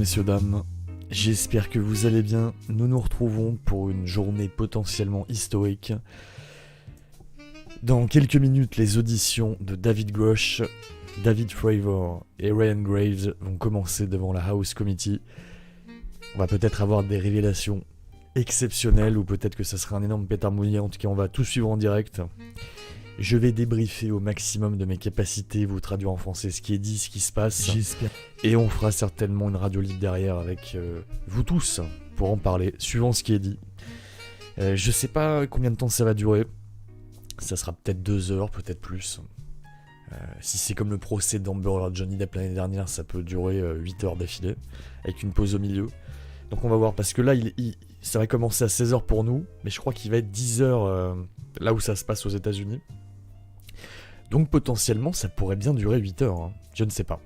messieurs, dames, j'espère que vous allez bien. Nous nous retrouvons pour une journée potentiellement historique. Dans quelques minutes, les auditions de David Grusch, David Fravor et Ryan Graves vont commencer devant la House Committee. On va peut-être avoir des révélations exceptionnelles ou peut-être que ça sera un énorme pétard mouillé. En tout cas, on va tout suivre en direct. Je vais débriefer au maximum de mes capacités, vous traduire en français ce qui est dit, ce qui se passe. J'espère. Et on fera certainement une radio libre derrière avec vous tous pour en parler, suivant ce qui est dit. Je sais pas combien de temps ça va durer. Ça sera peut-être 2 heures, peut-être plus. Si c'est comme le procès d'Amber Heard Johnny Depp l'année dernière, ça peut durer 8 heures d'affilée, avec une pause au milieu. Donc on va voir, parce que là, ça va commencer à 16 heures pour nous, mais je crois qu'il va être 10 heures là où ça se passe aux États-Unis. Donc potentiellement, ça pourrait bien durer 8 heures, hein. Je ne sais pas.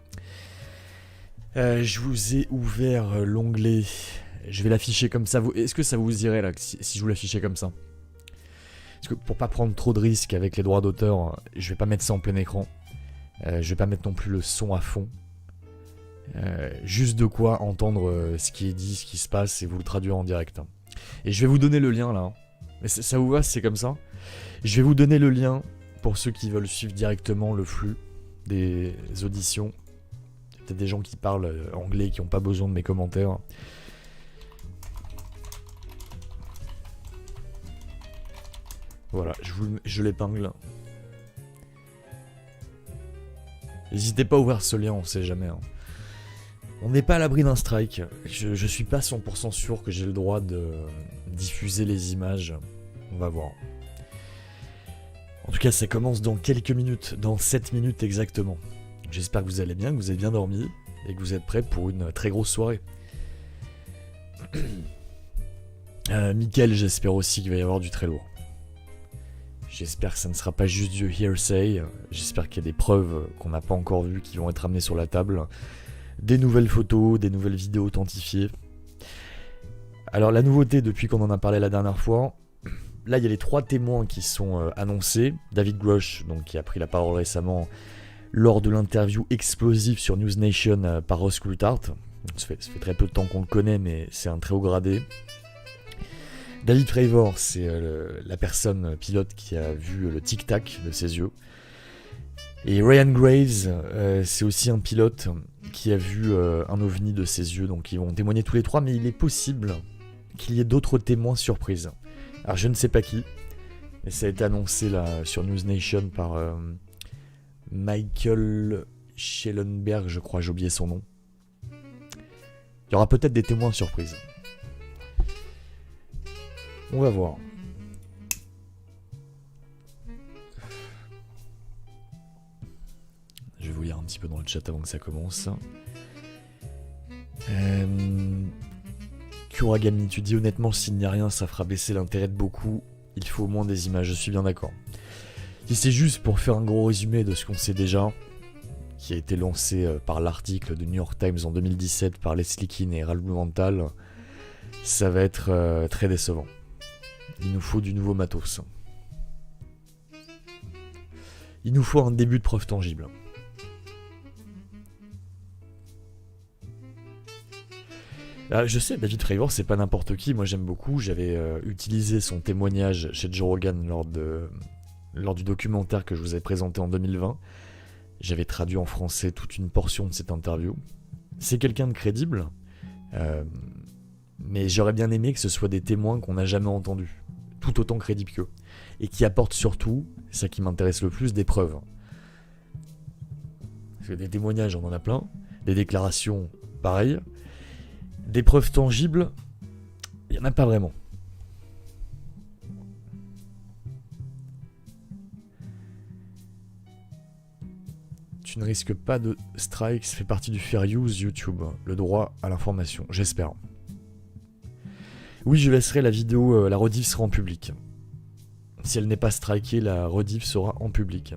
Je vous ai ouvert l'onglet. Je vais l'afficher comme ça. Est-ce que ça vous irait là si je vous l'affichais comme ça? Parce que pour pas prendre trop de risques avec les droits d'auteur, je vais pas mettre ça en plein écran. Je vais pas mettre non plus le son à fond. Juste de quoi entendre ce qui est dit, ce qui se passe et vous le traduire en direct. Et je vais vous donner le lien là. Mais ça vous va si c'est comme ça? Je vais vous donner le lien pour ceux qui veulent suivre directement le flux des auditions. Il y a peut-être des gens qui parlent anglais qui n'ont pas besoin de mes commentaires. Voilà, je l'épingle. N'hésitez pas à ouvrir ce lien, on sait jamais. Hein. On n'est pas à l'abri d'un strike. Je suis pas 100% sûr que j'ai le droit de diffuser les images. On va voir. En tout cas, ça commence dans quelques minutes, dans 7 minutes exactement. J'espère que vous allez bien, que vous avez bien dormi et que vous êtes prêts pour une très grosse soirée. Mickaël, j'espère aussi qu'il va y avoir du très lourd. J'espère que ça ne sera pas juste du hearsay. J'espère qu'il y a des preuves qu'on n'a pas encore vues qui vont être amenées sur la table. Des nouvelles photos, des nouvelles vidéos authentifiées. Alors la nouveauté depuis qu'on en a parlé la dernière fois, là il y a les 3 témoins qui sont annoncés. David Grusch, donc, qui a pris la parole récemment lors de l'interview explosive sur News Nation par Ross Coulthard. Ça fait très peu de temps qu'on le connaît, mais c'est un très haut gradé. David Fravor, c'est la personne pilote qui a vu le tic-tac de ses yeux. Et Ryan Graves, c'est aussi un pilote qui a vu un OVNI de ses yeux. Donc ils vont témoigner tous les 3, mais il est possible qu'il y ait d'autres témoins surprises. Alors je ne sais pas qui, mais ça a été annoncé là sur News Nation par Michael Schellenberg, je crois, j'ai oublié son nom. Il y aura peut-être des témoins surprises. On va voir. Je vais vous lire un petit peu dans le chat avant que ça commence. Kuragami, tu dis honnêtement, s'il n'y a rien, ça fera baisser l'intérêt de beaucoup. Il faut au moins des images, je suis bien d'accord. Si c'est juste pour faire un gros résumé de ce qu'on sait déjà, qui a été lancé par l'article du New York Times en 2017 par Leslie Keane et Ralph Blumenthal, ça va être très décevant. Il nous faut du nouveau matos. Il nous faut un début de preuve tangible. Ah, je sais, David Fravor, c'est pas n'importe qui. Moi, j'aime beaucoup. J'avais utilisé son témoignage chez Joe Rogan lors du documentaire que je vous ai présenté en 2020. J'avais traduit en français toute une portion de cette interview. C'est quelqu'un de crédible, mais j'aurais bien aimé que ce soit des témoins qu'on n'a jamais entendus, tout autant crédibles qu'eux, et qui apportent surtout, c'est ça qui m'intéresse le plus, des preuves. Parce que des témoignages, on en a plein, des déclarations, pareil. Des preuves tangibles, il n'y en a pas vraiment. Tu ne risques pas de strike, ça fait partie du fair use YouTube, le droit à l'information, j'espère. Oui, je laisserai la vidéo, la rediff sera en public. Si elle n'est pas strikée, la rediff sera en public.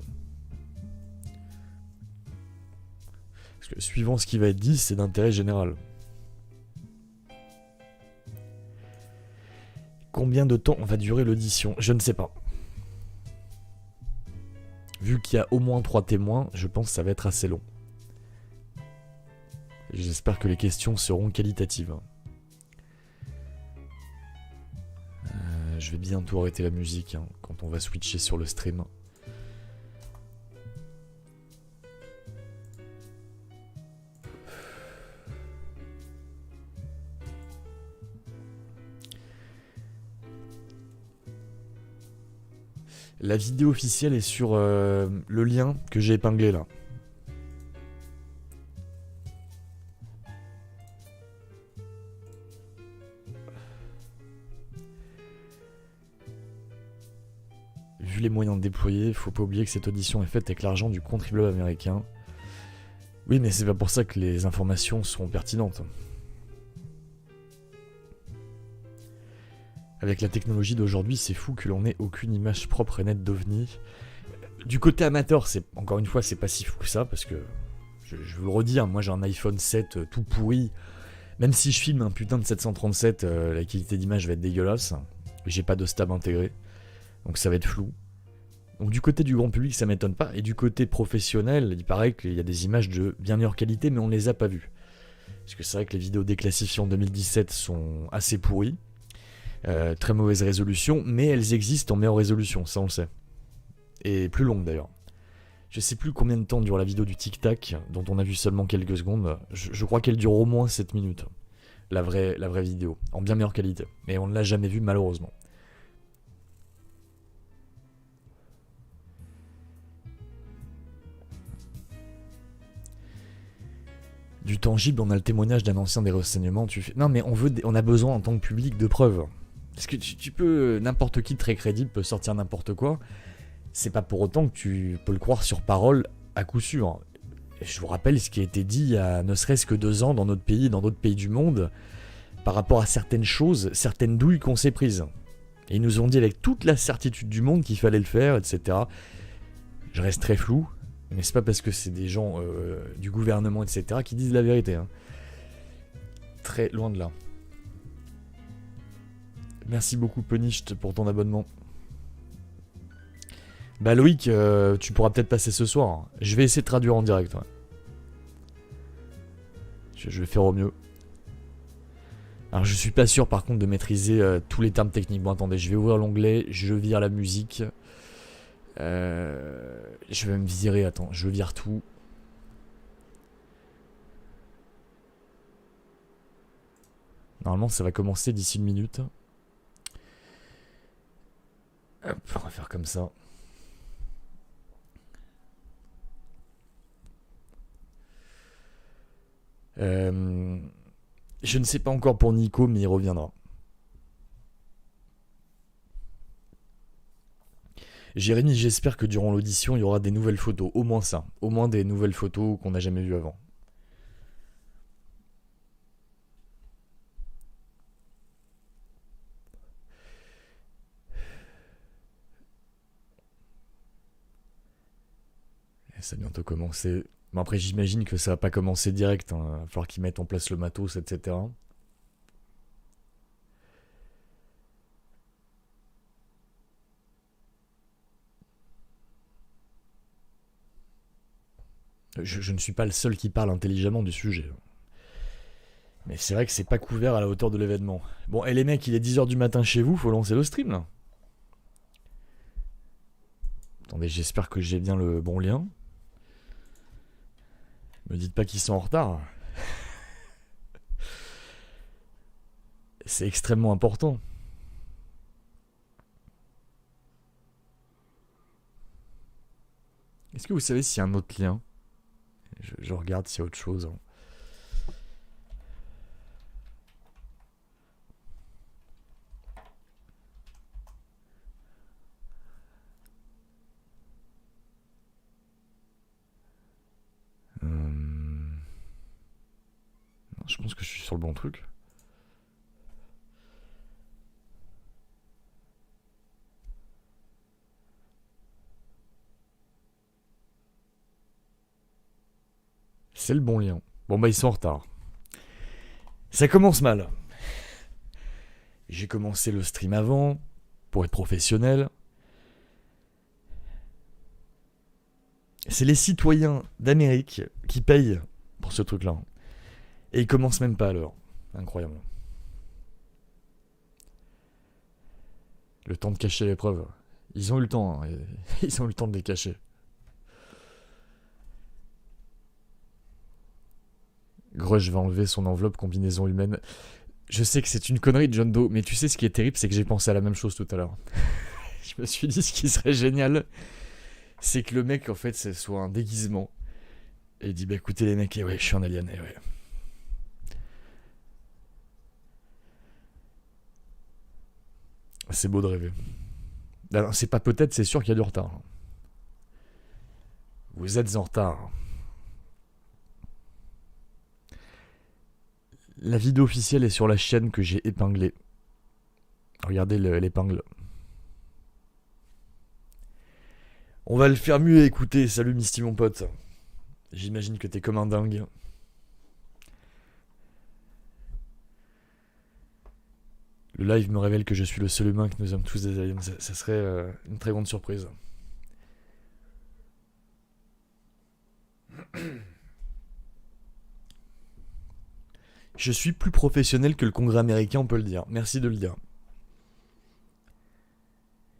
Parce que suivant ce qui va être dit, c'est d'intérêt général. Combien de temps va durer l'audition? Je ne sais pas. Vu qu'il y a au moins 3 témoins, je pense que ça va être assez long. J'espère que les questions seront qualitatives. Je vais bientôt arrêter la musique quand on va switcher sur le stream. La vidéo officielle est sur le lien que j'ai épinglé là. Vu les moyens déployés, faut pas oublier que cette audition est faite avec l'argent du contribuable américain. Oui, mais c'est pas pour ça que les informations seront pertinentes. Avec la technologie d'aujourd'hui, c'est fou que l'on ait aucune image propre et nette d'OVNI. Du côté amateur, encore une fois, c'est pas si fou que ça, parce que, je vous le redis, moi j'ai un iPhone 7 tout pourri. Même si je filme un putain de 737, la qualité d'image va être dégueulasse. J'ai pas de stab intégré, donc ça va être flou. Donc du côté du grand public, ça m'étonne pas. Et du côté professionnel, il paraît qu'il y a des images de bien meilleure qualité, mais on les a pas vues. Parce que c'est vrai que les vidéos déclassifiées en 2017 sont assez pourries. Très mauvaise résolution, mais elles existent en meilleure résolution, ça on le sait. Et plus longue d'ailleurs. Je sais plus combien de temps dure la vidéo du tic-tac, dont on a vu seulement quelques secondes. Je crois qu'elle dure au moins 7 minutes. La vraie vidéo, en bien meilleure qualité. Mais on ne l'a jamais vue malheureusement. Du tangible, on a le témoignage d'un ancien des renseignements. Non mais on a besoin en tant que public de preuves. Parce que tu peux, n'importe qui très crédible peut sortir n'importe quoi. C'est pas pour autant que tu peux le croire sur parole à coup sûr. Et je vous rappelle ce qui a été dit il y a ne serait-ce que 2 ans dans notre pays, dans d'autres pays du monde, par rapport à certaines choses, certaines douilles qu'on s'est prises. Et ils nous ont dit avec toute la certitude du monde qu'il fallait le faire, etc. Je reste très flou, mais c'est pas parce que c'est des gens du gouvernement, etc. qui disent la vérité. Très loin de là. Merci beaucoup Punished pour ton abonnement. Bah Loïc, tu pourras peut-être passer ce soir. Je vais essayer de traduire en direct. Ouais. Je vais faire au mieux. Alors je suis pas sûr par contre de maîtriser tous les termes techniques. Bon attendez, je vais ouvrir l'onglet, je vire la musique. Je vais me virer, attends, je vire tout. Normalement ça va commencer d'ici 1 minute. Hop, on va faire comme ça. Je ne sais pas encore pour Nico, mais il reviendra. Jérémy, j'espère que durant l'audition, il y aura des nouvelles photos. Au moins ça. Au moins des nouvelles photos qu'on n'a jamais vues avant. Ça va bientôt commencer. Mais après, j'imagine que ça va pas commencer direct. Il va falloir qu'ils mettent en place le matos, etc. Je ne suis pas le seul qui parle intelligemment du sujet. Mais c'est vrai que c'est pas couvert à la hauteur de l'événement. Bon, et les mecs, il est 10h du matin chez vous, faut lancer le stream là. Attendez, j'espère que j'ai bien le bon lien. Me dites pas qu'ils sont en retard. C'est extrêmement important. Est-ce que vous savez s'il y a un autre lien ? Je regarde s'il y a autre chose. Je pense que je suis sur le bon truc. C'est le bon lien. Bon bah ils sont en retard. Ça commence mal. J'ai commencé le stream avant, pour être professionnel. C'est les citoyens d'Amérique qui payent pour ce truc-là. Et ils commencent même pas à l'heure. Incroyable. Le temps de cacher les preuves. Ils ont eu le temps, hein. Ils ont eu le temps de les cacher. Grusch va enlever son enveloppe combinaison humaine. Je sais que c'est une connerie de John Doe, mais tu sais ce qui est terrible, c'est que j'ai pensé à la même chose tout à l'heure. Je me suis dit, ce qui serait génial, c'est que le mec, en fait, ce soit un déguisement. Et il dit, bah écoutez les mecs, ouais, je suis un alien, ouais. C'est beau de rêver. Alors, c'est pas peut-être, c'est sûr qu'il y a du retard. Vous êtes en retard. La vidéo officielle est sur la chaîne que j'ai épinglée. Regardez l'épingle. On va le faire mieux à écouter. Salut Misty mon pote. J'imagine que t'es comme un dingue. Le live me révèle que je suis le seul humain, que nous sommes tous des aliens. Ça serait une très grande surprise. Je suis plus professionnel que le Congrès américain, on peut le dire. Merci de le dire.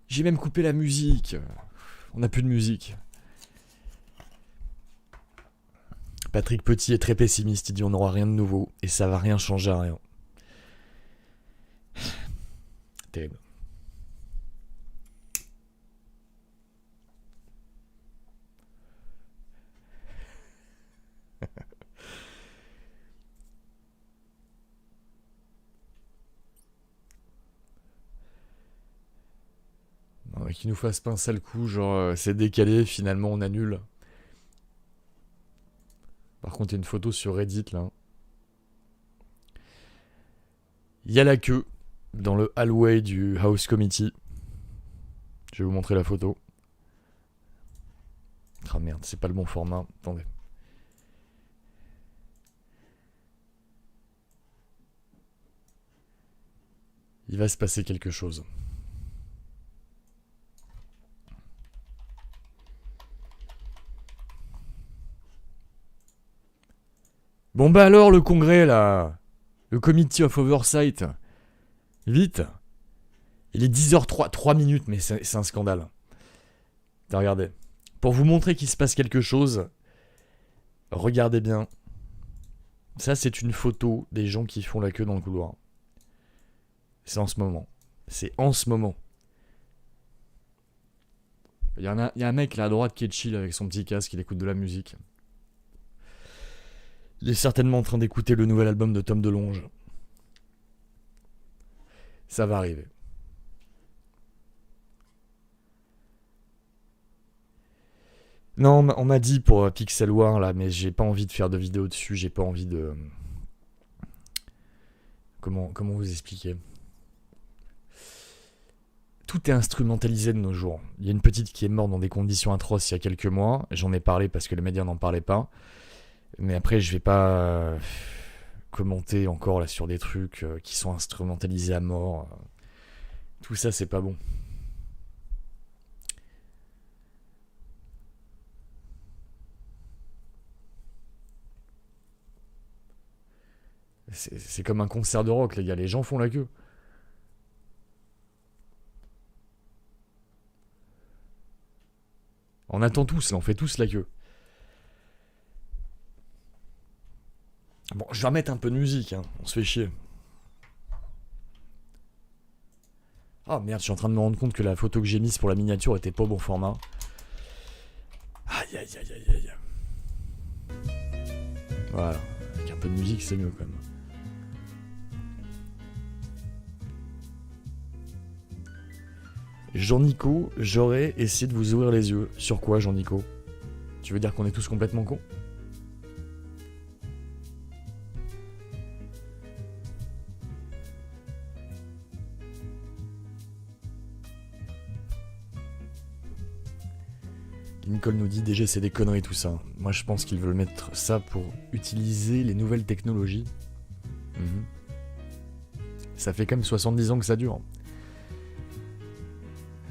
J'ai même coupé la musique. On n'a plus de musique. Patrick Petit est très pessimiste. Il dit on n'aura rien de nouveau et ça va rien changer à rien. Terrible. Non, qu'il nous fasse pas un sale coup, genre c'est décalé, finalement on annule. Par contre, il y a une photo sur Reddit là. Il y a la queue dans le hallway du House Committee. Je vais vous montrer la photo. Ah merde, c'est pas le bon format. Attendez. Il va se passer quelque chose. Bon bah alors le congrès là. Le Committee of Oversight. Vite. Il est 10h03, 3 minutes, mais c'est un scandale. Regardez. Pour vous montrer qu'il se passe quelque chose, regardez bien. Ça, c'est une photo des gens qui font la queue dans le couloir. C'est en ce moment. C'est en ce moment. Il y a un mec là à droite qui est chill avec son petit casque, il écoute de la musique. Il est certainement en train d'écouter le nouvel album de Tom DeLonge. Ça va arriver. Non, on m'a dit pour Pixel War là, mais j'ai pas envie de faire de vidéo dessus, j'ai pas envie de... Comment vous expliquer ? Tout est instrumentalisé de nos jours. Il y a une petite qui est morte dans des conditions atroces il y a quelques mois. J'en ai parlé parce que les médias n'en parlaient pas. Mais après, je vais pas commenter encore là sur des trucs qui sont instrumentalisés à mort. Tout ça, c'est pas bon. C'est comme un concert de rock, les gars. Les gens font la queue. On attend tous, là, on fait tous la queue. Bon, je vais remettre un peu de musique, hein. On se fait chier. Ah merde, je suis en train de me rendre compte que la photo que j'ai mise pour la miniature était pas au bon format. Aïe aïe aïe aïe aïe. Voilà, avec un peu de musique c'est mieux quand même. Jean-Nico, j'aurais essayé de vous ouvrir les yeux. Sur quoi, Jean-Nico ? Tu veux dire qu'on est tous complètement cons ? Nicole nous dit déjà c'est des conneries tout ça. Moi je pense qu'ils veulent mettre ça pour utiliser les nouvelles technologies. Ça fait quand même 70 ans que ça dure.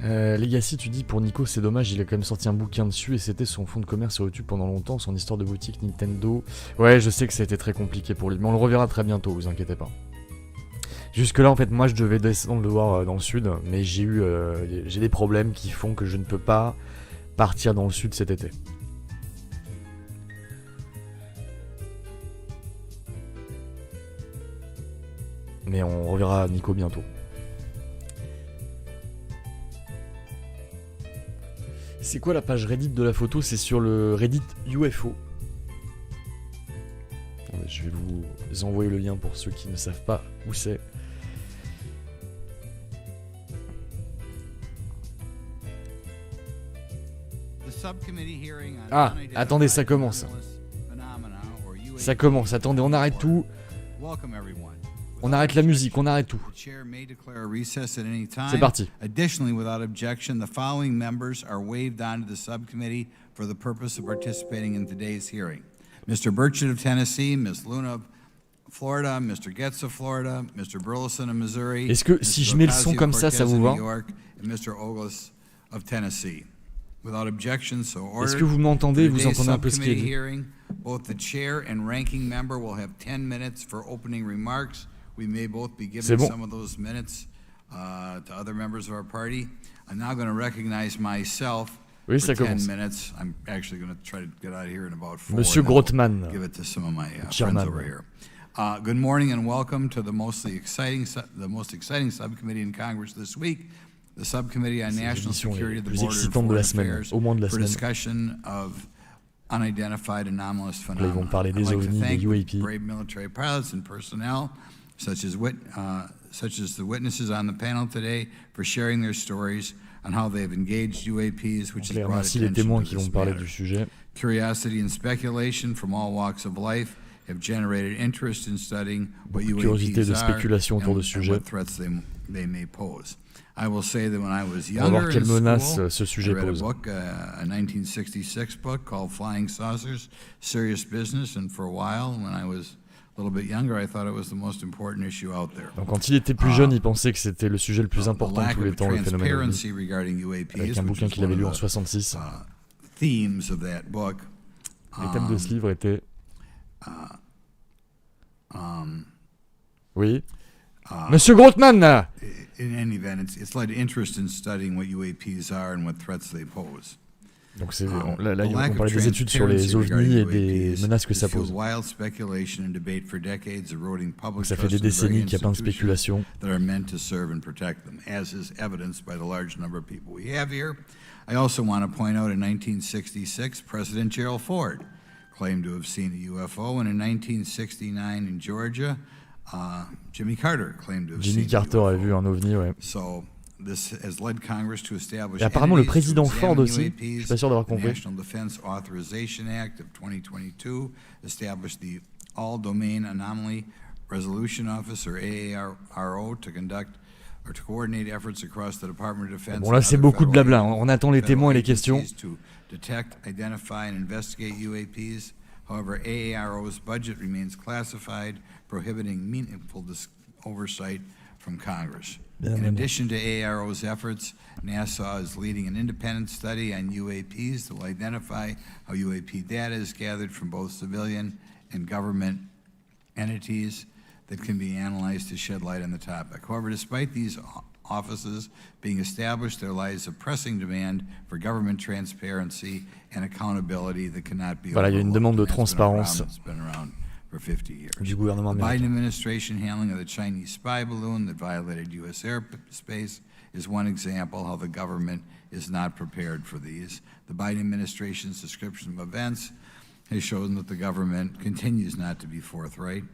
Legacy, tu dis pour Nico, c'est dommage, il a quand même sorti un bouquin dessus et c'était son fonds de commerce sur YouTube pendant longtemps, son histoire de boutique Nintendo. Ouais, je sais que ça a été très compliqué pour lui, mais on le reverra très bientôt, vous inquiétez pas. Jusque là, en fait, moi je devais descendre le voir dans le sud, mais j'ai des problèmes qui font que je ne peux pas partir dans le sud cet été. Mais on reverra Nico bientôt. C'est quoi la page Reddit de la photo? C'est sur le Reddit UFO. Je vais vous envoyer le lien pour ceux qui ne savent pas où c'est. Ah, attendez, ça commence. Ça commence, attendez, on arrête tout. On arrête la musique, on arrête tout. C'est parti. Additionally, without objection, the following members are waived onto the subcommittee for the purpose of participating in today's hearing. Mr. Burchett of Tennessee, Ms. Luna of Florida, Mr. Getz of Florida, Mr. Burleson of Missouri. Est-ce que si je mets le son comme ça vous va? And Mr. Ogles of Tennessee. Without objection, so ordered. Est-ce que vous m'entendez? Vous entendez un peu ce qui est dit? Both the chair and ranking member will have 10 minutes for opening remarks. We may both be giving some of those minutes to other members of our party. I'm now going to recognize myself for 10 minutes. I'm actually going to try to get out of here in about 4. Monsieur Grotman. Give it to some of my friends over here. Good morning and welcome to the most exciting subcommittee in Congress this week, the Subcommittee on National Security of the Border and Foreign Affairs, for discussion of unidentified anomalous phenomena. Ils vont parler des OVNI, des UAP. Brave military pilots and personnel, such as the witnesses on the panel today, for sharing their stories on how they have engaged UAPs, which has brought attention to this matter. Curiosity and speculation from all walks of life have generated interest in studying what UAPs are and what threats they may pose. I will say that when I was younger in school, I read a book, a 1966 book called Flying Saucers, Serious Business, and for a while, when I was a little bit younger, I thought it was the most important issue out there. Donc quand il était plus jeune, il pensait que c'était le sujet le plus important de tous les temps, le phénomène OVNI, avec un bouquin qu'il avait lu en 66. Themes of that book. Les thèmes de ce livre étaient... Oui. Monsieur Grotman. In any event, it's led interest in studying what UAPs are and what threats they pose. Donc là, on parlait des études sur les OVNI et des menaces que ça pose. Donc ça fait des décennies qu'il y a plein de spéculations. I also want to point out in 1966, President Gerald Ford claimed to have seen a UFO, and in 1969 in Georgia, Jimmy Carter claimed to have seen a UFO. Jimmy Carter a vu un OVNI, ouais. So this has led Congress to establish et apparemment le président Ford aussi, je suis pas sûr d'avoir compris. The National Defense Authorization Act of 2022 established the All-Domain Anomaly Resolution Office, or AARO, to conduct or to coordinate efforts across the Department of Defense. Bon là c'est beaucoup de blabla, on attend les témoins et les questions. To detect, identify and investigate UAPs. However, AARO's budget remains classified, prohibiting meaningful oversight from Congress. In addition to AARO's efforts, NASA is leading an independent study on UAPs that will identify how UAP data is gathered from both civilian and government entities that can be analyzed to shed light on the topic. However, despite these offices being established, there lies a pressing demand for government transparency and accountability that cannot be overlooked. Voilà, il y a une demande de transparence du gouvernement américain. The Biden administration handling of the Chinese spy balloon that violated U.S. airspace is one example how the government is not prepared for these. The Biden administration's description of events has shown that the government continues not to be forthright.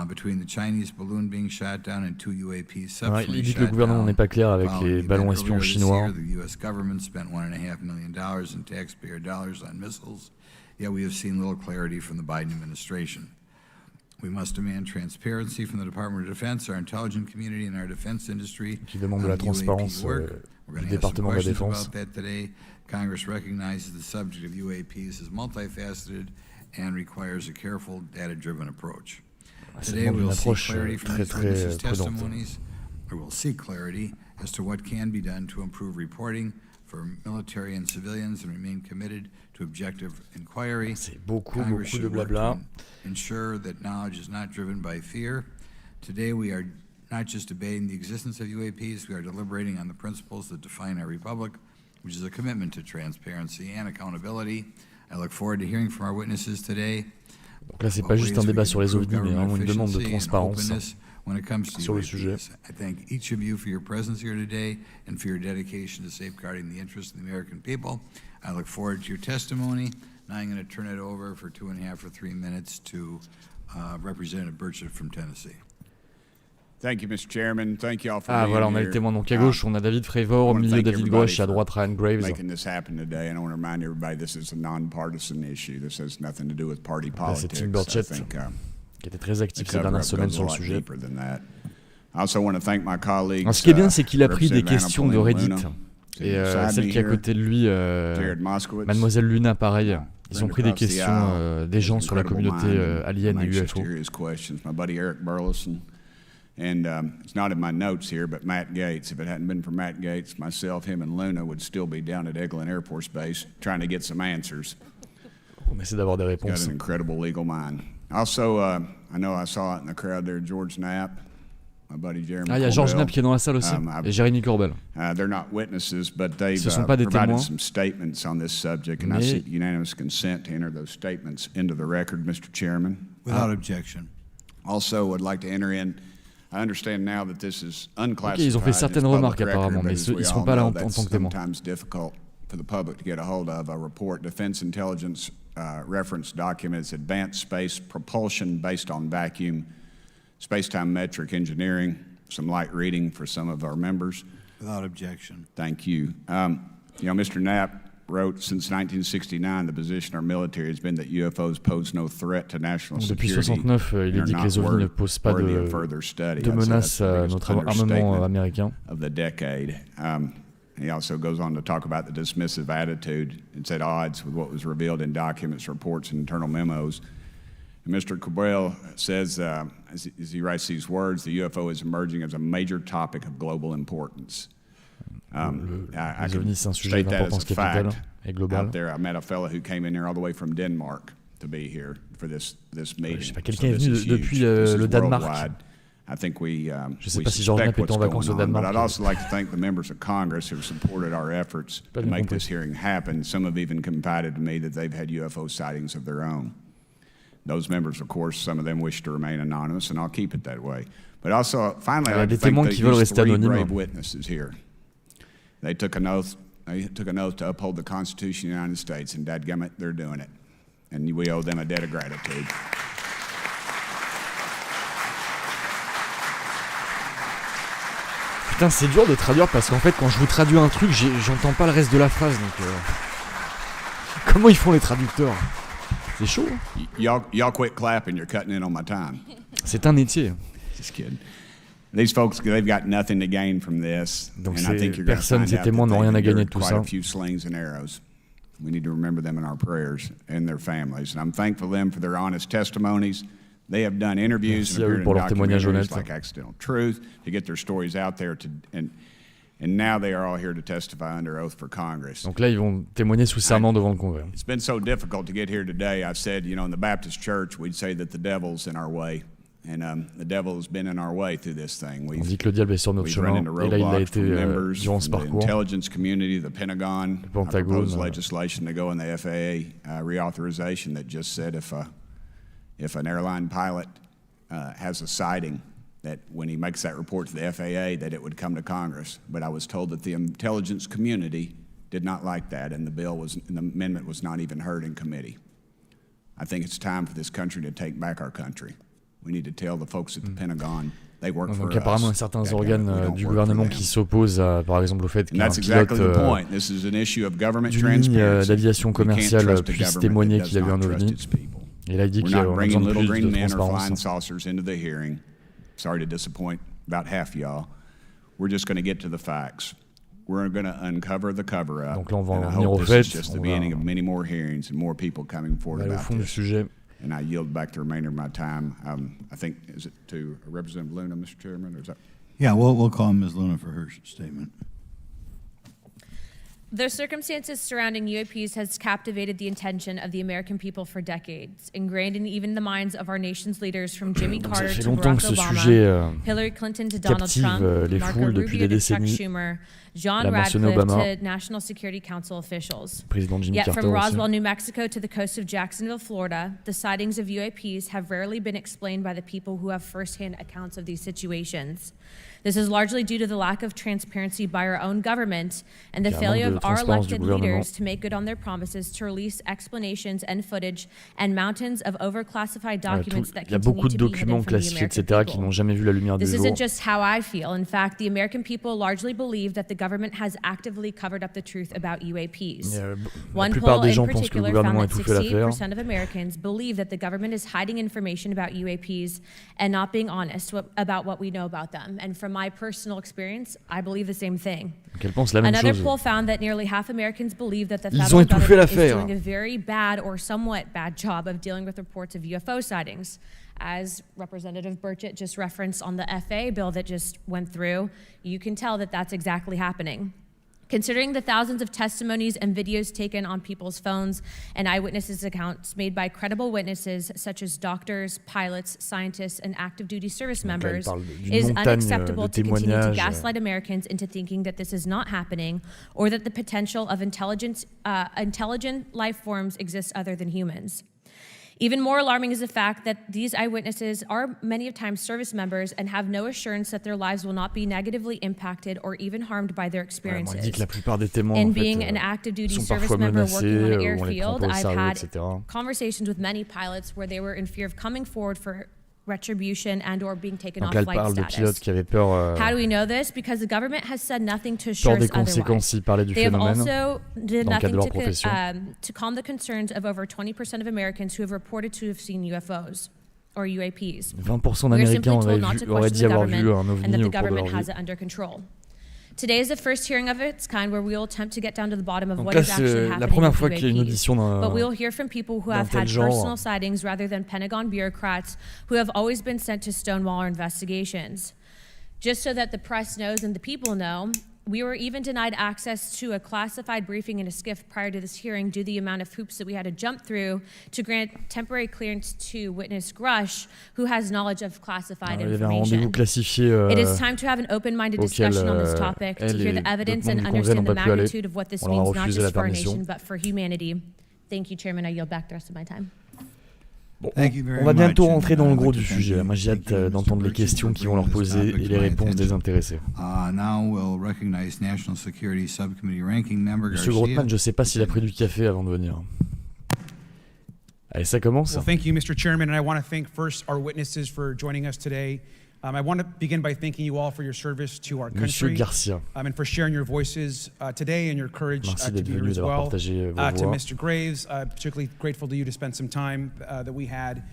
Between the Chinese balloon being shot down and two UAPs subsequently shot down. Le gouvernement n'est pas clair avec les ballons espions chinois. The U.S. government spent $1.5 million in taxpayer dollars on missiles, yet we have seen little clarity from the Biden administration. We must demand transparency from the Department of Defense, our intelligence community, and our defense industry. Qui demande de la transparence du département de la défense. Congress recognizes the subject of UAPs as multifaceted and requires a careful, data-driven approach. Today, we'll see clarity from these witnesses' testimonies or will seek clarity as to what can be done to improve reporting for military and civilians and remain committed to objective inquiry. C'est beaucoup de blabla. Ensure that knowledge is not driven by fear. Today we are not just debating the existence of UAPs, we are deliberating on the principles that define our republic, which is a commitment to transparency and accountability. I look forward to hearing from our witnesses today. Donc là, c'est pas juste un débat sur les OVNI, mais vraiment une demande de transparence sur le sujet. I thank each of you for your presence here today and for your dedication to safeguarding the interests of the American people. I look forward to your testimony. Now I'm going to turn it over for 2.5 or 3 minutes to Representative Burchett from Tennessee. Thank you, Mr. Chairman. Thank you all for voilà, on a les témoins. Donc à gauche, on a David Fravor, au milieu David Grusch, à droite Ryan Graves. Making this happen today, and I want to remind everybody this is a non-partisan issue. This has nothing to do with party politics. C'est Tim Burchett, qui était très actif ces dernières semaines sur le sujet. Alors, ce qui est bien, c'est qu'il a pris des questions de Reddit. Et celle qui est à côté de lui, Mademoiselle Luna, pareil. Ils ont pris des questions des gens sur la communauté alien et UFO. And it's not in my notes here, but Matt Gaetz. If it hadn't been for Matt Gaetz, myself, him, and Luna would still be down at Eglin Air Force Base trying to get some answers. On essaie d'avoir des réponses. Got an incredible legal mind. Also, I know I saw it in the crowd there, George Knapp, my buddy Jeremy. Il y a George Knapp qui est dans la salle aussi, et Jérémy Corbel. They're not witnesses, but they've provided some statements on this subject, and I seek unanimous consent to enter those statements into the record, Mr. Chairman. Without objection. Also, would like to enter in. I understand now that this is unclassified. Ils ont fait certaines remarques apparemment, mais ils ne seront pas là en tant que témoins. Sometimes difficult for the public to get a hold of. A report, Defense Intelligence reference documents, advanced space propulsion based on vacuum, space-time metric engineering. Some light reading for some of our members. Without objection. Thank you. Mr. Knapp wrote, since 1969, the position our military has been that UFOs pose no threat to national security. Depuis 69, il est dit que les OVNI ne posent pas de menace à notre armement américain. Of the decade. He also goes on to talk about the dismissive attitude. It's at odds with what was revealed in documents, reports, and internal memos. And Mr. Cabral says, as he writes these words, the UFO is emerging as a major topic of global importance. Les OVNI, c'est un sujet d'importance capitale et globale. I met a fellow who came in here all the way from Denmark to be here for this meeting. Je sais pas, quelqu'un est venu depuis le Danemark. I think we sais pas si George Knapp est en vacances au Danemark. But I'd also like to thank the members of Congress who supported our efforts to make this hearing happen. Some have even confided to me that they've had UFO sightings of their own. Those members, of course, some of them wish to remain anonymous, and I'll keep it that way. But also, finally, I'd like to thank these 3 brave witnesses here. They took an oath to uphold the Constitution of the United States, and dadgummit, they're doing it. And we owe them a debt of gratitude. Putain, c'est dur de traduire parce qu'en fait, quand je vous traduis un truc, j'entends pas le reste de la phrase. Donc, comment ils font les traducteurs? C'est chaud. Y'all quit clapping, you're cutting in on my time. C'est un métier. Just kidding. These folks, they've got nothing to gain from this. Donc personne, ces témoins n'ont rien à gagner de tout ça. A few slings and arrows. We need to remember them in our prayers and their families. And I'm thankful to them for their honest testimonies. They have done interviews and appeared in documentaries like Accidental Truth to get their stories out there. And now they are all here to testify under oath for Congress. Donc là, ils vont témoigner sous serment devant le Congrès. It's been so difficult to get here today. I said, in the Baptist Church, we'd say that the devil's in our way. And the devil has been in our way through this thing. On dit que le diable est sur notre chemin. Et là, il a été durant ce parcours. The intelligence community, the Pentagon, proposed legislation to go in the FAA reauthorization that just said if an airline pilot has a sighting, that when he makes that report to the FAA, that it would come to Congress. But I was told that the intelligence community did not like that, and the amendment was not even heard in committee. I think it's time for this country to take back our country. We need to tell the folks at the Pentagon they work for us. Donc apparemment, il y a certains organes du gouvernement qui s'opposent, par exemple, au fait qu'un pilote d'une ligne d'aviation commerciale puisse témoigner qu'il a vu un OVNI. Et là, il dit qu'il y a besoin de plus de transparence. Sorry to disappoint about half y'all. We're just going to get to the facts. We're going to uncover the cover-up. Donc là, on va en venir au fait. This is just the beginning of many more hearings and more people coming forward about this. And I yield back the remainder of my time. I think, is it to Representative Luna, Mr. Chairman, or is that? Yeah, we'll call Ms. Luna for her statement. The circumstances surrounding UAPs has captivated the attention of the American people for decades, ingrained in even the minds of our nation's leaders from Jimmy Carter to Barack Obama, Hillary Clinton to Donald Trump, Marco Rubio to Chuck Schumer, John Radcliffe to National Security Council officials. Yet from Roswell, New Mexico to the coast of Jacksonville, Florida, the sightings of UAPs have rarely been explained by the people who have firsthand accounts of these situations. This is largely due to the lack of transparency by our own government and the failure of our elected leaders to make good on their promises to release explanations and footage and mountains of overclassified documents that continue to be hidden from the American people. This isn't just how I feel. In fact, the American people largely believe that the government has actively covered up the truth about UAPs. One poll in particular found that 68% of Americans believe that the government is hiding information about UAPs and not being honest about what we know about them. And from my personal experience, I believe the same thing. Another poll found that nearly half Americans believe that the federal government is doing a very bad or somewhat bad job of dealing with reports of UFO sightings. As Representative Burchett just referenced on the FAA bill that just went through, you can tell that that's exactly happening. Considering the thousands of testimonies and videos taken on people's phones and eyewitnesses' accounts made by credible witnesses such as doctors, pilots, scientists, and active duty service members, it is unacceptable to continue to gaslight Americans into thinking that this is not happening or that the potential of intelligent life forms exists other than humans. Even more alarming is the fact that these eyewitnesses are many of times service members and have no assurance that their lives will not be negatively impacted or even harmed by their experiences. And being an active duty service member working on an airfield, I've had conversations with many pilots where they were in fear of coming forward for retribution and or being taken off flight status. How do we know this? Because the government has said nothing to assure us otherwise. They have also did nothing to calm the concerns of over 20% of Americans who have reported to have seen UFOs or UAPs. 20% d'Américains auraient dit avoir vu un OVNI and that the au cours de government leur vie. has it under control. Today is the first hearing of its kind where we will attempt to get down to the bottom of what is actually happening la première fois with qu'il y a une UAPs. audition But we will hear from people who have had personal sightings rather than Pentagon bureaucrats who have always been sent to stonewall our investigations. Just so that the press knows and the people know, we were even denied access to a classified briefing in a SCIF prior to this hearing due to the amount of hoops that we had to jump through to grant temporary clearance to witness Grusch, who has knowledge of classified information. It is time to have an open-minded discussion on this topic, to hear the evidence and understand the magnitude of what this means, not just for our nation, but for humanity. Thank you, Chairman. I yield back the rest of my time. Bon, on va bientôt rentrer dans le gros du sujet. Moi, j'ai hâte d'entendre les questions qu'ils vont leur poser et les réponses des intéressés. Monsieur Grothman, je ne sais pas s'il a pris du café avant de venir. Allez, ça commence. Well, thank you, Mr. Chairman, and I want to thank first our witnesses for joining us today. I want to begin by thanking you all for your service to our country and for sharing your voices today and your courage to be here as well. To Mr. Graves, particularly grateful to you to spend some time that we had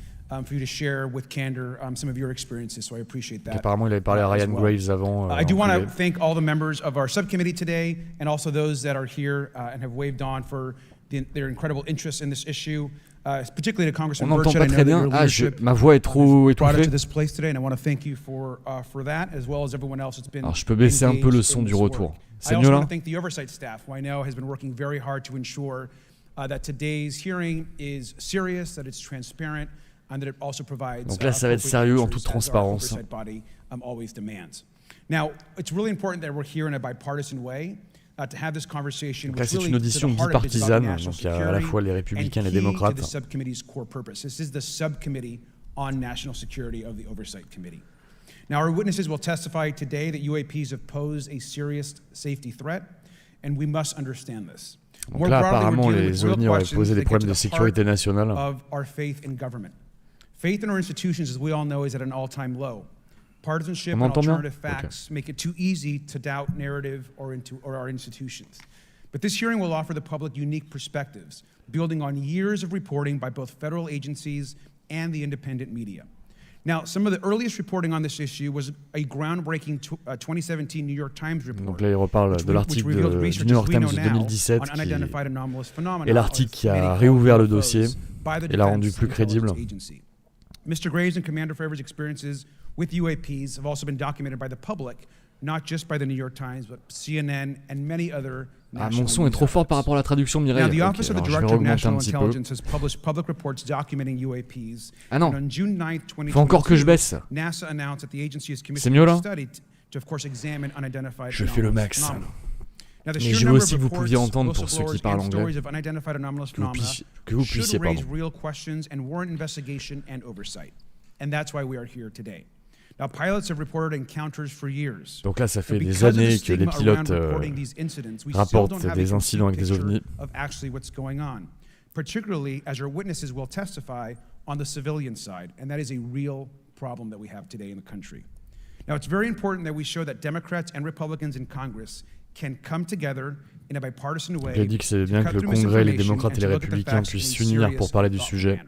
for you to share with candor some of your experiences, so I appreciate that. Apparemment, il avait parlé à Ryan Graves avant. I do want to thank all the members of our subcommittee today and also those that are here and have waved on for their incredible interest in this issue. Particularly to Congressman Burchett, I know that your leadership ma voix est trop brought étouffée. us to this place today, and I want to thank you for that, as well as everyone else that's been. Alors, je peux baisser un peu le son du retour. I also want to thank the oversight staff, who I know has been working very hard to ensure that today's hearing is serious, that it's transparent, and that it also provides. Donc là, ça va être sérieux en toute transparence. Body always demands. Now, it's really important that we're here in a bipartisan way. To have this conversation, donc là, c'est une audition bipartisane, donc il y a à la fois les républicains et les démocrates. This is the subcommittee on national security of the Oversight Committee. Now, our witnesses will testify today that UAPs have posed a serious safety threat, and we must understand this. Donc là, apparemment, les OVNI auraient posé des problèmes de sécurité nationale. Of our faith in government. Faith in our institutions, as we all know, is at an all-time low. Partisanship and alternative facts make it too easy to doubt narrative or our institutions. But this hearing will offer the public unique perspectives, building on years of reporting by both federal agencies and the independent media. Now, some of the earliest reporting on this issue was a groundbreaking 2017 New York Times report. Donc là, il reparle de l'article du New York Times de 2017 et l'article qui a réouvert le dossier et l'a rendu plus crédible. Mr. Graves and Commander Fravor's experiences with UAPs have also been documented by the public, not just by the New York Times, but CNN and many other national mon son est trop fort par rapport à la traduction de Mireille. Now, the Office of the Director of National Intelligence peu. has published public reports documenting UAPs. Ah non, and on June 9th, 2022, faut encore que je baisse. NASA announced that the agency is C'est commissioned mieux a là? study to, of course, examine unidentified Je fais le max. phenomena. Now, the Mais sheer je veux number aussi of que vous pouviez reports, entendre, pour ceux qui whistleblowers, parlent and anglais, stories of unidentified anomalous phenomena que vous should puissiez, raise pardon. real questions and warrant investigation and oversight. And that's why we are here today. Now, pilots have reported encounters for years. Donc là, ça fait des années que les pilotes rapportent des incidents avec des ovnis. Of actually what's going on, particularly as our witnesses will testify on the civilian side, and that is a real problem that we have today in the country. Now, it's very important that we show that Democrats and Republicans in Congress can come together in a bipartisan way. J'ai dit que c'est bien que le Congrès, les démocrates et les républicains puissent s'unir pour parler du sujet.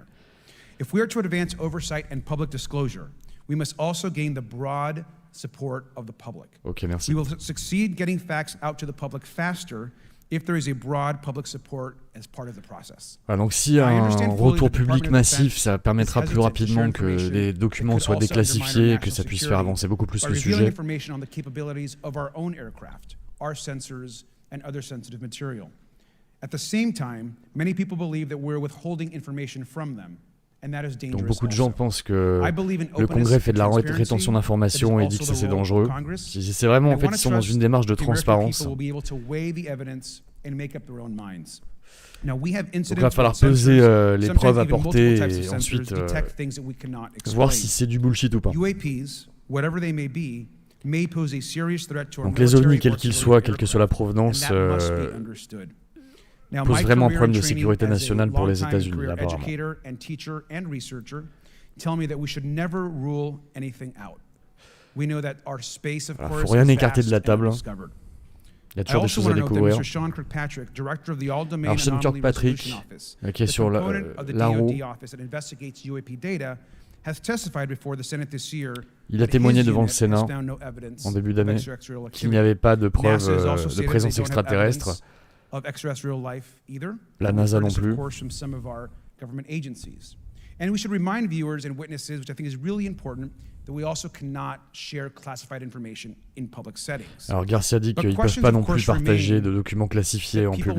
If we are to advance oversight and public disclosure, we must also gain the broad support of the public. Ok, merci. We will succeed getting facts out to the public faster if there is a broad public support as part of the process. Donc s'il y a un retour public massif, ça permettra plus rapidement que les documents soient déclassifiés et que ça puisse faire avancer beaucoup plus le sujet. Information on the capabilities of our own aircraft, our sensors, and other sensitive material. At the same time, many people believe that we're withholding information from them. Donc beaucoup de gens pensent que le Congrès fait de la rétention d'informations et dit que ça c'est dangereux. C'est vraiment, en fait, ils sont dans une démarche de transparence. Donc il va falloir peser les preuves apportées et ensuite voir si c'est du bullshit ou pas. Donc les ovnis, quels qu'ils soient, quelle que soit la provenance, pose vraiment un problème de sécurité nationale pour les États-Unis, apparemment. Alors, faut rien écarter de la table. Il y a toujours des choses à découvrir. Alors, Sean Kirkpatrick, qui est sur l'ARO, il a témoigné devant le Sénat en début d'année qu'il n'y avait pas de preuves de présence extraterrestre. La NASA non plus. And we should remind viewers and witnesses, which I think is really important, that we also cannot share classified information in public settings. Alors Garcia dit qu'ils ne peuvent pas non plus partager de documents classifiés en public.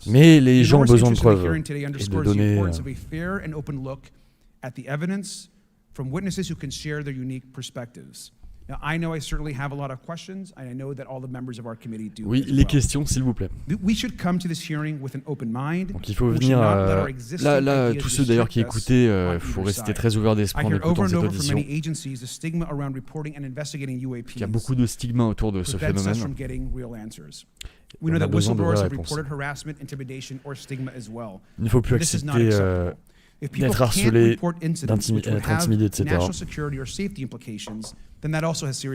Mais les gens ont besoin de preuves et de données. At the evidence from witnesses who can share their unique perspectives. Now, I know I certainly have a lot of questions, and I know that all the members of our committee do. Oui, les questions, s'il vous plaît. We should come to this hearing with an open mind. Donc il faut venir là, tous ceux d'ailleurs qui écoutaient, faut rester très ouverts d'esprit en écoutant cette audition. Il y a beaucoup de stigmas autour de ce phénomène. On a besoin de vraies réponses. Il ne faut plus accepter d'être harcelé, d'être intimidé, etc.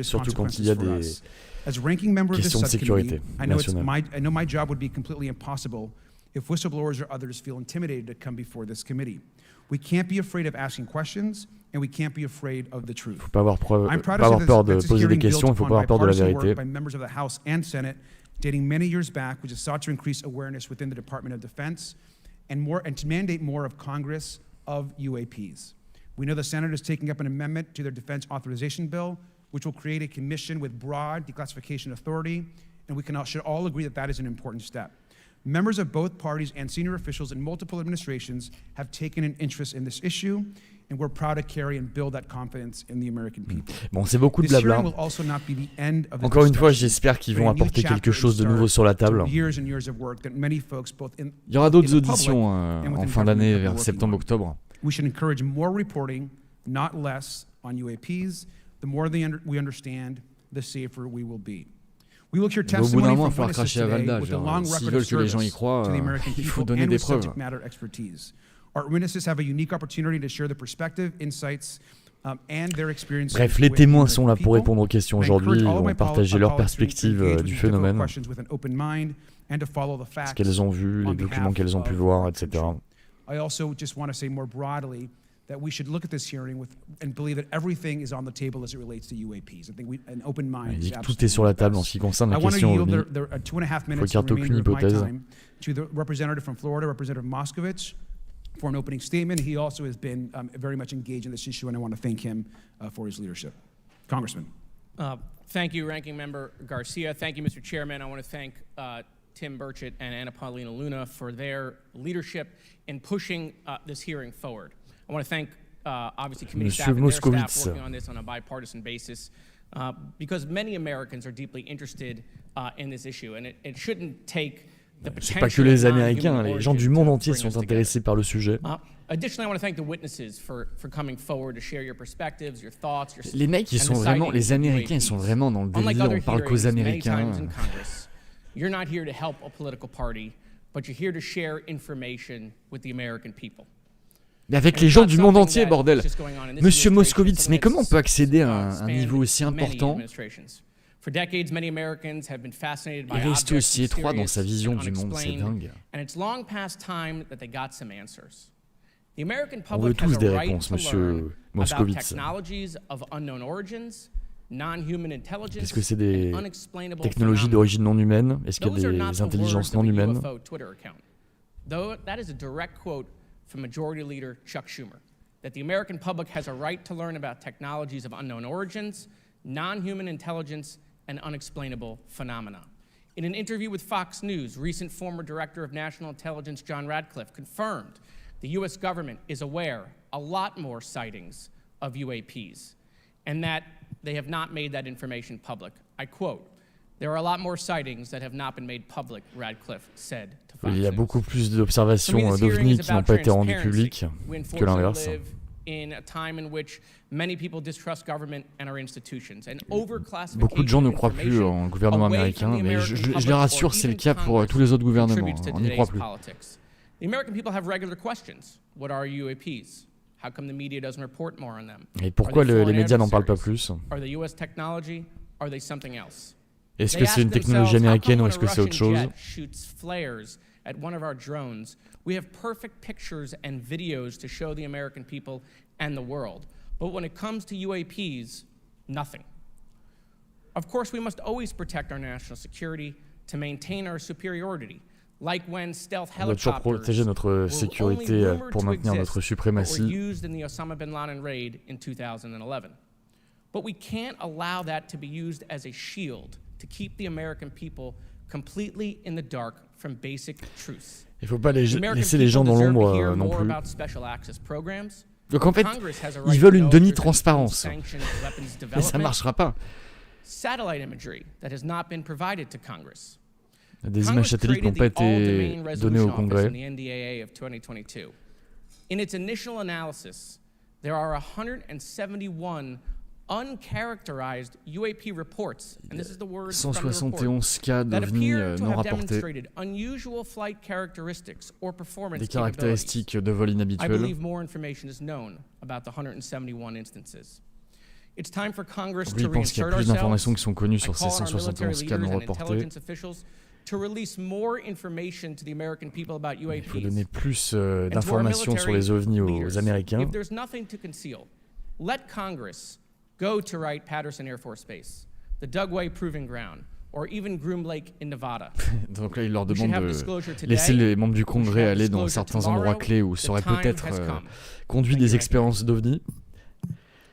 Surtout quand il y a des questions de sécurité nationale. I know my job would be completely impossible if whistleblowers or others feel intimidated to come before this committee. We can't be afraid of asking questions and we can't be afraid of the truth. Il ne faut pas avoir peur de poser des questions, il ne faut pas avoir peur de la vérité. By members of the House and Senate dating many years back, which is sought to increase awareness within the Department of Defense and to mandate more of Congress of UAPs. We know the Senate is taking up an amendment to their defense authorization bill, which will create a commission with broad declassification authority, and we should all agree that that is an important step. Members of both parties and senior officials in multiple administrations have taken an interest in this issue, and we're proud to carry and build that confidence in the American people. Bon, c'est beaucoup de blabla. Encore une fois, j'espère qu'ils vont apporter quelque chose de nouveau sur la table. Il y aura d'autres auditions en fin d'année, vers septembre-octobre. We should encourage more reporting, not less, on UAPs. The more we understand, the safer we will be. We will hear testimony from witnesses today with the long record of service to the American people and with subject matter expertise. Our witnesses have a unique opportunity to share their perspective, insights, and their experiences. Bref, les témoins sont là pour répondre aux questions aujourd'hui. Ils vont partager leur perspective du phénomène, ce qu'elles ont vu, les documents qu'elles ont pu voir, etc. I also just want to say more broadly that we should look at this hearing and believe that everything is on the table as it relates to UAPs. I think an open mind is absolutely. Tout est sur la table en ce qui concerne la question OVNI. Il faut qu'il n'y ait aucune hypothèse. To the representative from Florida, Representative Moskovich, for an opening statement. He also has been very much engaged in this issue, and I want to thank him for his leadership. Congressman. Thank you, Ranking Member Garcia. Thank you, Mr. Chairman. I want to thank Tim Burchett and Anna Paulina Luna for their leadership in pushing this hearing forward. I want to thank, obviously, committee staff and their staff working on this on a bipartisan basis, because many Americans are deeply interested in this issue, and it shouldn't take the potential. C'est pas que les Américains, les gens du monde entier sont intéressés par le sujet. Additionally, I want to thank the witnesses for coming forward to share your perspectives, your thoughts, your Les mecs, ils sont vraiment, les Américains, ils sont vraiment dans le délire. On parle qu'aux Américains. You're not here to help a political party, but you're here to share information with the American people. Mais avec les gens du monde entier, bordel. Monsieur Moscovitz, mais comment on peut accéder à un niveau aussi important et rester aussi étroit dans sa vision du monde? C'est dingue. On veut tous des réponses, monsieur Moscovitz. Est-ce que c'est des technologies d'origine non humaine? Est-ce qu'il y a des intelligences non humaines? From Majority Leader Chuck Schumer, that the American public has a right to learn about technologies of unknown origins, non-human intelligence, and unexplainable phenomena. In an interview with Fox News, recent former Director of National Intelligence John Radcliffe confirmed the U.S. government is aware a lot more sightings of UAPs, and that they have not made that information public. I quote, "There are a lot more sightings that have not been made public," Radcliffe said to Fox News. Il y a beaucoup plus d'observations d'OVNI qui n'ont pas été rendues publiques que l'inverse. Beaucoup de gens ne croient plus en gouvernement américain, mais je les rassure, c'est le cas pour tous les autres gouvernements. On n'y croit plus. The American people have regular questions. What are UAPs? How come the media doesn't report more on them? Et pourquoi les médias n'en parlent pas plus? Are they US technology? Are they something else? Est-ce que c'est une technologie américaine ou est-ce que c'est autre chose? At one of our drones, we have perfect pictures and videos to show the American people and the world. But when it comes to UAPs, nothing. Of course, we must always protect our national security to maintain our superiority. Like when stealth on doit toujours protéger notre sécurité pour maintenir notre suprématie. Used in the Osama bin Laden raid in 2011. But we can't allow that to be used as a shield to keep the American people completely in the dark from basic truths. Il ne faut pas laisser les gens dans l'ombre non plus. Donc en fait, ils veulent une demi-transparence. Mais ça ne marchera pas. Des images satellites n'ont pas été données au Congrès. In its initial analysis, there are 171 uncharacterized UAP reports, and this is the word from the report, cas d'OVNI non rapportés. Unusual flight characteristics or performance des caractéristiques de vol inhabituelles. I believe more information is known about the 171 instances. It's time for Congress to reinsert ourselves. Plus d'informations qui sont connues sur ces 171 cas non reportés. To release more information to the American people about UAPs. Il faut donner plus d'informations sur les OVNI aux Américains. If there's nothing to conceal, let Congress go to Wright-Patterson Air Force Base, the Dugway Proving Ground, or even Groom Lake in Nevada. Donc là, il leur demande de laisser les membres du Congrès aller dans certains endroits clés où seraient peut-être conduit des expériences d'OVNI.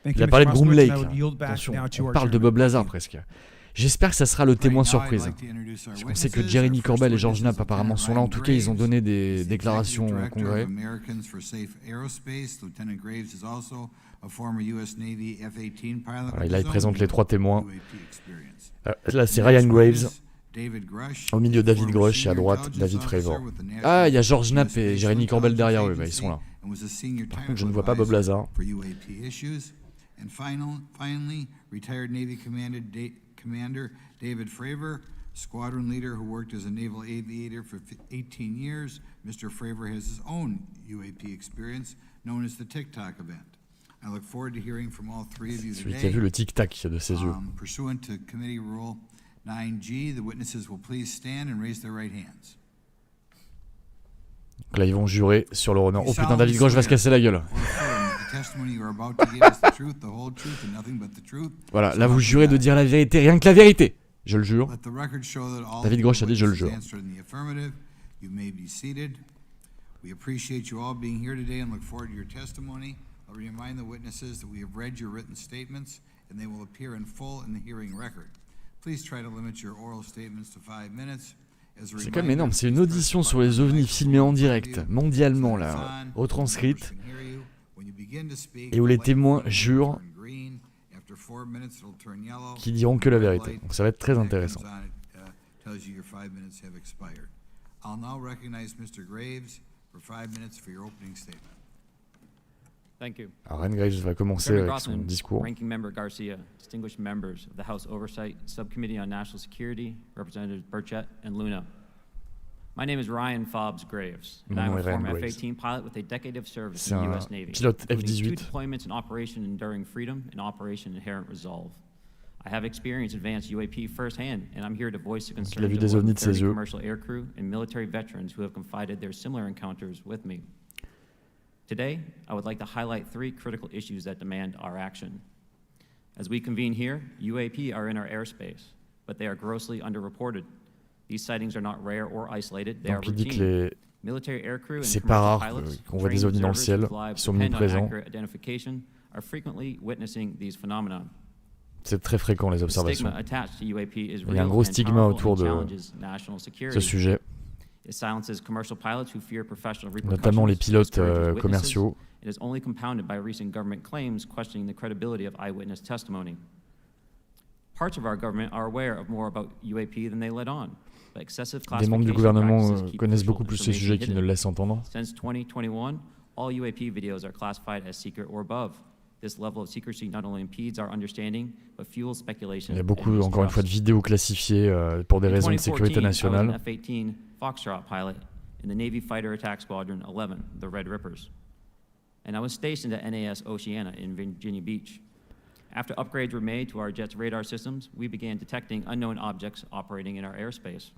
Il a parlé de Groom Lake. Attention, on parle de Bob Lazar presque. J'espère que ça sera le témoin surprise. On sait que Jeremy Corbell et George Knapp apparemment sont là. En tout cas, ils ont donné des déclarations au Congrès. Voilà, là, il présente les trois témoins. Là, c'est Ryan Graves. Au milieu, David Grusch et à droite, David Fravor. Ah, il y a George Knapp et Jeremy Corbell derrière eux. Bah, ils sont là. Par contre, je ne vois pas Bob Lazar. And finally, retired Navy Commander David Fravor, squadron leader who worked as a naval aviator for 18 years. Mr. Fravor has his own UAP experience, known as the Tic Tac event. I look forward to hearing from all three of you today. Celui qui a vu le tic-tac de ses yeux. Pursuant to Committee Rule 9G, the witnesses will please stand and raise their right hands. Donc là, ils vont jurer sur leur honneur. Oh putain, David Grusch va se casser la gueule. Voilà, là vous jurez de dire la vérité, rien que la vérité. Je le jure. David Grusch a dit je le jure. We appreciate you all being here today and look forward to your testimony. I'll remind the witnesses that we have read your written statements and they will appear in full in the hearing record. Please try to limit your oral statements to 5 minutes. C'est quand même énorme, c'est une audition sur les ovnis filmée en direct, mondialement là, retranscrite, et où les témoins jurent qu'ils diront que la vérité. Donc ça va être très intéressant. Alors, Ren Graves va commencer avec son discours. Ranking Member Garcia, distinguished members of the House Oversight Subcommittee on National Security, Representatives Burchett and Luna. My name is Ryan Fobbs Graves, and I'm a former F-18 pilot with a decade of service in the U.S. Navy, including 2 deployments in Operation Enduring Freedom and Operation Inherent Resolve. I have experienced advanced UAP firsthand, and I'm here to voice the concerns of more than 30 commercial aircrew and military veterans who have confided their similar encounters with me. Today, I would like to highlight 3 critical issues that demand our action. As we convene here, UAP are in our airspace, but they are grossly underreported. These sightings are not rare or isolated, they are routine. Military aircrew and commercial pilots, trained observers whose lives depend on accurate identification, are frequently witnessing these phenomena. C'est très fréquent les observations. Il y a un gros stigma autour de ce sujet. Notamment les pilotes commerciaux. It is only compounded by recent government claims questioning the credibility of eyewitness testimony. Parts of our government are aware of more about UAP than they let on, but excessive Des membres du gouvernement connaissent beaucoup plus ce sujet qu'ils ne le laissent entendre. Since 2021, all UAP videos are classified as secret or above. This level of secrecy not only impedes our understanding, but fuels speculation. Il y a beaucoup, encore une fois, de vidéos classifiées pour des raisons de sécurité nationale. I was an F-18 Foxtrot pilot in the Navy Fighter Attack Squadron 11, the Red Rippers. And I was stationed at NAS Oceana in Virginia Beach. After upgrades were made to our jet's radar systems, we began detecting unknown objects operating in our airspace.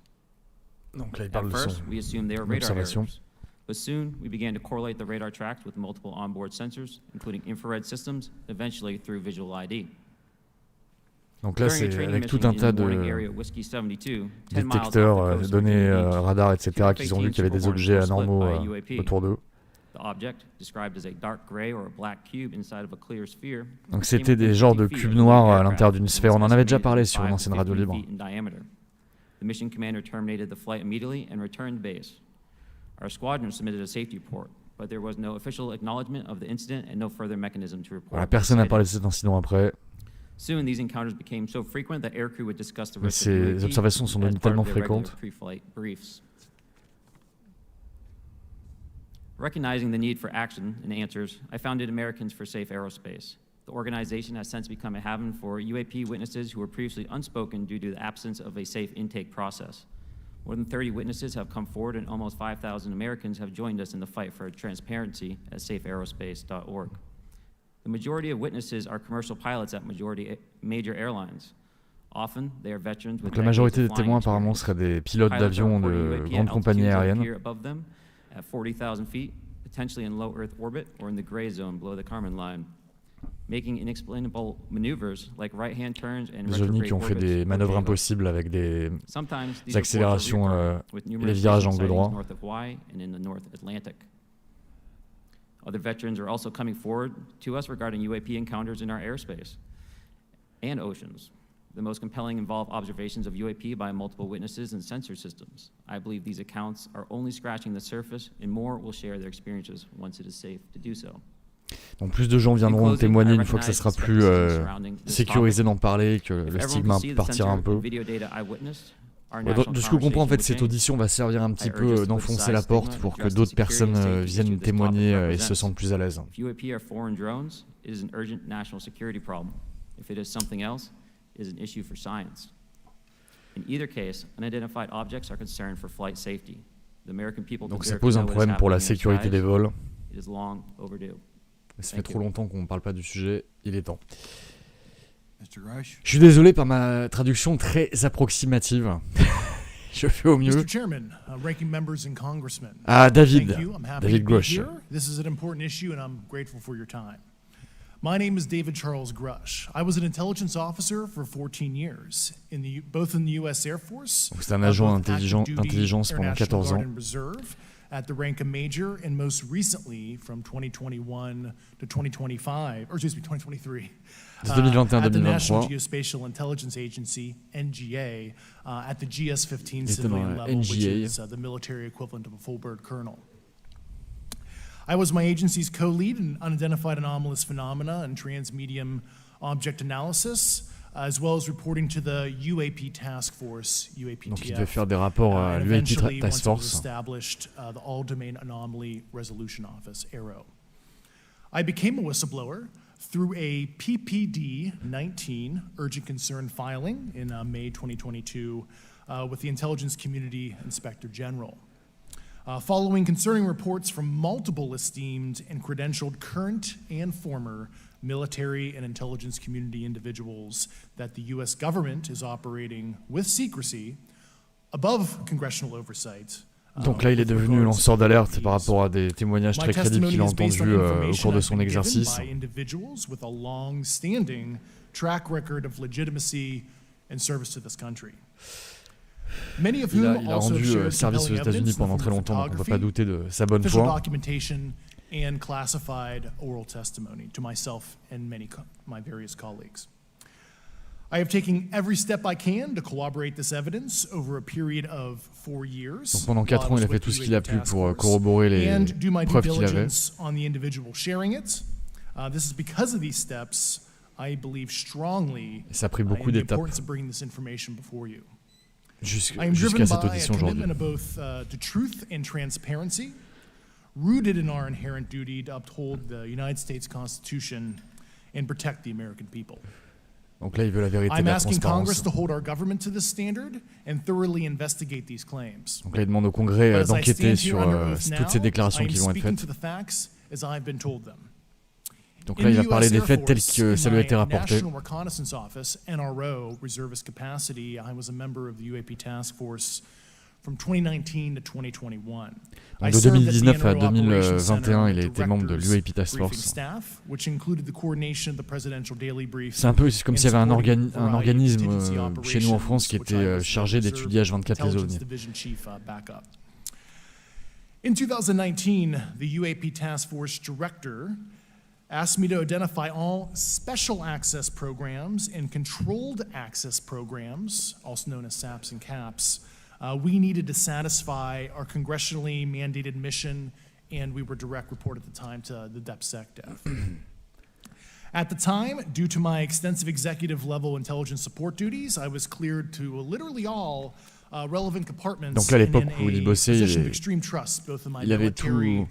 Donc là, il parle At first, we assumed they were radar d'observation. errors, but soon we began to correlate the radar tracks with multiple onboard sensors, including infrared systems, eventually through visual ID. Donc là, c'est avec tout un tas de détecteurs, données radar, etc., qu'ils ont vu qu'il y avait des objets anormaux autour d'eux. Donc c'était des genres de cubes noirs à l'intérieur d'une sphère. On en avait déjà parlé sur une ancienne radio libre. The mission commander terminated the flight immediately and returned to base. Our squadron submitted a safety report, but there was no official acknowledgement of the incident and no further mechanism to report. Voilà, personne n'a parlé de cet incident après. Soon, these encounters became so frequent that aircrew would discuss the risk ces observations sont devenues tellement fréquentes. Pre-flight briefs. Recognizing the need for action and answers, I founded Americans for Safe Aerospace. The organization has since become a haven for UAP witnesses who were previously unspoken due to the absence of a safe intake process. More than 30 witnesses have come forward, and almost 5,000 Americans have joined us in the fight for transparency at safeaerospace.org. The majority of witnesses are commercial pilots at major airlines. Often, they are veterans with la majorité des témoins apparemment seraient des pilotes d'avions de grandes compagnies aériennes. At 40,000 feet, potentially in low Earth orbit or in the gray zone below the Kármán line, making inexplainable maneuvers like right-hand turns and des ovnis qui ont fait des manœuvres impossibles avec des accélérations et les virages angle droit. Other veterans are also coming forward to us regarding UAP encounters in our airspace and oceans. The most compelling involve observations of UAP by multiple witnesses and sensor systems. I believe these accounts are only scratching the surface, and more will share their experiences once it is safe to do so. Donc plus de gens viendront témoigner une fois que ça sera plus sécurisé d'en parler, que le stigma partira un peu. De ce que je comprends, en fait, cette audition va servir un petit peu d'enfoncer la porte pour que d'autres personnes viennent témoigner et se sentent plus à l'aise. Is an issue for science. In either case, unidentified objects are concerned for flight safety. The American people Donc ça pose un problème pour la sécurité des vols. It is long overdue. Ça fait trop longtemps qu'on ne parle pas du sujet, il est temps. Mr. Grusch. Je suis désolé par ma traduction très approximative. Je fais au mieux. Mr. Chairman, ranking members and congressmen. David Grusch. This is an important issue and I'm grateful for your time. My name is David Charles Grusch. I was an intelligence officer for 14 years, both in the U.S. Air Force, c'est un agent d'intelligence pendant 14 ans. at the rank of major, and most recently from 2021 to 2025, or excuse me, 2023. At the National Geospatial Intelligence Agency, NGA, at the GS-15 civilian level, which is the military equivalent of a full bird colonel. I was my agency's co-lead in unidentified anomalous phenomena and transmedium object analysis, as well as reporting to the UAP Task Force, UAPTF. Donc il devait faire des rapports à l'UAP Task Force. Established the All-Domain Anomaly Resolution Office, ARROW. I became a whistleblower through a PPD-19 urgent concern filing in May 2022 with the Intelligence Community Inspector General. Following concerning reports from multiple esteemed and credentialed current and former military and intelligence community individuals that the U.S. government is operating with secrecy above congressional oversight. Donc là, il est devenu lanceur d'alerte par rapport à des témoignages très crédibles qu'il a entendus au cours de son exercice. With a long-standing track record of legitimacy and service to this country. Il a rendu service aux États-Unis pendant très longtemps, donc on ne peut pas douter de sa bonne foi. And classified oral testimony to myself and my various colleagues. I have taken every step I can to corroborate this evidence over a period of 4 years. Donc pendant 4 ans, il a fait tout ce qu'il a pu pour corroborer les preuves qu'il avait. On the individual sharing it. This is because of these steps, I believe strongly ça a pris beaucoup d'étapes jusqu'à cette audition aujourd'hui. To truth and transparency, rooted in our inherent duty to uphold the United States Constitution and protect the American people. Donc là, il veut la vérité et la transparence. Donc là, il demande au Congrès d'enquêter sur toutes ces déclarations qui vont être faites. Donc là, il va parler des faits tels que ça lui a été rapporté. Donc de 2019 à 2021, il a été membre de l'UAP Task Force. C'est un peu comme s'il y avait un organisme chez nous en France qui était chargé d'étudier H24 les OVNI. In 2019, the UAP Task Force Director asked me to identify all special access programs and controlled access programs, also known as SAPs and CAPs, we needed to satisfy our congressionally mandated mission, and we were direct report at the time to the DepSecDef. At the time, due to my extensive executive level intelligence support duties, I was cleared to literally all relevant compartments. Donc là, à l'époque où il bossait, il avait tous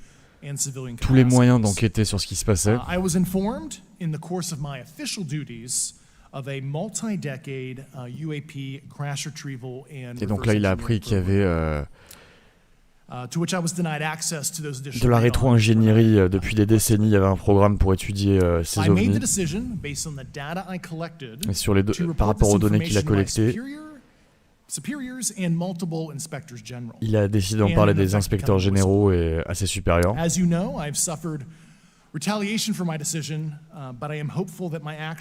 les moyens d'enquêter sur ce qui se passait. I was informed in the course of my official duties of a multi-decade UAP crash retrieval and et donc là, il a appris qu'il y avait de la rétro-ingénierie depuis des décennies. Il y avait un programme pour étudier ces OVNI. Et sur par rapport aux données qu'il a collectées, il a décidé d'en parler des inspecteurs généraux et à ses supérieurs.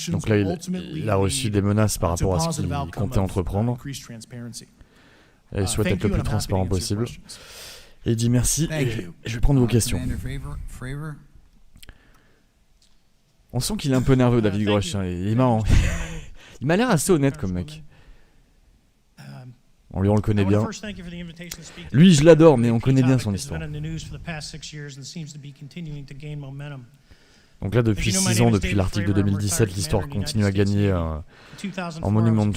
Donc là, il a reçu des menaces par rapport à ce qu'il comptait entreprendre. Et il souhaite être le plus transparent possible. Et il dit merci, et je vais prendre vos questions. On sent qu'il est un peu nerveux, David Grusch, hein, il est marrant. Il m'a l'air assez honnête comme mec. On le connaît bien. Lui, je l'adore, mais on connaît bien son histoire. Donc là, depuis 6 ans, depuis l'article de 2017, l'histoire continue à gagner en momentum.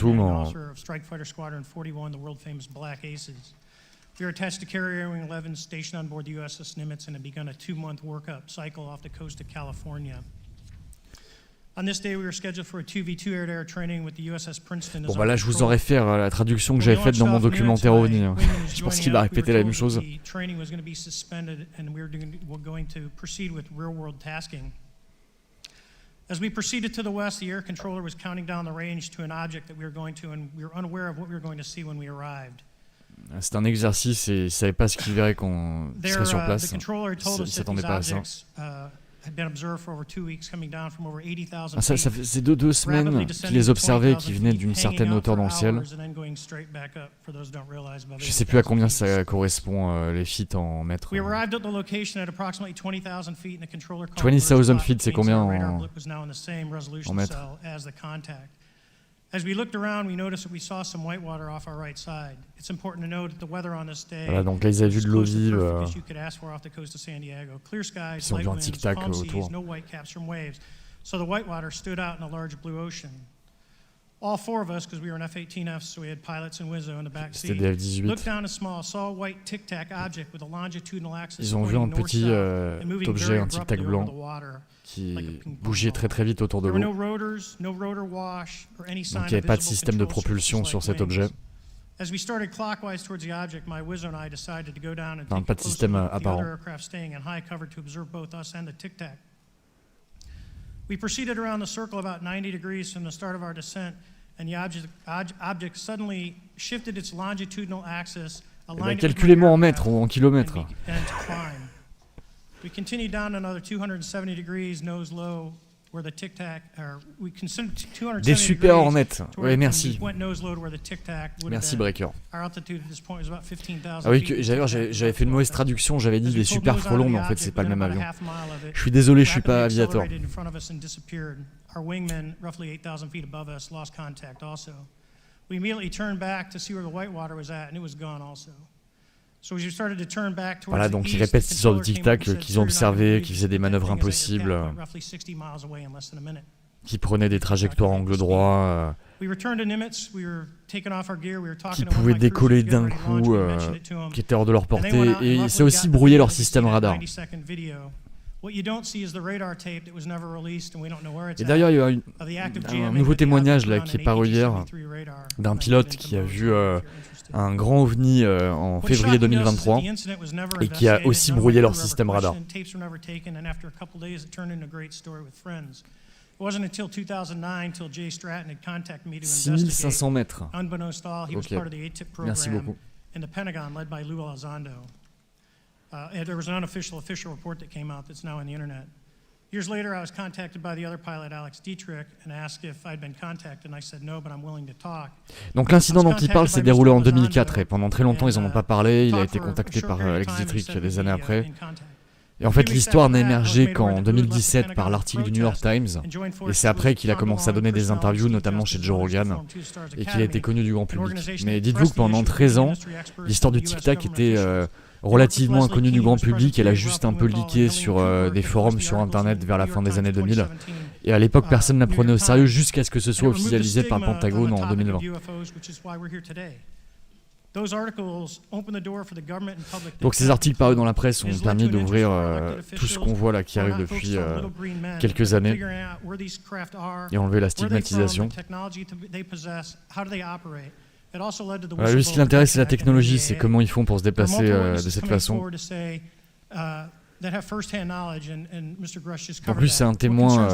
We are attached to Carrier 11 stationed on board the USS Nimitz and have begun a 2-month workup cycle off the coast of California. On this day, we were scheduled for a 2v2 air-to-air training with the USS Princeton. Bon bah là, je vous aurais fait la traduction que j'avais faite dans mon documentaire OVNI. Je pense qu'il va répéter la même chose. The training was going to be suspended and we were going to proceed with real-world tasking. As we proceeded to the west, the air controller was counting down the range to an object that we were going to, and we were unaware of what we were going to see when we arrived. C'était un exercice et il ne savait pas ce qu'il verrait quand il serait sur place. Il ne s'attendait pas à ça. C'est deux semaines qu'ils les observaient, qui venaient d'une certaine hauteur dans le ciel. Je ne sais plus à combien ça correspond les feet en mètres. 20,000 feet, c'est combien en mètres? As we looked around, we noticed that we saw some whitewater off our right side. It's important to note that the weather on this day voilà, donc là ils avaient vu de l'eau vive. Ils ont vu un tic-tac autour. No whitecaps from waves. So the whitewater stood out in a large blue ocean. All four of us, because we were in F-18Fs, so we had pilots and Wizzo in the back seat. C'était des F-18. Looked down and saw a white tic-tac object with a longitudinal axis. Ils ont vu un petit objet, un tic-tac blanc, qui bougeait très très vite autour de l'eau. Donc il n'y avait pas de système de propulsion sur cet objet. Enfin, pas de système apparent. We proceeded around the circle about 90 degrees from the start of our descent, and the object suddenly shifted its longitudinal axis. Calculez-moi en mètres ou en kilomètres. We continued down another 270 degrees, nose low, where the tic-tac, or we considered 270 des super hornets. Oui, merci. Went nose low to where the tic-tac would merci have Breaker. Our altitude at this point was about 15,000 ah oui, j'avais fait une mauvaise traduction, j'avais dit des super frelons, mais en fait c'est pas le même avion. Je suis désolé, je suis pas aviateur. Our wingmen, roughly 8,000 feet above us, lost contact also. We immediately turned back to see where the whitewater was at, and it was gone also. Voilà, donc ils répètent cette histoire de tic-tac qu'ils ont observé, qui faisaient des manœuvres impossibles, qui prenaient des trajectoires angle droit, qui pouvaient décoller d'un coup, qui étaient hors de leur portée, et c'est aussi brouiller leur système radar. Et d'ailleurs, il y a un nouveau témoignage là, qui est paru hier d'un pilote qui a vu un grand OVNI en février 2023 et qui a aussi brouillé leur système radar. 6500 mètres. Ok, merci beaucoup. There was an official report that came out that's now on the internet. Years later, I was contacted by the other pilot, Alex Dietrich, and asked if I'd been contacted, and I said no, but I'm willing to talk. Donc l'incident dont il parle s'est déroulé en 2004 et pendant très longtemps ils en ont pas parlé. Il a été contacté par Alex Dietrich des années après. Et en fait l'histoire n'a émergé qu'en 2017 par l'article du New York Times. Et c'est après qu'il a commencé à donner des interviews, notamment chez Joe Rogan, et qu'il a été connu du grand public. Mais dites-vous que pendant 13 ans, l'histoire du tic-tac était relativement inconnue du grand public. Elle a juste un peu leaké sur des forums sur internet vers la fin des années 2000. Et à l'époque, personne ne la prenait au sérieux jusqu'à ce que ce soit officialisé par le Pentagone en 2020. Donc ces articles parus dans la presse ont permis d'ouvrir tout ce qu'on voit là qui arrive depuis quelques années et enlever la stigmatisation. Voilà, lui, ce qui l'intéresse, c'est la technologie, c'est comment ils font pour se déplacer de cette façon. Donc lui, c'est un témoin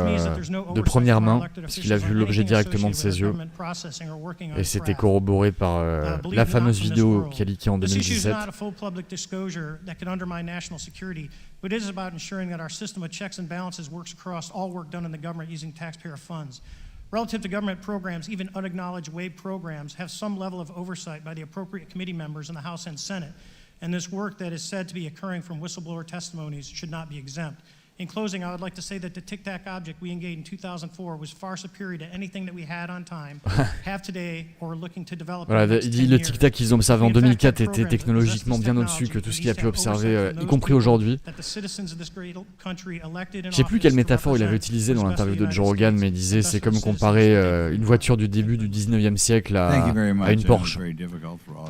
de première main, parce qu'il a vu l'objet directement de ses yeux. Et c'était corroboré par la fameuse vidéo qui a leaké en 2017. Relative to government programs, even unacknowledged WAVE programs have some level of oversight by the appropriate committee members in the House and Senate, and this work that is said to be occurring from whistleblower testimonies should not be exempt. In closing, I would like to say that the tic-tac object we engaged in 2004 was far superior to anything that we had on time, have today, or looking to develop. Voilà, il dit le tic-tac qu'ils ont observé en 2004 était technologiquement bien au-dessus que tout ce qu'il a pu observer, y compris aujourd'hui. Je ne sais plus quelle métaphore il avait utilisé dans l'interview de Joe Rogan, mais il disait c'est comme comparer une voiture du début du 19e siècle à une Porsche.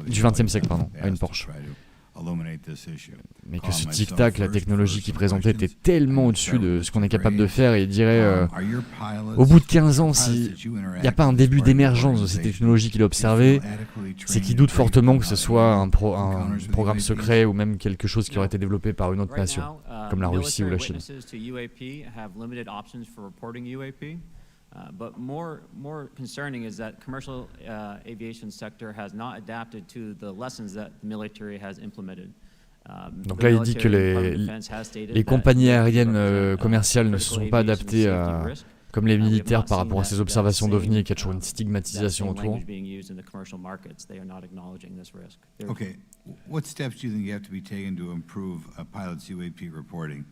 Du 20e siècle, pardon, à une Porsche. Mais que ce tic-tac, la technologie qu'il présentait était tellement au-dessus de ce qu'on est capable de faire, et il dirait au bout de 15 ans, s'il n'y a pas un début d'émergence de ces technologies qu'il a observées, c'est qu'il doute fortement que ce soit un programme secret ou même quelque chose qui aurait été développé par une autre nation, comme la Russie ou la Chine. But more concerning is that commercial aviation sector has not adapted to the lessons that the military has implemented. Donc là, il dit que les compagnies aériennes commerciales ne se sont pas adaptées comme les militaires par rapport à ces observations d'OVNI et qu'il y a toujours une stigmatisation autour. Okay, what steps do you think have to be taken to improve a pilot's UAP reporting,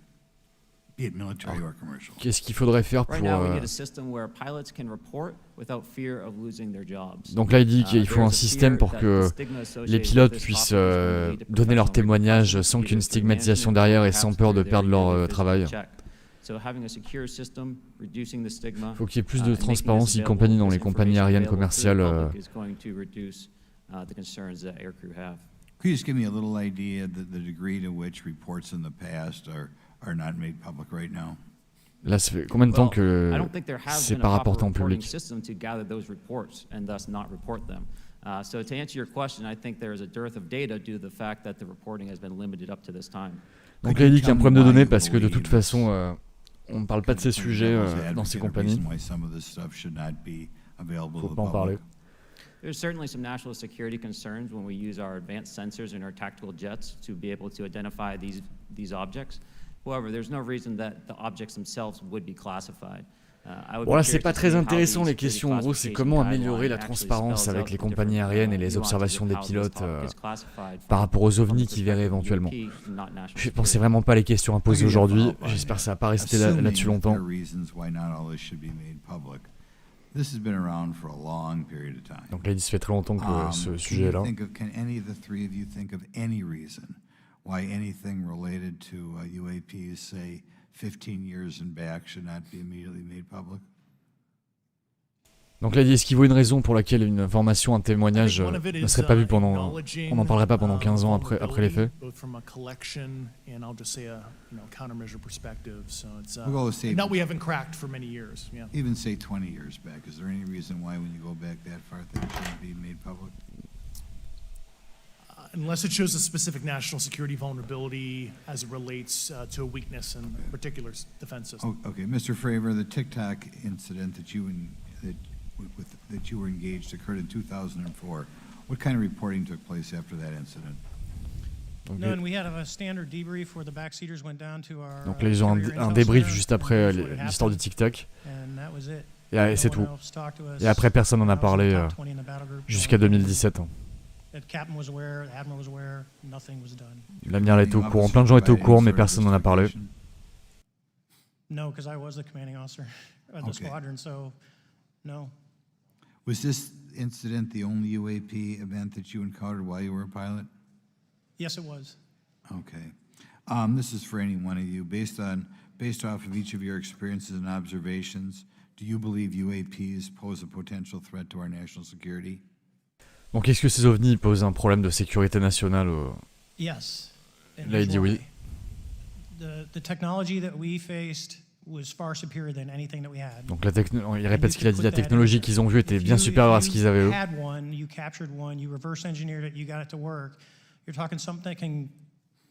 be it military or commercial? Qu'est-ce qu'il faudrait faire pour... Donc là, il dit qu'il faut un système pour que les pilotes puissent donner leur témoignage sans qu'une stigmatisation derrière et sans peur de perdre leur travail. Il faut qu'il y ait plus de transparence, y compris dans les compagnies aériennes commerciales. Could you just give me a little idea of the degree to which reports in the past are not made public right now? Là, ça fait combien de temps que c'est pas rapporté en public? So to answer your question, I think there is a dearth of data due to the fact that the reporting has been limited up to this time. Donc là, il dit qu'il y a un problème de données parce que de toute façon, on ne parle pas de ces sujets dans ces compagnies. Faut pas en parler. There's certainly some national security concerns when we use our advanced sensors in our tactical jets to be able to identify these objects. However, there's no reason that the objects themselves would be classified. Bon là, c'est pas très intéressant les questions. En gros, c'est comment améliorer la transparence avec les compagnies aériennes et les observations des pilotes par rapport aux OVNI qu'ils verraient éventuellement. Je pensais vraiment pas les questions à poser aujourd'hui. J'espère que ça va pas rester là-dessus longtemps. Donc là, il se fait très longtemps que ce sujet est là. Why anything related to UAPs, say 15 years and back, should not be immediately made public? Donc là, il dit, est-ce qu'il vaut une raison pour laquelle une information, un témoignage ne serait pas vu pendant... On n'en parlerait pas pendant 15 ans après les faits? That we haven't cracked for many years. Yeah. Even say 20 years back, is there any reason why when you go back that far things shouldn't be made public? Unless it shows a specific national security vulnerability as it relates to a weakness in a particular defense system. Okay, Mr. Fravor, the TikTok incident that you were engaged occurred in 2004. What kind of reporting took place after that incident? None. We had a standard debrief where the backseaters went down to our. Donc là, ils ont un débrief juste après l'histoire du TikTok. And that was it. Et c'est tout. Et après, personne n'en a parlé jusqu'à 2017. L'amiral était au courant, plein de gens étaient au courant, mais personne n'en a parlé. No, because I was the commanding officer of the squadron, so no. Was this incident the only UAP event that you encountered while you were a pilot? Yes, it was. Okay. This is for any one of you. Based off of each of your experiences and observations, do you believe UAPs pose a potential threat to our national security? Donc, est-ce que ces ovnis posent un problème de sécurité nationale Yes. Là, il dit oui. The technology that we faced was far superior than anything that we had. Donc, il répète ce qu'il a dit. La technologie qu'ils ont vue était bien supérieure à ce qu'ils avaient eux. You captured one, you reverse engineered it, you got it to work. You're talking something that can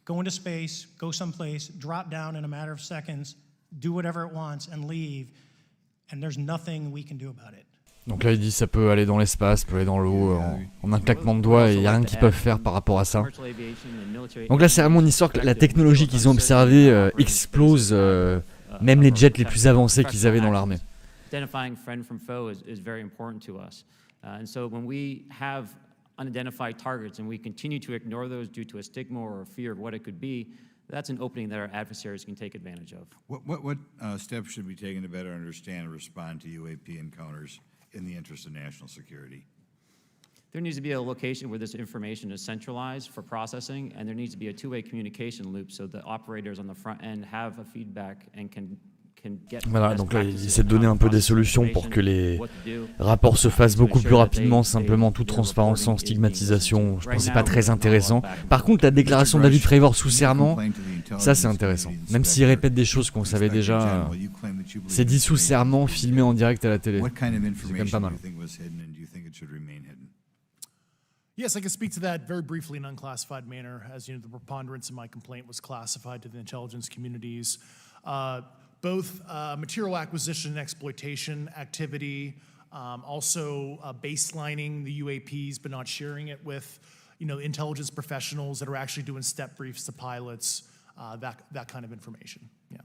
go into space, go someplace, drop down in a matter of seconds, do whatever it wants, and leave. And there's nothing we can do about it. Donc là, il dit ça peut aller dans l'espace, peut aller dans l'eau, en un claquement de doigts, et il n'y a rien qu'ils peuvent faire par rapport à ça. Donc là, c'est vraiment une histoire que la technologie qu'ils ont observée explose même les jets les plus avancés qu'ils avaient dans l'armée. Identifying friend from foe is very important to us. And so when we have unidentified targets and we continue to ignore those due to a stigma or a fear of what it could be, that's an opening that our adversaries can take advantage of. What steps should be taken to better understand and respond to UAP encounters in the interest of national security? There needs to be a location where this information is centralized for processing, and there needs to be a two-way communication loop so the operators on the front end have a feedback and can get. Voilà, donc là, il essaie de donner un peu des solutions pour que les rapports se fassent beaucoup plus rapidement, simplement toute transparence, sans stigmatisation. Je pense que c'est pas très intéressant. Par contre, la déclaration de David Fravor sous serment, ça c'est intéressant. Même s'il répète des choses qu'on savait déjà, c'est dit sous serment, filmé en direct à la télé. C'est quand même pas mal. Yes, I can speak to that very briefly in unclassified manner. As you know, the preponderance of my complaint was classified to the intelligence communities. Both material acquisition and exploitation activity, also baselining the UAPs but not sharing it with intelligence professionals that are actually doing step briefs to pilots, that kind of information. Yeah.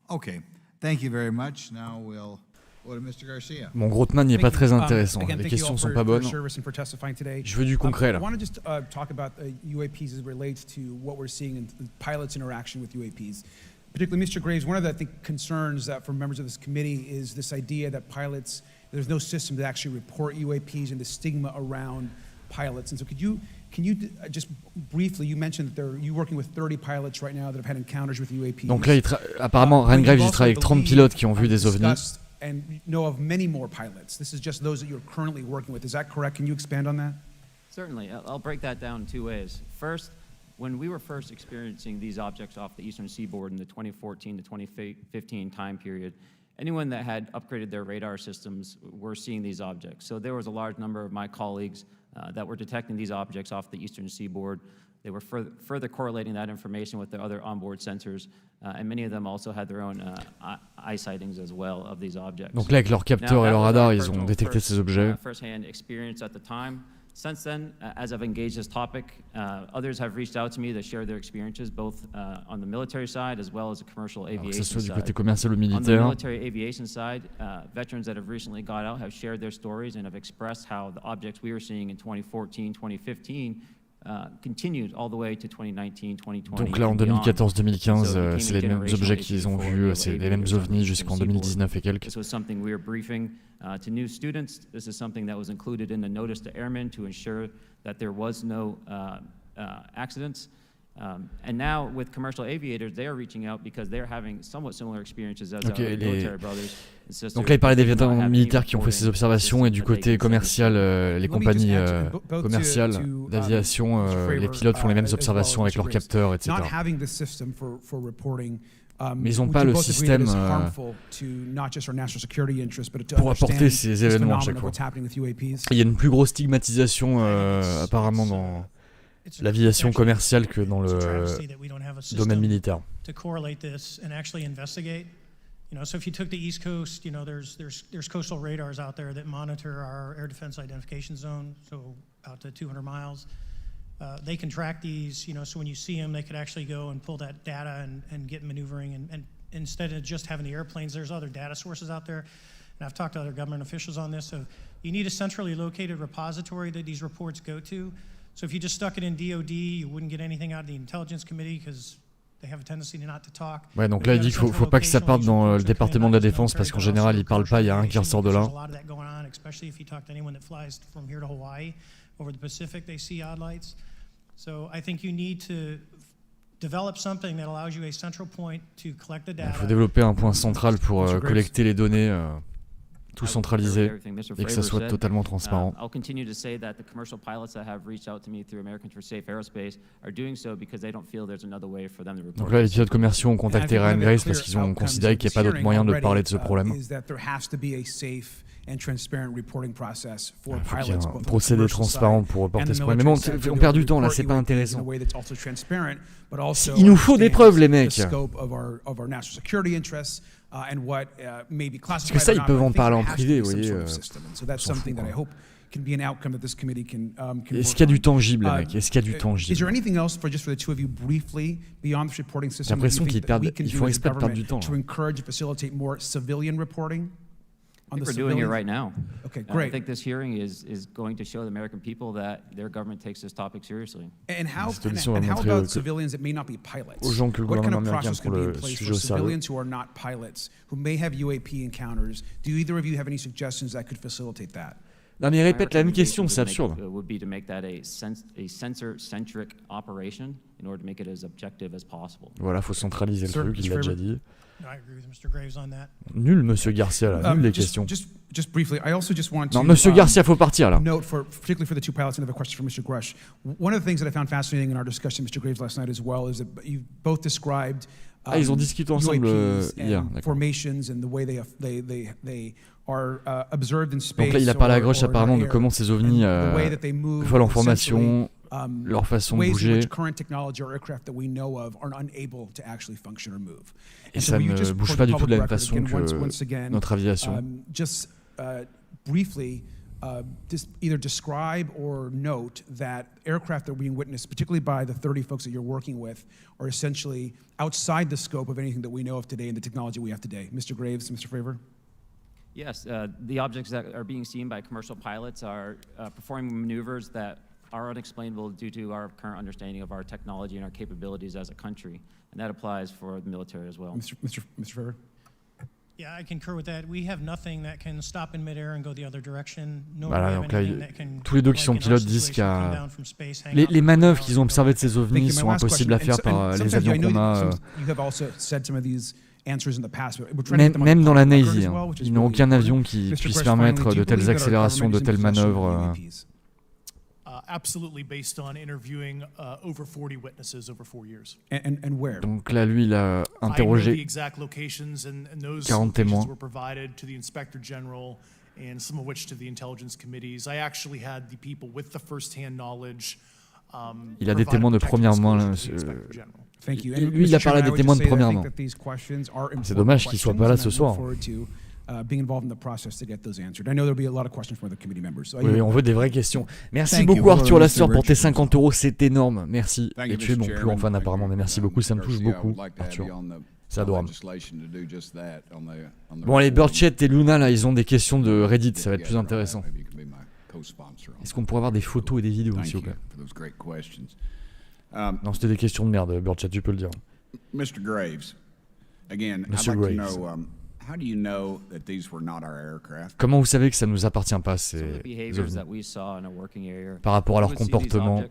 Okay. Thank you very much. Now we'll go to Mr. Garcia. Mon Grothman n'est pas très intéressant. Les questions sont pas bonnes. Je veux du concret là. I want to just talk about UAPs as it relates to what we're seeing in pilots' interaction with UAPs. Particularly, Mr. Graves, one of the concerns that for members of this committee is this idea that pilots, there's no system to actually report UAPs and the stigma around pilots. And so can you just briefly, you mentioned that you're working with 30 pilots right now that have had encounters with UAPs. Donc là, apparemment, Ryan Graves, il travaille avec 30 pilotes qui ont vu des OVNI. And know of many more pilots. This is just those that you're currently working with. Is that correct? Can you expand on that? Certainly. I'll break that down in two ways. First, when we were first experiencing these objects off the eastern seaboard in the 2014 to 2015 time period, anyone that had upgraded their radar systems were seeing these objects. So there was a large number of my colleagues that were detecting these objects off the eastern seaboard. They were further correlating that information with their other onboard sensors, and many of them also had their own eye sightings as well of these objects. Donc là, avec leurs capteurs et leurs radars, ils ont détecté ces objets. First-hand experience at the time. Since then, as I've engaged this topic, others have reached out to me to share their experiences, both on the military side as well as the commercial aviation side. Du côté commercial ou militaire. On the military aviation side, veterans that have recently got out have shared their stories and have expressed how the objects we were seeing in 2014, 2015 continued all the way to 2019, 2020. Donc là, en 2014-2015, c'est les mêmes objets qu'ils ont vus, c'est les mêmes OVNI jusqu'en 2019 et quelques. This was something we were briefing to new students. This is something that was included in the notice to airmen to ensure that there was no accidents. And now with commercial aviators, they are reaching out because they're having somewhat similar experiences as our military brothers and sisters. Donc là, il parlait des vétérans militaires qui ont fait ces observations et du côté commercial, les compagnies commerciales d'aviation, les pilotes font les mêmes observations avec leurs capteurs, etc. Mais ils n'ont pas le système pour apporter ces événements à chaque fois. Il y a une plus grosse stigmatisation apparemment dans l'aviation commerciale que dans le domaine militaire. So if you took the East Coast, there's coastal radars out there that monitor our air defense identification zone, so out to 200 miles. They can track these, so when you see them, they could actually go and pull that data and get maneuvering. And instead of just having the airplanes, there's other data sources out there. And I've talked to other government officials on this. So you need a centrally located repository that these reports go to. So if you just stuck it in DOD, you wouldn't get anything out of the Intelligence Committee because they have a tendency not to talk. Ouais, donc là il dit qu'il faut pas que ça parte dans le département de la défense parce qu'en général ils parlent pas, il y a un qui ressort de là. Especially if you talk to anyone that flies from here to Hawaii, over the Pacific, they see odd lights. So I think you need to develop something that allows you a central point to collect the data. Il faut développer un point central pour collecter les données. Tout centralisé et que ça soit totalement transparent. I'll continue to say that the commercial pilots that have reached out to me through Americans for Safe Aerospace are doing so because they don't feel there's another way for them to report. Donc là, les pilotes commerciaux ont contacté Ryan Graves parce qu'ils ont considéré qu'il n'y a pas d'autre moyen de parler de ce problème. Il faut qu'il y ait un procédé transparent pour reporter ce problème. Mais bon, on perd du temps là, c'est pas intéressant. Il nous faut des preuves, les mecs. Parce que ça, ils peuvent en parler en privé, vous voyez. Est-ce qu'il y a du tangible, les mecs? Est-ce qu'il y a du tangible? J'ai l'impression qu'ils font exprès de perdre du temps. I think we're doing it right now. Okay, great. I think this hearing is going to show the American people that their government takes this topic seriously. And how about civilians that may not be pilots? What kind of process could be in place for civilians who are not pilots, who may have UAP encounters? Do either of you have any suggestions that could facilitate that? Non mais il répète la même question, c'est absurde. Would be to make that a sensor-centric operation in order to make it as objective as possible. Voilà, faut centraliser le truc, il l'a déjà dit. I agree with Mr. Graves on that. Nul, Monsieur Garcia, là. Nul les questions. Just briefly, I also just want to. Non, Monsieur Garcia, faut partir là. Note particularly for the two pilots, and I have a question for Mr. Grusch. One of the things that I found fascinating in our discussion, Mr. Graves, last night as well, is that you both described. Ils ont discuté ensemble hier. Formations and the way they are observed in space. Donc là, il a parlé à Grusch apparemment de comment ces ovnis volent en formation. Leur façon de bouger. Et ça ne bouge pas du tout de la même façon que notre aviation. Briefly, either describe or note that aircraft that are being witnessed, particularly by the 30 folks that you're working with, are essentially outside the scope of anything that we know of today and the technology we have today. Mr. Graves, Mr. Fravor? Yes, the objects that are being seen by commercial pilots are performing maneuvers that are unexplainable due to our current understanding of our technology and our capabilities as a country. And that applies for the military as well. Mr. Fravor? Yeah, I concur with that. We have nothing that can stop in midair and go the other direction. Voilà, donc là, tous les deux qui sont pilotes disent qu'il y a les manœuvres qu'ils ont observées de ces ovnis sont impossibles à faire par les avions qu'on a. Même dans la Navy, ils n'ont aucun avion qui puisse permettre de telles accélérations, de telles manœuvres. Absolutely, based on interviewing over 40 witnesses over 4 years. And where? Donc là, lui, il a interrogé 40 témoins. Were provided to the Inspector General and some of which to the intelligence committees. I actually had the people with the first-hand knowledge. Il a des témoins de première main. Lui, il a parlé des témoins de première main. C'est dommage qu'il ne soit pas là ce soir. Being involved in the process to get those answered. I know there'll be a lot of questions from the committee members. Oui, on veut des vraies questions. Merci beaucoup Arthur Lasseur pour tes 50 €, c'est énorme. Merci. Et tu es mon plus grand fan apparemment, mais merci beaucoup, ça me touche beaucoup, Arthur. C'est adorable. Bon allez, Burchett et Luna, là, ils ont des questions de Reddit, ça va être plus intéressant. Est-ce qu'on pourrait avoir des photos et des vidéos, s'il vous plaît? Non, c'était des questions de merde, Burchett, tu peux le dire. Mr. Graves, again, Monsieur I'd like Graves. to know, how do you know that these were not our aircraft? Comment vous savez que ça ne nous appartient pas, ces ovnis? Par rapport à leur comportement,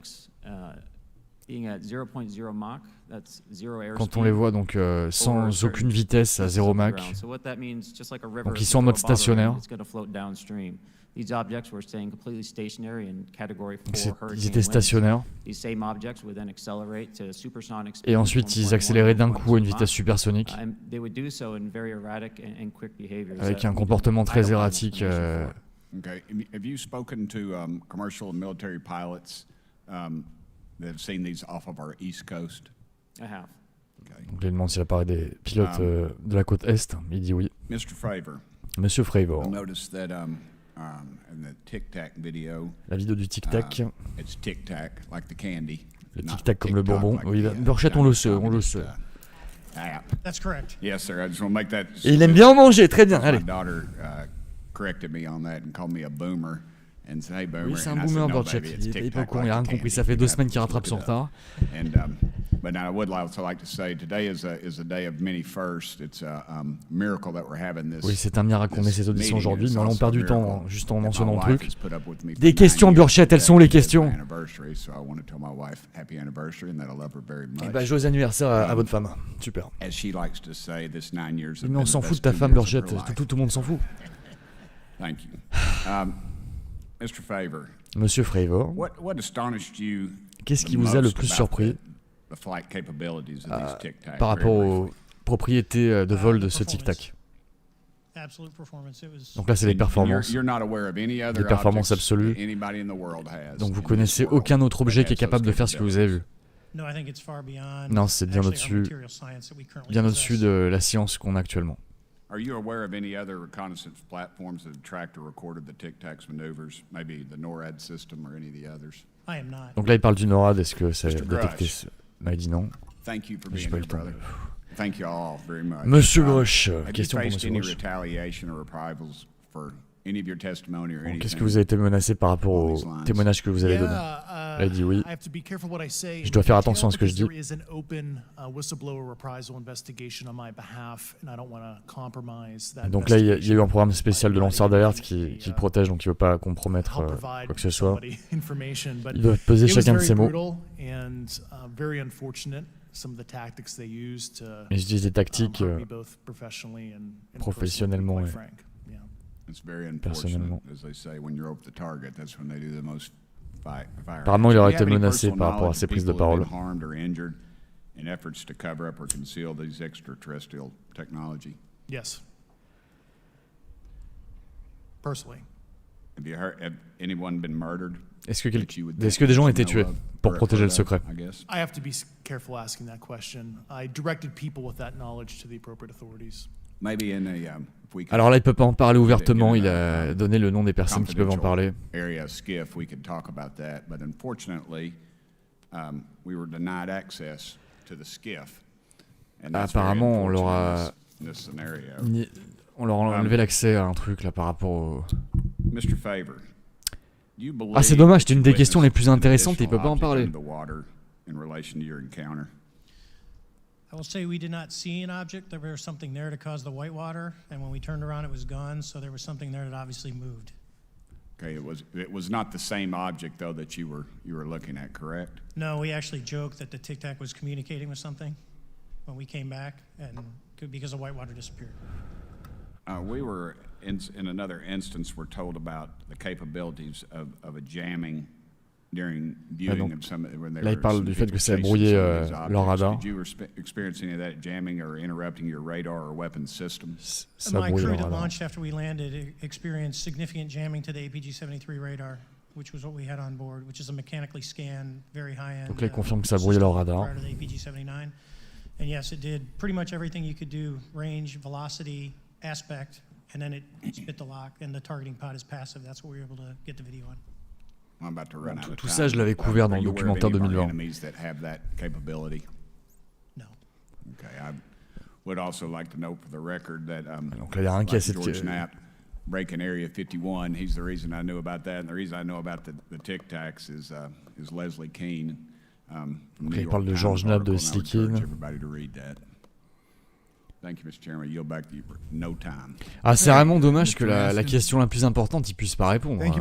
quand on les voit donc sans aucune vitesse à 0 Mach, donc ils sont en mode stationnaire. Ils étaient stationnaires. Et ensuite, ils accéléraient d'un coup à une vitesse supersonique. Avec un comportement très erratique. Okay. Have you spoken to commercial and military pilots that have seen these off of our East Coast? I have. Okay. Donc, il demande s'il a parlé des pilotes de la côte Est. Il dit oui. Mr. Fravor. Monsieur Fravor. I noticed that in the Tic Tac video, la vidéo du Tic Tac. It's Tic Tac, like the candy. Le Tic Tac comme le bonbon. Oui, Burchett, on le sait, on le sait. That's correct. Yes, sir. I just want to make that. Et il aime bien en manger, très bien. Allez. My daughter corrected me on that and called me a boomer and said, "Hey, boomer." Oui, c'est un boomer, Burchett. Il est pas au courant, il a rien compris. Ça fait 2 semaines qu'il rattrape son retard. But now I would also like to say today is a day of many firsts. It's a miracle that we're having this. Oui, c'est un miracle qu'on ait ces auditions aujourd'hui, mais on perd du temps juste en mentionnant le truc. Des questions, Burchett, elles sont les questions. Eh ben, joyeux anniversaire à votre femme. Super. Mais on s'en fout de ta femme, Burchett. Tout le monde s'en fout. Thank you. Mr. Fravor. Monsieur Fravor. What astonished you? Qu'est-ce qui vous a le plus surpris par rapport aux propriétés de vol de ce Tic Tac? Donc là, c'est les performances. Des performances absolues. Donc vous connaissez aucun autre objet qui est capable de faire ce que vous avez vu? Non, c'est bien au-dessus de la science qu'on a actuellement. Are you aware of any other reconnaissance platforms that have tracked or recorded the Tic Tac's maneuvers, maybe the NORAD system or any of the others? I am not. Donc là, il parle du NORAD. Est-ce que ça a détecté? Il dit non. Thank you for being here, brother. Thank you all very much. Monsieur Grusch, question pour Monsieur Grusch. Qu'est-ce que vous avez été menacé par rapport au témoignage que vous avez donné? Là, il dit oui. Je dois faire attention à ce que je dis. Donc là, il y a eu un programme spécial de lanceur d'alerte qui le protège, donc il ne veut pas compromettre quoi que ce soit. Il doit peser chacun de ses mots. Ils utilisent des tactiques professionnellement et personnellement. Apparemment, il aurait été menacé par rapport à ses prises de parole. Yes. Personally. Est-ce que des gens ont été tués pour protéger le secret? I have to be careful asking that question. I directed people with that knowledge to the appropriate authorities. Alors là, il peut pas en parler ouvertement. Il a donné le nom des personnes qui peuvent en parler. Apparemment, on leur a enlevé l'accès à un truc là par rapport au... Ah, c'est dommage, c'était une des questions les plus intéressantes et il peut pas en parler. I will say we did not see an object. There was something there to cause the whitewater, and when we turned around, it was gone. So there was something there that obviously moved. Okay, it was not the same object though that you were looking at, correct? No, we actually joked that the Tic Tac was communicating with something when we came back, and because the whitewater disappeared. We were in another instance. We're told about the capabilities of a jamming. Là, il parle du fait que ça a brouillé leur radar. My crew that launched after we landed experienced significant jamming to the APG-73 radar, which was what we had on board, which is a mechanically scanned, very high-end. Donc là, il confirme que ça a brouillé leur radar. Prior to the APG-79, and yes, it did pretty much everything you could do: range, velocity, aspect, and then it spit the lock. And the targeting pod is passive. That's what we were able to get the video on. Tout ça, je l'avais couvert dans le documentaire 2020. Donc là, il y a un qui a cette... Breaking Area 51, he's the reason I knew about that, and the reason I know about the Tic Tacs is Leslie Keane. Donc là, il parle de George Knapp de Slikin. Ah, c'est vraiment dommage que la question la plus importante, il puisse pas répondre. Est-ce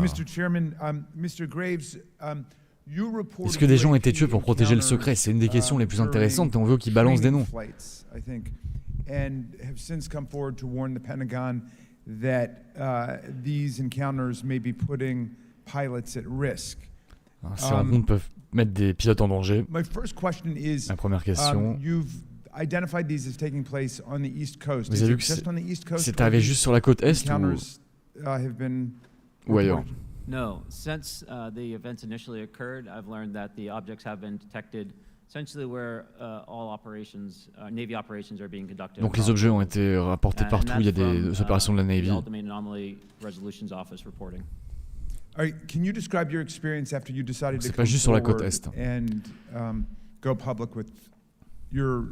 que des gens ont été tués pour protéger le secret? C'est une des questions les plus intéressantes et on veut qu'ils balancent des noms. Ces rencontres peuvent mettre des pilotes en danger. La première question. Vous avez vu que c'est arrivé juste sur la côte Est ou ailleurs? No, since the events initially occurred, I've learned that the objects have been detected essentially where all operations, Navy operations are being conducted. Donc les objets ont été rapportés partout, il y a des opérations de la Navy. C'est pas juste sur la côte Est. Your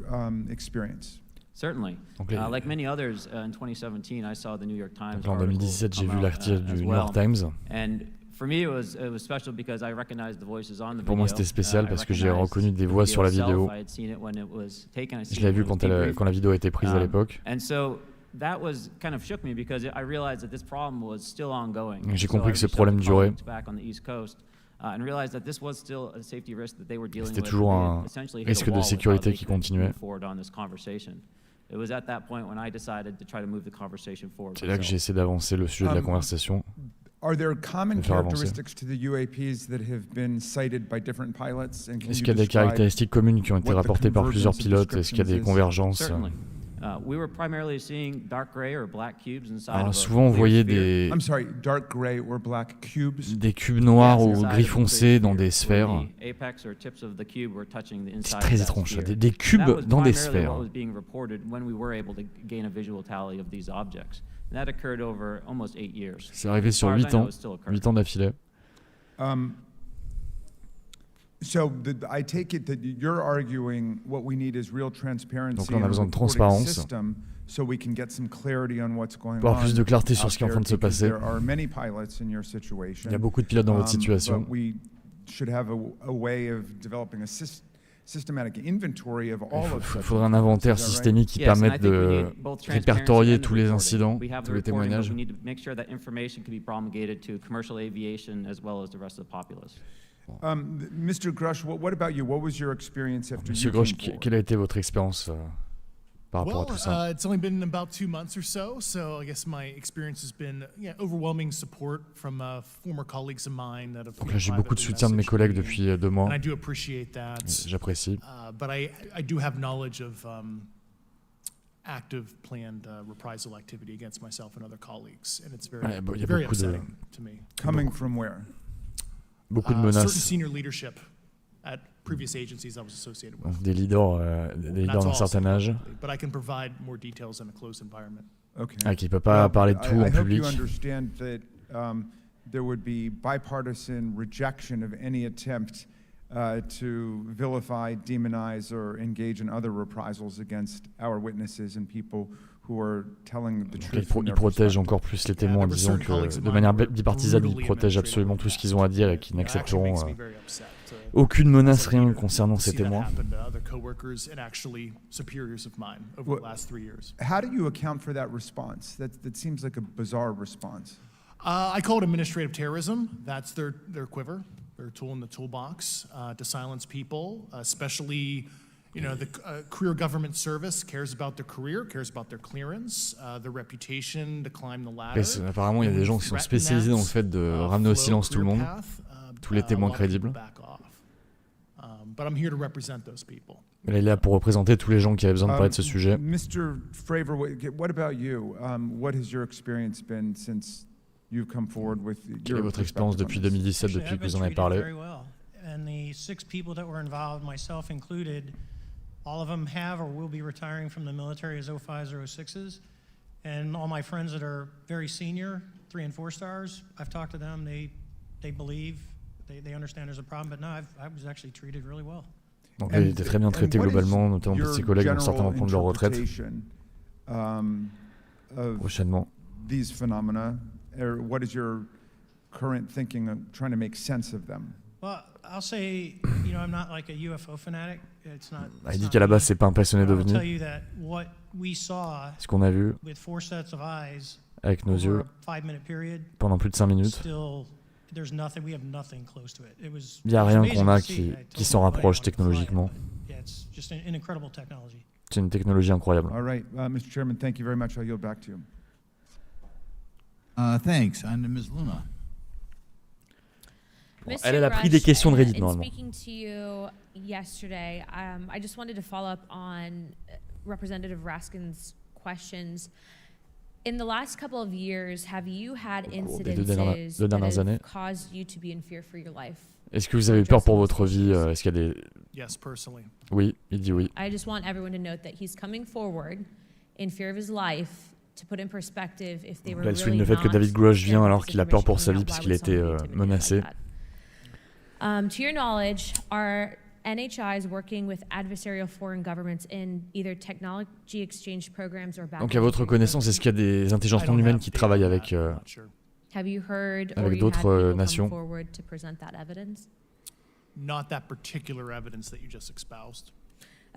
experience. Certainly. Like many others, in 2017, I saw the New York Times. En 2017, j'ai vu l'article du New York Times. And for me, it was special because I recognized the voices on the video. Pour moi, c'était spécial parce que j'ai reconnu des voix sur la vidéo. Je l'ai vu quand la vidéo a été prise à l'époque. And so that was kind of shook me because I realized that this problem was still ongoing. J'ai compris que ce problème durait. C'était toujours un risque de sécurité qui continuait. C'est là que j'ai essayé d'avancer le sujet de la conversation. Est-ce qu'il y a des caractéristiques communes qui ont été rapportées par plusieurs pilotes? Est-ce qu'il y a des convergences? Alors souvent on voyait des cubes noirs ou gris foncé dans des sphères. C'est très étrange, des cubes dans des sphères. C'est arrivé sur 8 ans d'affilée. So I take it that you're arguing what we need is real transparency. Donc là, on a besoin de transparence. So we can get some clarity on what's going on. Pour avoir plus de clarté sur ce qui est en train de se passer. Il y a beaucoup de pilotes dans votre situation. We should have a way of developing a systematic inventory of all of Il faudrait un inventaire systémique qui permette de répertorier tous les incidents, tous les témoignages. Mr. Grusch, what about you? What was your experience after Monsieur Grusch, quelle a été votre expérience par rapport à tout ça? It's only been about 2 months or so I guess my experience has been overwhelming support from former colleagues of mine that have. Donc là, j'ai beaucoup de soutien de mes collègues depuis 2 mois. And I do appreciate that. J'apprécie. But I do have knowledge of active planned reprisal activity against myself and other colleagues, and it's very upsetting to me. Coming from where? Beaucoup de menaces. Certain senior leadership at previous agencies I was associated with. Donc des leaders d'un certain âge. But I can provide more details in a closed environment. Okay. Qui ne peut pas parler de tout en public. I hope you understand that there would be bipartisan rejection of any attempt to vilify, demonize, or engage in other reprisals against our witnesses and people who are telling the truth. Il protège encore plus les témoins, disons que de manière bipartisane, ils protègent absolument tout ce qu'ils ont à dire et qu'ils n'accepteront aucune menace, rien concernant ces témoins. How do you account for that response? That seems like a bizarre response. I call it administrative terrorism. That's their quiver, their tool in the toolbox to silence people, especially, you know, the career government service cares about their career, cares about their clearance, their reputation to climb the ladder. Apparemment, il y a des gens qui sont spécialisés dans le fait de ramener au silence tout le monde, tous les témoins crédibles. But I'm here to represent those people. Il est là pour représenter tous les gens qui avaient besoin de parler de ce sujet. Mr. Fravor, what about you? What has your experience been since you've come forward with your Quelle est votre expérience depuis 2017, depuis que vous en avez parlé? And the 6 people that were involved, myself included, all of them have or will be retiring from the military as 05s or 06s. And all my friends that are very senior, 3 and 4 stars, I've talked to them, they believe, they understand there's a problem, but no, I was actually treated really well. Donc il était très bien traité globalement, notamment par ses collègues dont certains vont prendre leur retraite prochainement. These phenomena, or what is your current thinking of trying to make sense of them? Well, I'll say, you know, I'm not like a UFO fanatic. It's not. Il dit qu'à la base c'est pas un passionné I'll tell d'OVNI. you that what we saw Ce qu'on a vu with 4 sets of eyes avec nos yeux over a 5-minute period, pendant plus de 5 minutes. still, there's nothing. We have nothing close to it. It was. Il n'y a it was rien amazing qu'on a to see. qui s'en rapproche technologiquement. Yeah, it's just an incredible technology. C'est une technologie incroyable. All right, Mr. Chairman, thank you very much. I'll yield back to you. Thanks. On to Ms. Luna. Bon, elle a pris des questions de Reddit normalement. Speaking to you yesterday, I just wanted to follow up on Representative Raskin's questions. In the last couple of years, have you had incidences that have caused you to be in fear for your life? Est-ce que vous avez eu peur pour votre vie? Est-ce qu'il y a des... Yes, personally. Oui, il dit oui. I just want everyone to note that he's coming forward in fear of his life to put in perspective if they were Là, elle souligne really le fait que not David Grusch vient sharing alors this qu'il a peur pour sa information, vie why puisqu'il would a été someone be intimidated menacé. like that? To your knowledge, are NHIs working with adversarial foreign governments in either technology exchange programs or Donc à votre connaissance, est-ce qu'il y a des intelligences non humaines qui travaillent avec d'autres nations? Not that particular evidence that you just espoused.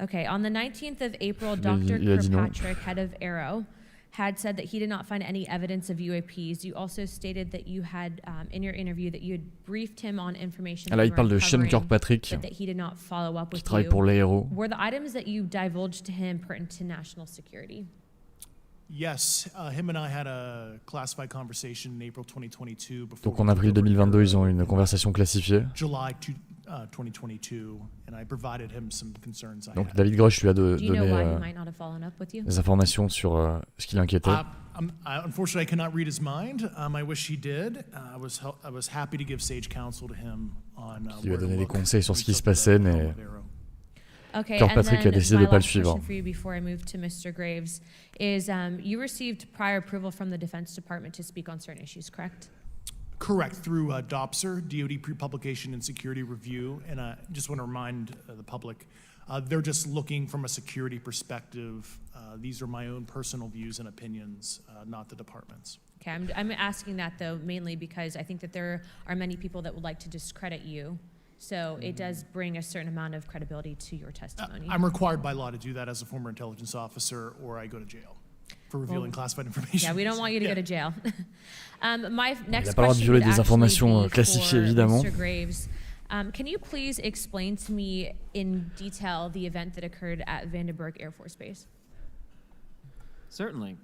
Okay, on the 19th of April, Dr. Kirkpatrick, head of Arrow, had said that he did not find any evidence of UAPs. You also stated that you had, in your interview, that you had briefed him on information Là, il parle de Sean Kirkpatrick, but that he did not follow up with qui travaille pour l'Aéro. Were the items that you divulged to him pertinent to national security? Yes, him and I had a classified conversation in April 2022. Donc en avril 2022, ils ont eu une conversation classifiée. July 2022, and I provided him some concerns I Donc had. David Grusch lui a donné des informations sur ce qui l'inquiétait. Unfortunately, I cannot read his mind. I wish he did. I was happy to give sage counsel to him on. Il lui a donné des conseils sur ce qui se passait, mais Okay, Kirkpatrick a décidé de ne pas le suivre. For you before I move to Mr. Graves is you received prior approval from the Defense Department to speak on certain issues, correct? Correct, through DOPSR, DoD Pre-Publication and Security Review, and I just want to remind the public, they're just looking from a security perspective. These are my own personal views and opinions, not the department's. Okay, I'm asking that though mainly because I think that there are many people that would like to discredit you. So it does bring a certain amount of credibility to your testimony. I'm required by law to do that as a former intelligence officer, or I go to jail for revealing classified information. Yeah, we don't want you to go to jail. My next question would actually be for Mr. Graves. Can you please explain to me in detail the event that occurred at Vandenberg Air Force Base? Certainly.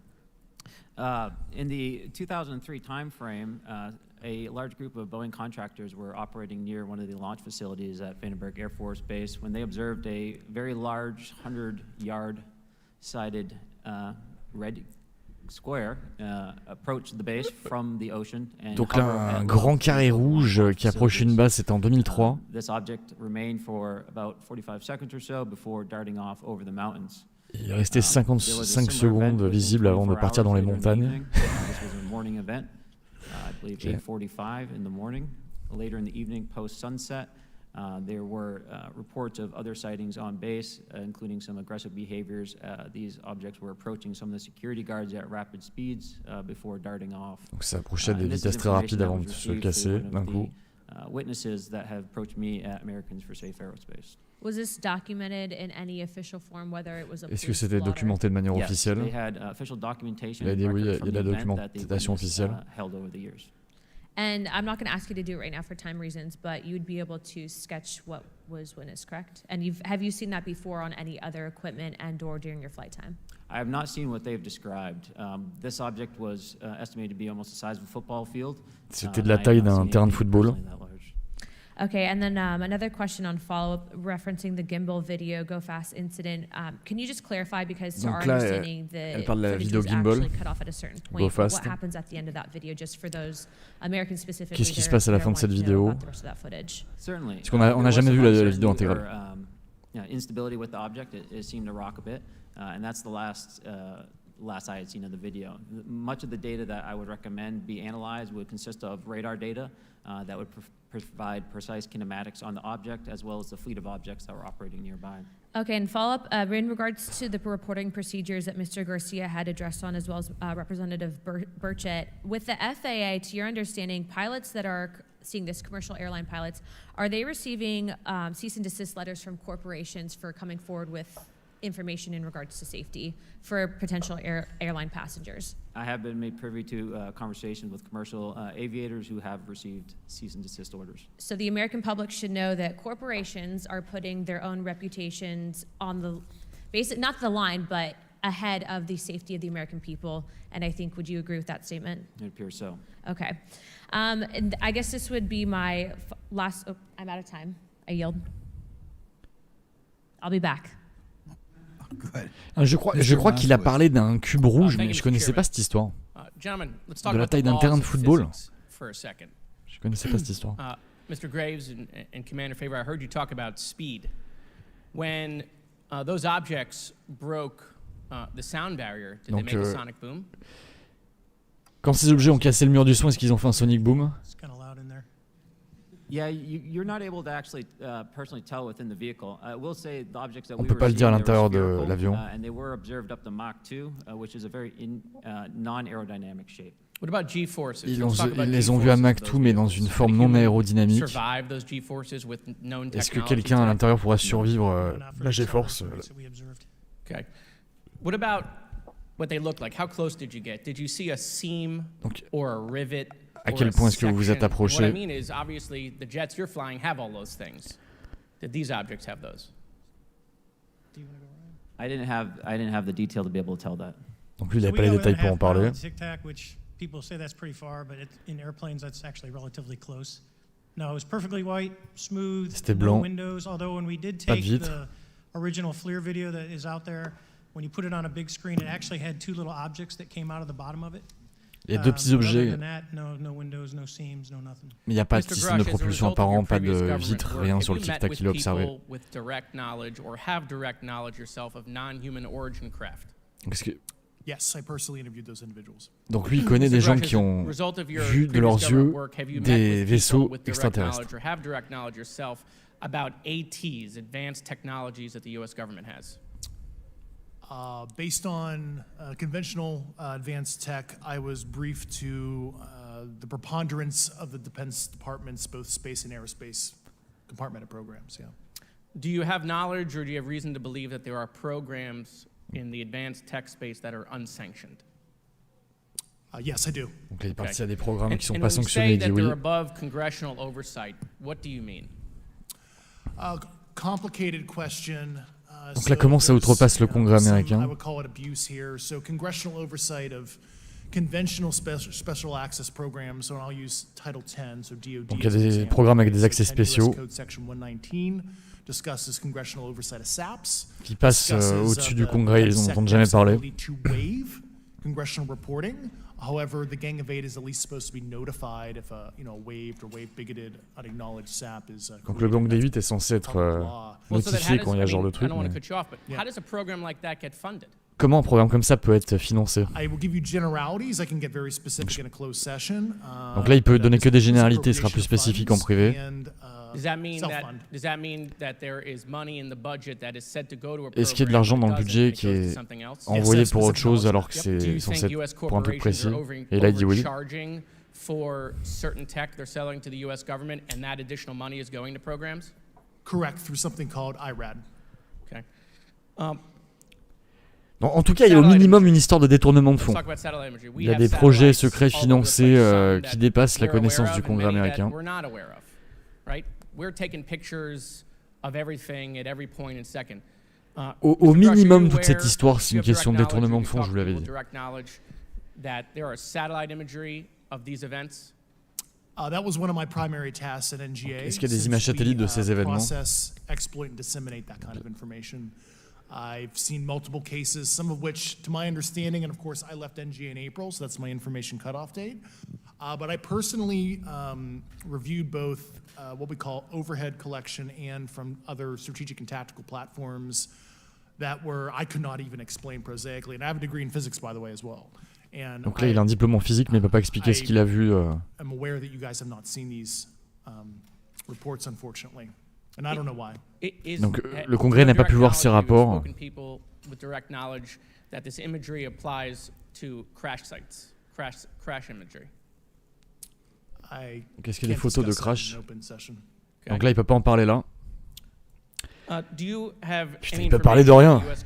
In the 2003 timeframe, a large group of Boeing contractors were operating near one of the launch facilities at Vandenberg Air Force Base when they observed a very large 100-yard sided red Donc là, un grand carré rouge qui approche une base, c'était en 2003. Il est resté 55 secondes visible avant de partir dans les montagnes. There were reports of other sightings on base, including some aggressive behaviors. These objects were approaching some of the security guards at rapid speeds before darting off. Donc ça approchait à des vitesses très rapides avant de se casser d'un coup. Witnesses that have approached me at Americans for Safe Aerospace. Was this documented in any official form, whether it was a Est-ce que c'était documenté de manière officielle? They had official documentation. Il a dit oui, il y a de la documentation officielle. Held over the years. And I'm not going to ask you to do it right now for time reasons, but you'd be able to sketch what was witnessed, correct? And have you seen that before on any other equipment and/or during your flight time? I have not seen what they've described. This object was estimated to be almost the size of a football field. C'était de la taille d'un terrain de football. Okay, and then another question on follow-up referencing the gimbal video go fast incident. Can you just clarify, because to our understanding the footage was actually cut off at a certain point. What happens at the end of that video, just for those Americans specifically? Qu'est-ce qui se passe à la fin de cette vidéo? Certainly. Parce qu'on n'a jamais vu la vidéo intégrale. Instability with the object, it seemed to rock a bit, and that's the last I had seen of the video. Much of the data that I would recommend be analyzed would consist of radar data that would provide precise kinematics on the object, as well as the fleet of objects that were operating nearby. Okay, and follow-up, in regards to the reporting procedures that Mr. Garcia had addressed on, as well as Representative Burchett, with the FAA, to your understanding, pilots that are seeing this, commercial airline pilots, are they receiving cease and desist letters from corporations for coming forward with information in regards to safety for potential airline passengers? I have been made privy to conversations with commercial aviators who have received cease and desist orders. So the American public should know that corporations are putting their own reputations on the basic, not the line, but ahead of the safety of the American people. And I think, would you agree with that statement? It appears so. Okay. And I guess this would be my last, I'm out of time. I yield. I'll be back. Je crois qu'il a parlé d'un cube rouge, mais je connaissais pas cette histoire. De la taille d'un terrain de football. Je connaissais pas cette histoire. Mr. Graves and Commander Fravor, I heard you talk about speed. When those objects broke the sound barrier, did they make a sonic boom? Quand ces objets ont cassé le mur du son, est-ce qu'ils ont fait un sonic boom? It's kind of loud in there. Yeah, you're not able to actually personally tell within the vehicle. I will say the objects that On peut pas le dire à l'intérieur de l'avion. And they were observed up to Mach 2, which is a very non-aerodynamic shape. What about G-forces? Ils les ont vus à Mach 2, mais dans une forme non aérodynamique. Est-ce que quelqu'un à l'intérieur pourra survivre la G-force? Okay. What about what they look like? How close did you get? Did you see a seam or a rivet? À quel point est-ce que vous vous êtes approché? What I mean is, obviously, the jets you're flying have all those things. Did these objects have those? I didn't have the detail to be able to tell that. Donc lui, il n'avait pas les détails pour en parler. Which people say that's pretty far, but in airplanes that's actually relatively close. No, it was perfectly white, smooth, no windows. Although when we did take the original FLIR video that is out there, when you put it on a big screen, it actually had two little objects that came out of the bottom of it. Il y a deux petits objets, mais il n'y a pas de système de propulsion apparent, pas de vitre, rien sur le tic-tac qu'il a observé. Donc lui, il connaît des gens qui ont vu de leurs yeux des vaisseaux extraterrestres. Based on conventional advanced tech, I was briefed to the preponderance of the Defense Department's both space and aerospace compartmented programs, yeah. Do you have knowledge or do you have reason to believe that there are programs in the advanced tech space that are unsanctioned? Yes, I do. Donc il participe à des programmes qui sont pas sanctionnés, il dit oui. And when you say that they're above congressional oversight, what do you mean? Complicated question. Donc là, comment ça outrepasse le Congrès américain? I would call it abuse here. So congressional oversight of conventional special access programs. So I'll use Title 10. So DoD. Donc il y a des programmes avec des accès spéciaux qui passent au-dessus du Congrès. Ils n'en entendent jamais parler. congressional reporting. However, the Gang of Eight is at least supposed to be notified if a waived or wave-bigoted, unacknowledged SAP is. Donc le Gang des 8 est censé être notifié quand il y a ce genre de truc. How does a program like that get funded? Comment un programme comme ça peut être financé? I will give you generalities. I can get very specific in a closed session. Donc là, il peut donner que des généralités, il sera plus spécifique en privé. Does that mean that there is money in the budget that is set to go to a program? Est-ce qu'il y a de l'argent dans le budget qui est envoyé pour autre chose alors que c'est censé être pour un truc précis? Et là, il dit oui. For certain tech they're selling to the US government and that additional money is going to programs? Correct, through something called IRAD. Okay. En tout cas, il y a au minimum une histoire de détournement de fonds. Il y a des projets secrets financés qui dépassent la connaissance du Congrès américain. Au minimum, toute cette histoire, c'est une question de détournement de fonds, je vous l'avais dit. Est-ce qu'il y a des images satellites de ces événements? I've seen multiple cases, some of which, to my understanding, and of course I left NGA in April, so that's my information cutoff date. But I personally reviewed both what we call overhead collection and from other strategic and tactical platforms that I could not even explain prosaically. And I have a degree in physics, by the way, as well. Donc là, il a un diplôme en physique, mais il ne peut pas expliquer ce qu'il a vu. I'm aware that you guys have not seen these reports, unfortunately. And I don't know why. Donc le Congrès n'a pas pu voir ces rapports. Qu'est-ce qu'il y a des photos de crash? Donc là, il peut pas en parler là. Putain, il peut parler de rien. Est-ce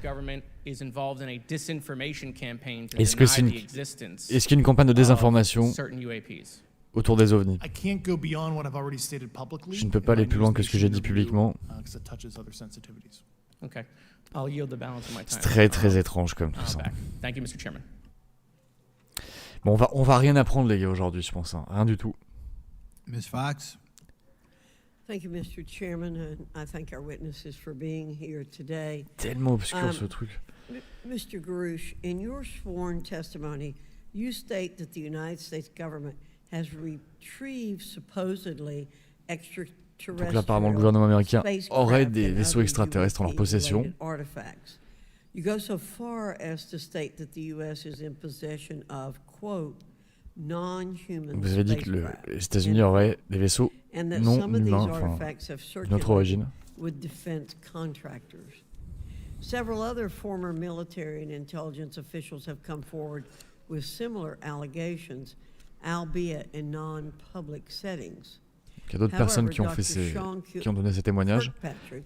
qu'il y a une campagne de désinformation autour des OVNI? Je ne peux pas aller plus loin que ce que j'ai dit publiquement. C'est très très étrange comme tout ça. Bon, on va rien apprendre les gars aujourd'hui, je pense. Hein. Rien du tout. Ms. Fox. Thank you, Mr. Chairman, and I thank our witnesses for being here today. Tellement obscur ce truc. Mr. Grusch, in your sworn testimony, you state that the United States government has retrieved supposedly extraterrestrial Donc là, apparemment, le gouvernement américain aurait des vaisseaux extraterrestres en leur possession. You go so far as to state that the U.S. is in possession of, quote, non-human. Vous avez dit que les États-Unis auraient des vaisseaux non humains, enfin, d'une autre origine. With defense contractors. Several other former military and intelligence officials have come forward with similar allegations, albeit in non-public settings. Il y a d'autres personnes qui ont donné ces témoignages,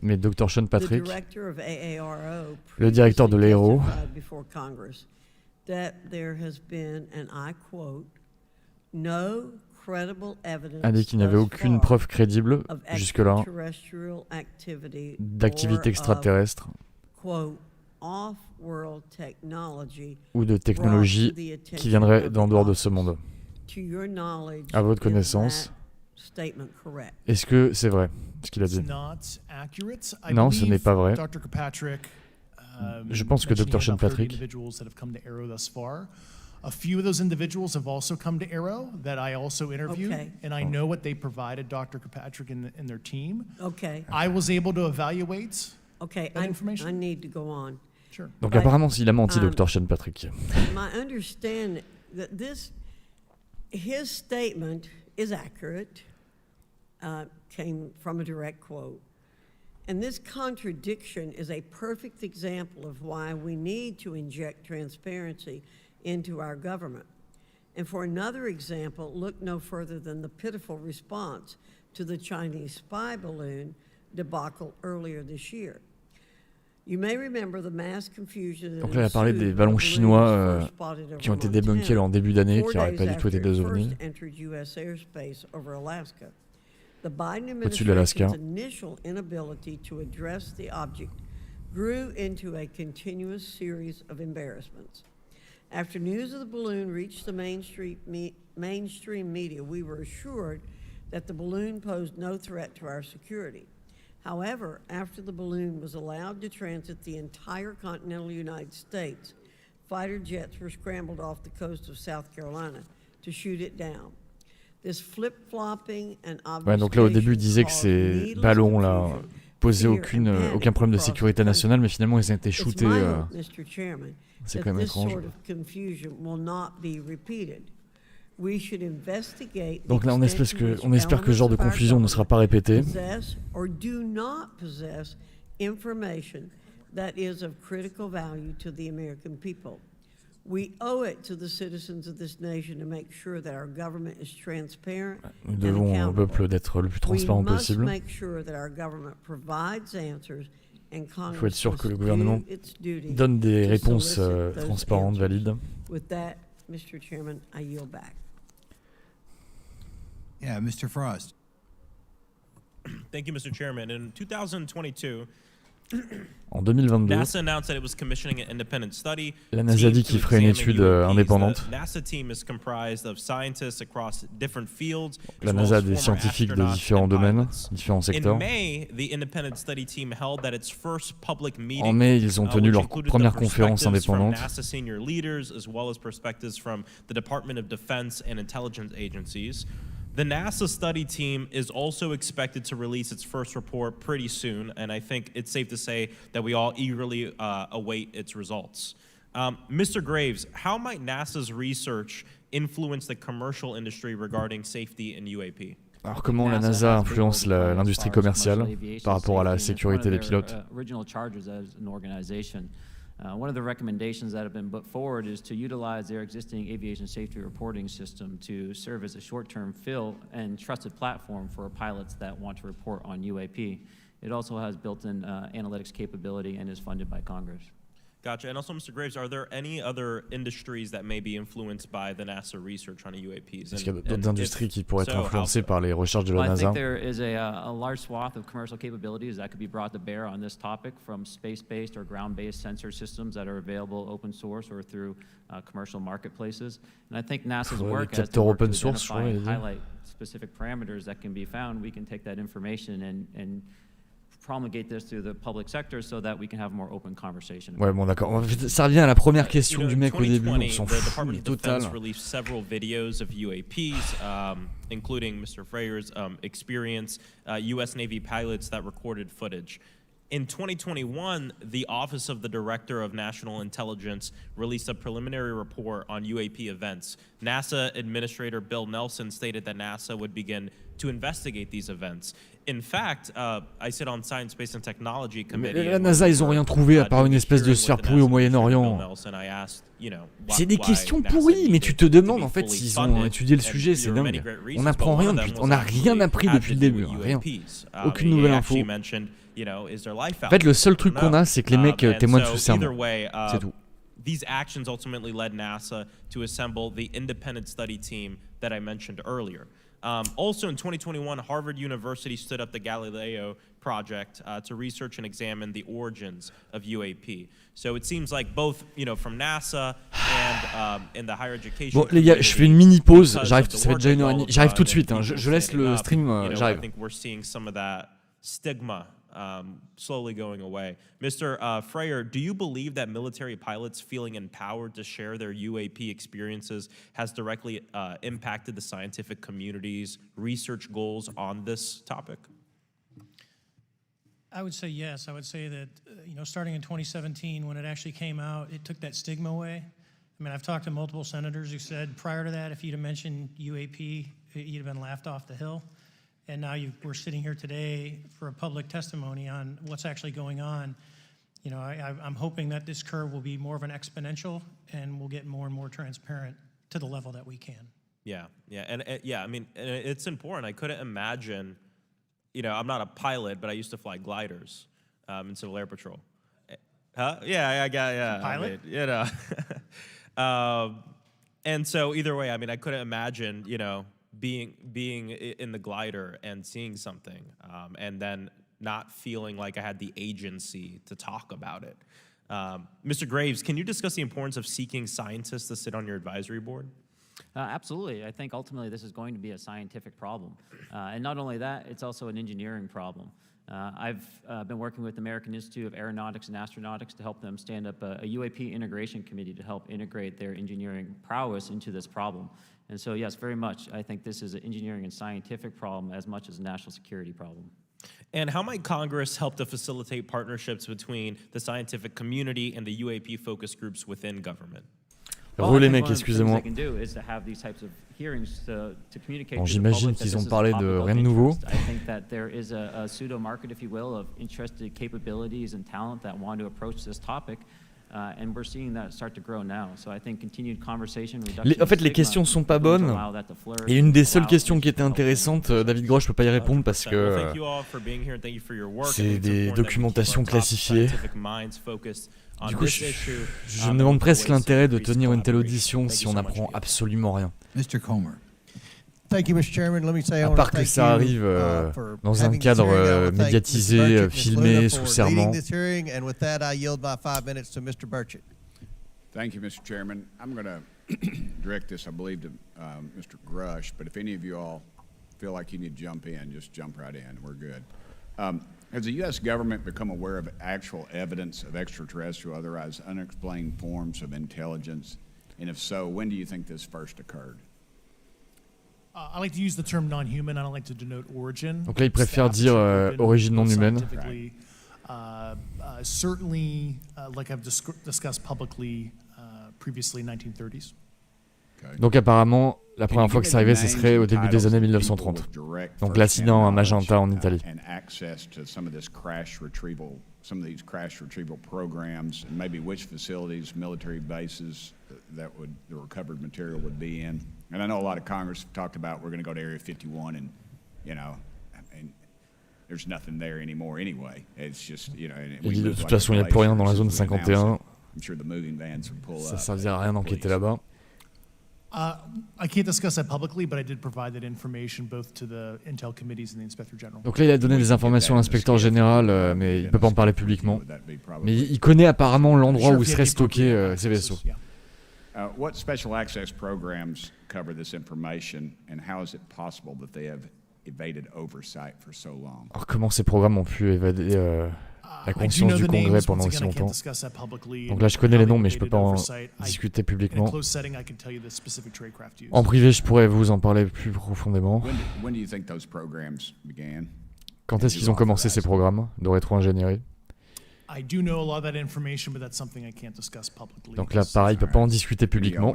mais Dr. Sean Patrick, le directeur de l'AARO, a dit qu'il n'y avait aucune preuve crédible jusque-là d'activité extraterrestre ou de technologie qui viendrait d'en dehors de ce monde. À votre connaissance, est-ce que c'est vrai ce qu'il a dit? Non, ce n'est pas vrai. Je pense que Dr. Sean Patrick, a few of those individuals have also come to Arrow that I also interviewed, and I know what they provided Dr. Kirkpatrick and their team. I was able to evaluate that information. I need to go on. Sure. Donc apparemment, il a menti, Dr. Sean Patrick. My understanding that his statement is accurate, came from a direct quote. And this contradiction is a perfect example of why we need to inject transparency into our government. And for another example, look no further than the pitiful response to the Chinese spy balloon debacle earlier this year. You may remember the mass confusion. Donc là, il a parlé des ballons chinois qui ont été débunkés en début d'année, qui n'auraient pas du tout été des OVNI. Au-dessus de l'Alaska. The initial inability to address the object grew into a continuous series of embarrassments. After news of the balloon reached the mainstream media, we were assured that the balloon posed no threat to our security. However, after the balloon was allowed to transit the entire continental United States, fighter jets were scrambled off the coast of South Carolina to shoot it down. This flip-flopping and ouais, donc là au début, il disait que ces ballons-là posaient aucun problème de sécurité nationale, mais finalement ils ont été shootés. C'est quand même étrange. Donc là, on espère que ce genre de confusion ne sera pas répété. Nous devons au peuple d'être le plus transparent possible. Il faut être sûr que le gouvernement donne des réponses transparentes, valides. Mr. Chairman, I yield back. Yeah, Mr. Frost. Thank you, Mr. Chairman. In 2022, en 2022, NASA announced that it was commissioning an independent study. La NASA dit qu'il ferait une étude indépendante. NASA team is comprised of scientists across different fields. La NASA a des scientifiques de différents domaines, différents secteurs. In May, the independent study team held that its first public meeting. En mai, ils ont tenu leur première conférence indépendante. NASA senior leaders as well as perspectives from the Department of Defense and intelligence agencies. The NASA study team is also expected to release its first report pretty soon, and I think it's safe to say that we all eagerly await its results. Mr. Graves, how might NASA's research influence the commercial industry regarding safety in UAP? Alors comment la NASA influence l'industrie commerciale par rapport à la sécurité des pilotes? One of the recommendations that have been put forward is to utilize their existing aviation safety reporting system to serve as a short-term fill and trusted platform for pilots that want to report on UAP. It also has built-in analytics capability and is funded by Congress. Gotcha. And also, Mr. Graves, are there any other industries that may be influenced by the NASA research on UAPs? Est-ce qu'il y a d'autres industries qui pourraient être influencées par les recherches de la NASA? I think there is a large swath of commercial capabilities that could be brought to bear on this topic, from space-based or ground-based sensor systems that are available open source or through commercial marketplaces. And I think NASA's work as to identify and highlight specific parameters that can be found, we can take that information and promulgate this through the public sector so that we can have more open conversation. Ouais, bon d'accord. Ça revient à la première question du mec au début, on s'en fout total. The released several videos of UAPs, including Mr. Freier's experience, U.S. Navy pilots that recorded footage. In 2021, the Office of the Director of National Intelligence released a preliminary report on UAP events. NASA Administrator Bill Nelson stated that NASA would begin to investigate these events. In fact, I sit on Science, Space and Technology Committee. La NASA, ils ont rien trouvé à part une espèce de sphère pourrie au Moyen-Orient. C'est des questions pourries, mais tu te demandes en fait s'ils ont étudié le sujet, c'est dingue. On n'apprend rien depuis, on n'a rien appris depuis le début, rien. Aucune nouvelle info. En fait, le seul truc qu'on a, c'est que les mecs témoignent sous serment. C'est tout. These actions ultimately led NASA to assemble the independent study team that I mentioned earlier. Also in 2021, Harvard University stood up the Galileo project to research and examine the origins of UAP. So it seems like both, from NASA and in the higher education. Bon les gars, je fais une mini pause. J'arrive, ça fait déjà 1h30. J'arrive tout de suite. Je laisse le stream. J'arrive. I think we're seeing some of that stigma slowly going away. Mr. Freier, do you believe that military pilots feeling empowered to share their UAP experiences has directly impacted the scientific community's research goals on this topic? I would say yes. I would say that, starting in 2017, when it actually came out, it took that stigma away. I mean, I've talked to multiple senators who said prior to that, if you'd have mentioned UAP, you'd have been laughed off the hill. And now we're sitting here today for a public testimony on what's actually going on. I'm hoping that this curve will be more of an exponential, and we'll get more and more transparent to the level that we can. Yeah, and I mean, it's important. I couldn't imagine, I'm not a pilot, but I used to fly gliders in Civil Air Patrol. Huh? Yeah. Pilot? I mean, and so either way, I mean, I couldn't imagine, being in the glider and seeing something, and then not feeling like I had the agency to talk about it. Mr. Graves, can you discuss the importance of seeking scientists to sit on your advisory board? Absolutely. I think ultimately this is going to be a scientific problem. And not only that, it's also an engineering problem. I've been working with the American Institute of Aeronautics and Astronautics to help them stand up a UAP integration committee to help integrate their engineering prowess into this problem. And so, yes, very much, I think this is an engineering and scientific problem as much as a national security problem. And how might Congress help to facilitate partnerships between the scientific community and the UAP focus groups within government? Re les mecs, excusez-moi. Bon, j'imagine qu'ils ont parlé de rien de nouveau. I think that there is a pseudo market, if you will, of interested capabilities and talent that want to approach this topic. And we're seeing that start to grow now. So I think continued conversation, en fait, les questions sont pas bonnes. Et une des seules questions qui était intéressante, David Grusch peut pas y répondre parce que c'est des documentations classifiées. Du coup, je me demande presque l'intérêt de tenir une telle audition si on n'apprend absolument rien. Mr. Comer. Thank you, Mr. Chairman. Let me say, à part que ça arrive dans un cadre médiatisé, filmé, sous serment. Thank you, Mr. Chairman. I'm going to direct this, I believe, to Mr. Grusch, but if any of you all feel like you need to jump in, just jump right in. We're good. Has the U.S. government become aware of actual evidence of extraterrestrial, otherwise unexplained forms of intelligence? And if so, when do you think this first occurred? I like to use the term non-human. I don't like to denote origin. Donc là, il préfère dire origine non humaine. Certainly, like I've discussed publicly previously, 1930s. Donc apparemment, la première fois que ça arrivait, ce serait au début des années 1930. Donc l'accident à Magenta en Italie. Some of these crash retrieval programs, and maybe which facilities, military bases that the recovered material would be in. And I know a lot of Congress have talked about we're going to go to Area 51, and there's nothing there anymore anyway. It's just de toute façon, il n'y a plus rien dans la zone 51. I'm sure the moving vans would pull ça ne servira à rien d'enquêter là-bas. I can't discuss that publicly, but I did provide that information both to the intel committees and the inspector general. Donc là, il a donné des informations à l'inspecteur général, mais il ne peut pas en parler publiquement. Mais il connaît apparemment l'endroit où seraient stockés ces vaisseaux. What special access programs cover this information, and how is it possible that they have evaded oversight for so long? Alors comment ces programmes ont pu évader la conscience du Congrès pendant aussi longtemps. Donc là, je connais les noms, mais je ne peux pas en discuter publiquement. En privé, je pourrais vous en parler plus profondément. Quand est-ce qu'ils ont commencé ces programmes de rétro-ingénierie? Donc là, pareil, il ne peut pas en discuter publiquement.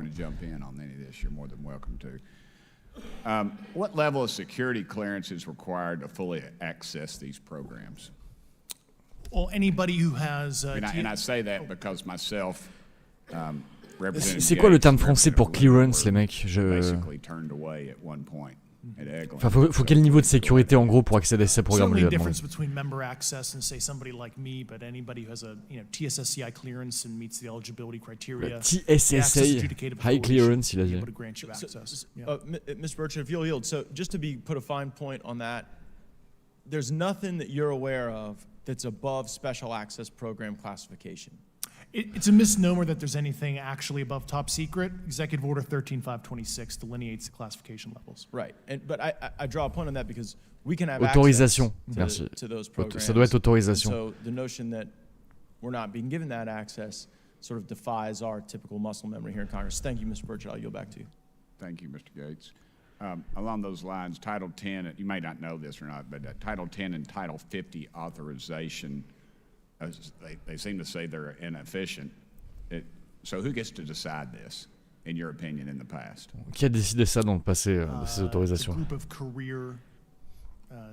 What level of security clearance is required to fully access these programs? Well, anybody who has. And I say that because myself. C'est quoi le terme français pour clearance, les mecs? Enfin, faut quel niveau de sécurité en gros pour accéder à ces programmes? Certainly a difference between member access and say somebody like me, but anybody who has a TSSCI clearance and meets the eligibility criteria. TSSCI high clearance, il a dit. Mr. Burchett, if you'll yield, so just to put a fine point on that, there's nothing that you're aware of that's above special access program classification. It's a misnomer that there's anything actually above top secret. Executive Order 13526 delineates the classification levels. Right, but I draw a point on that because we can have autorisation. access to those programs. Ça doit être autorisation. So the notion that we're not being given that access sort of defies our typical muscle memory here in Congress. Thank you, Mr. Burchett. I'll yield back to you. Thank you, Mr. Gates. Along those lines, Title 10, you may not know this or not, but Title 10 and Title 50 authorization, they seem to say they're inefficient. So who gets to decide this, in your opinion, in the past? Qui a décidé ça dans le passé, de ces autorisations? A group of career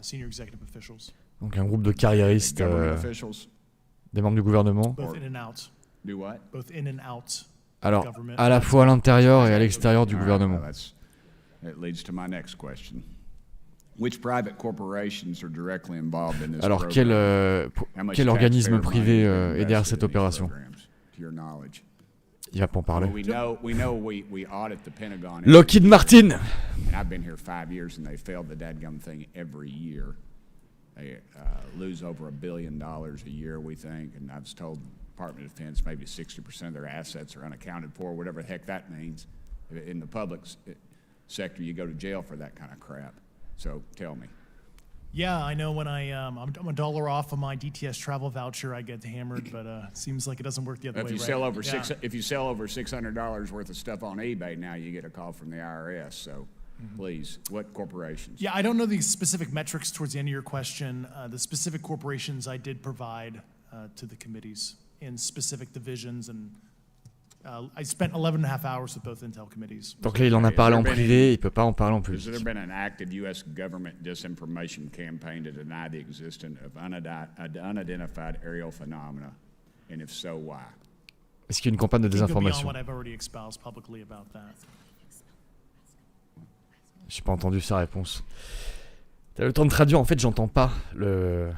senior executive officials. Donc un groupe de carriéristes, des membres du gouvernement. Both in and out. Do what? Both in and out. Alors, à la fois à l'intérieur et à l'extérieur du gouvernement. It leads to my next question. Which private corporations are directly involved in this Alors, program? quel organisme privé est derrière cette opération? To your knowledge. Il va pas en parler. We know we audit the Pentagon. Lockheed Martin. And I've been here 5 years and they failed the dadgum thing every year. They lose over $1 billion a year, we think, and I've told the Department of Defense maybe 60% of their assets are unaccounted for, whatever the heck that means. In the public sector, you go to jail for that kind of crap. So tell me. Yeah, I know when I'm $1 off of my DTS travel voucher, I get hammered, but it seems like it doesn't work the other way. If you sell over $600 worth of stuff on eBay, now you get a call from the IRS. So, please, what corporations? Yeah, I don't know the specific metrics towards the end of your question. The specific corporations I did provide to the committees in specific divisions, and I spent 11.5 hours with both Intel committees. Donc là, il en a parlé en privé, il peut pas en parler en public. Has there been an active U.S. government disinformation campaign to deny the existence of unidentified aerial phenomena, and if so, why? Est-ce qu'il y a une campagne de désinformation? J'ai pas entendu sa réponse. T'as le temps de traduire, en fait, j'entends pas le...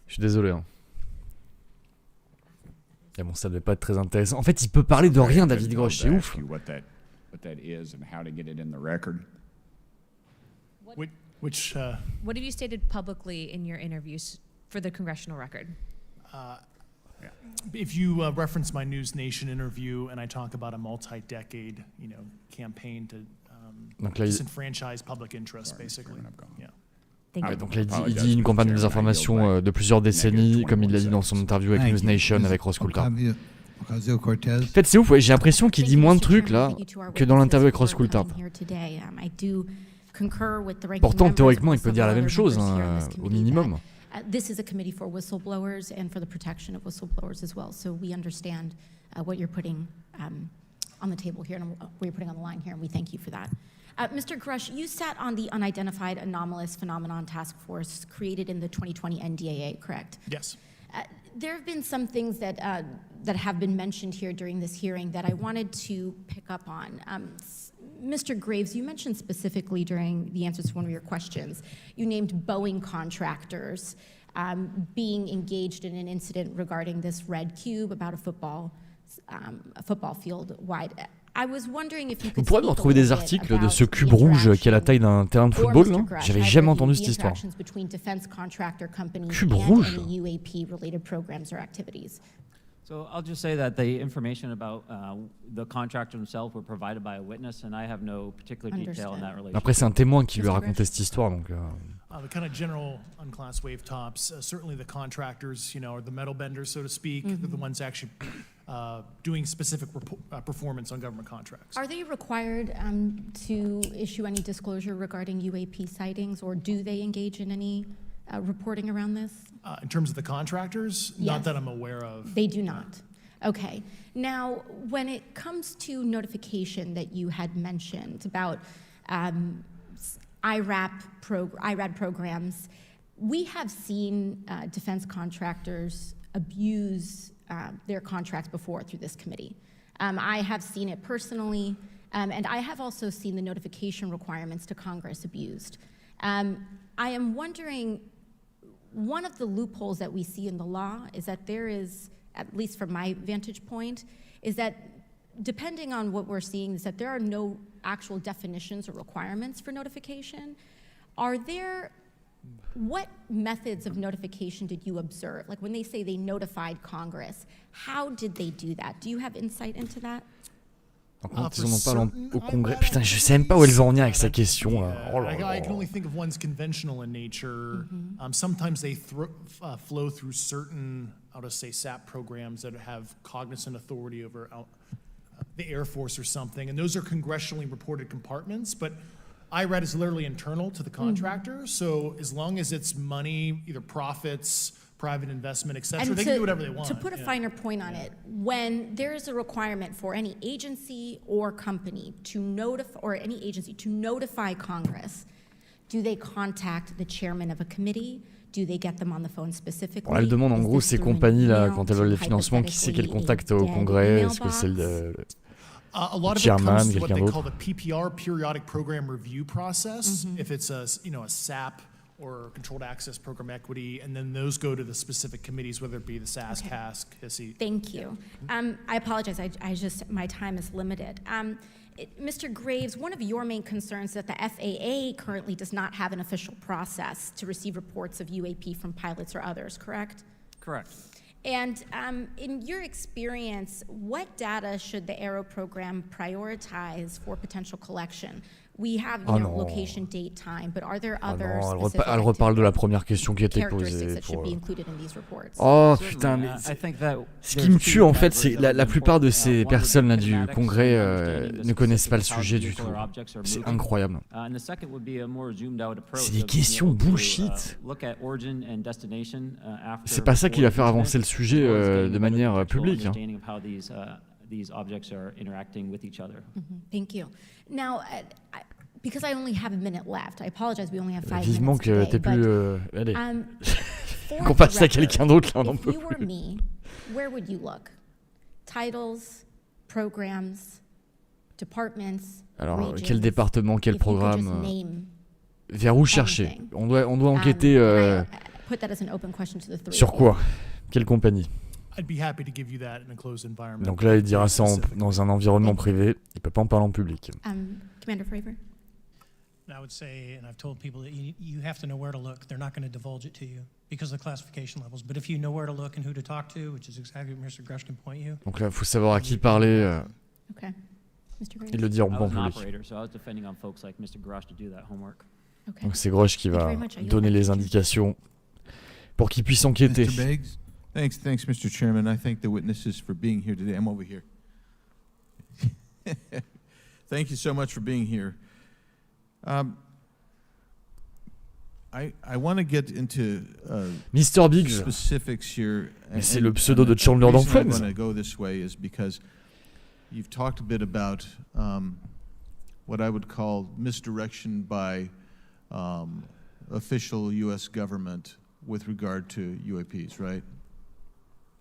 Je suis désolé, hein. Et bon, ça devait pas être très intéressant. En fait, il peut parler de rien, David Grusch, c'est ouf. What that is and how to get it in the record. What have you stated publicly in your interviews for the congressional record? If you reference my News Nation interview, and I talk about a multi-decade, campaign to disenfranchise public interest, basically. Yeah. Donc là, il dit une campagne de désinformation de plusieurs décennies, comme il l'a dit dans son interview avec News Nation, avec Ross Coulthard. En fait, c'est ouf, ouais, j'ai l'impression qu'il dit moins de trucs là que dans l'interview avec Ross Coulthard. Pourtant, théoriquement, il peut dire la même chose, au minimum. This is a committee for whistleblowers and for the protection of whistleblowers as well. So we understand what you're putting on the table here and what you're putting on the line here, and we thank you for that. Mr. Grusch, you sat on the Unidentified Anomalous Phenomenon Task Force created in the 2020 NDAA, correct? Yes. There have been some things that have been mentioned here during this hearing that I wanted to pick up on. Mr. Graves, you mentioned specifically during the answers to one of your questions, you named Boeing contractors being engaged in an incident regarding this red cube about a football field wide. Vous pourriez me retrouver des articles de ce cube rouge qui a la taille d'un terrain de football, non? J'avais jamais entendu cette histoire. Cube rouge? So I'll just say that the information about the contractor himself were provided by a witness, and I have no particular detail in that relationship. Après, c'est un témoin qui lui a raconté cette histoire, donc... The kind of general unclass wave tops, certainly the contractors, are the metal benders, so to speak. They're the ones actually doing specific performance on government contracts. Are they required to issue any disclosure regarding UAP sightings, or do they engage in any reporting around this? In terms of the contractors? Yes. Not that I'm aware of. They do not. Okay. Now, when it comes to notification that you had mentioned about IRAD programs, we have seen defense contractors abuse their contracts before through this committee. I have seen it personally, and I have also seen the notification requirements to Congress abused. I am wondering, one of the loopholes that we see in the law is that there is, at least from my vantage point, is that depending on what we're seeing, is that there are no actual definitions or requirements for notification. What methods of notification did you observe? Like when they say they notified Congress, how did they do that? Do you have insight into that? Par contre, ils en parlent au Congrès. Putain, je sais même pas où elle va en venir avec sa question. Oh là là. I can only think of ones conventional in nature. Sometimes they flow through certain, I'll just say, SAP programs that have cognizant authority over the Air Force or something, and those are congressionally reported compartments, but IRAD is literally internal to the contractor, so as long as it's money, either profits, private investment, et cetera, they can do whatever they want. To put a finer point on it, when there is a requirement for any agency or company to notify Congress, do they contact the chairman of a committee? Do they get them on the phone specifically? Elle demande en gros ces compagnies là, quand elles veulent des financements, qui c'est qu'elles contactent au Congrès? Est-ce que c'est le chairman, quelqu'un d'autre? A lot of it comes to what they call the PPR, Periodic Program Review Process. If it's a SAP or Controlled Access Program Equity, and then those go to the specific committees, whether it be the SAS, CASC, HISI. Thank you. I apologize. My time is limited. Mr. Graves, one of your main concerns is that the FAA currently does not have an official process to receive reports of UAP from pilots or others, correct? Correct. And in your experience, what data should the Aero program prioritize for potential collection? We have, location, date, time, but are there other elle reparle de la première question qui était posée. Putain, mais ce qui me tue en fait, c'est la plupart de ces personnes là du Congrès ne connaissent pas le sujet du tout. C'est incroyable. C'est des questions bullshit. C'est pas ça qui va faire avancer le sujet de manière publique. These objects are interacting with each other. Thank you. Now, because I only have a minute left, I apologize. We only have 5 Vivement minutes que today, t'es plus. Allez. Qu'on passe à quelqu'un d'autre là, on n'en peut plus. If you were me, where would you look? Titles, programs, departments. Alors, regions, quel département, quel programme? Vers où chercher? On doit enquêter. Put that as an open question to the three. Sur quoi? Quelle compagnie? I'd be happy to give you that in a closed environment. Donc là, il dira ça dans un environnement privé. Il peut pas en parler en public. Commander Fravor. I would say, and I've told people that you have to know where to look. They're not going to divulge it to you because of the classification levels. But if you know where to look and who to talk to, which is exactly what Mr. Grusch can point you. Donc là, il faut savoir à qui parler. Okay. Mr. Grusch. Et le dire en public. Donc c'est Grusch qui va donner les indications pour qu'il puisse enquêter. Thanks, Mr. Chairman. I thank the witnesses for being here today. I'm over here. Thank you so much for being here. I want to get into Mr. Biggs. specifics here. Mais c'est le pseudo de Chandler dans Friends. The reason I want to go this way is because you've talked a bit about what I would call misdirection by official U.S. government with regard to UAPs, right?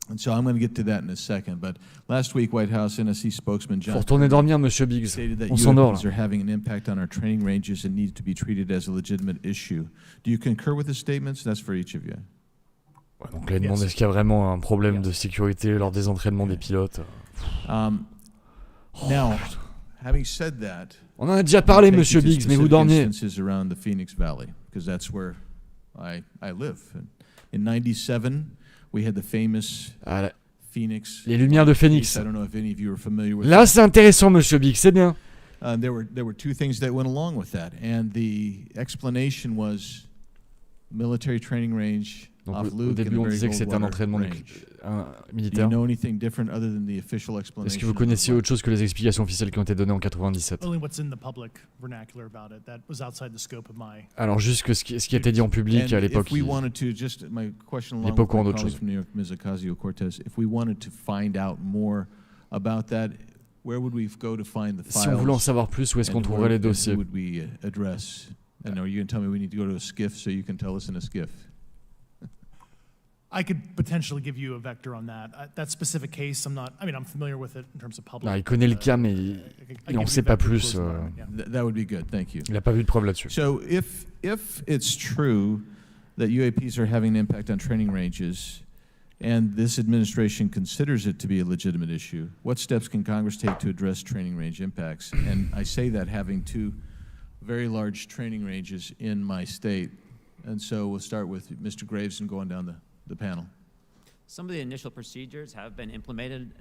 And so I'm going to get to that in a second. But last week, White House NSC spokesman John retourner dormir, Monsieur Biggs. stated that On s'endort. UAPs are having an impact on our training ranges and need to be treated as a legitimate issue. Do you concur with the statements? That's for each of you. Ouais, donc là, il demande est-ce qu'il y a vraiment un problème de sécurité lors des entraînements des pilotes. Now, having said that, on en a déjà parlé, Monsieur Biggs, mais vous dormiez. Around the Phoenix Valley, because that's where I live. In '97. We had the famous Phoenix. Les lumières de Phoenix. I don't know if any of you are familiar with Là, c'est intéressant, Monsieur Biggs, c'est bien. There were two things that went along with that, and the explanation was military training range. Donc, au début, on disait que c'était un entraînement militaire. Est-ce que vous connaissiez autre chose que les explications officielles qui ont été données en 97? Alors, juste que ce qui a été dit en public à l'époque, il n'est pas au courant d'autre chose. Si on voulait en savoir plus, où est-ce qu'on trouverait les dossiers? I could potentially give you a vector on that. That specific case, I'm familiar with it in terms of public. Non, il connaît le cas, mais il n'en sait pas plus. That would be good, thank you. Il n'a pas vu de preuve là-dessus. So if it's true that UAPs are having an impact on training ranges, and this administration considers it to be a legitimate issue, what steps can Congress take to address training range impacts? And I say that having two very large training ranges in my state. And so we'll start with Mr. Graves and going down the panel. Some of the initial procedures have been implemented,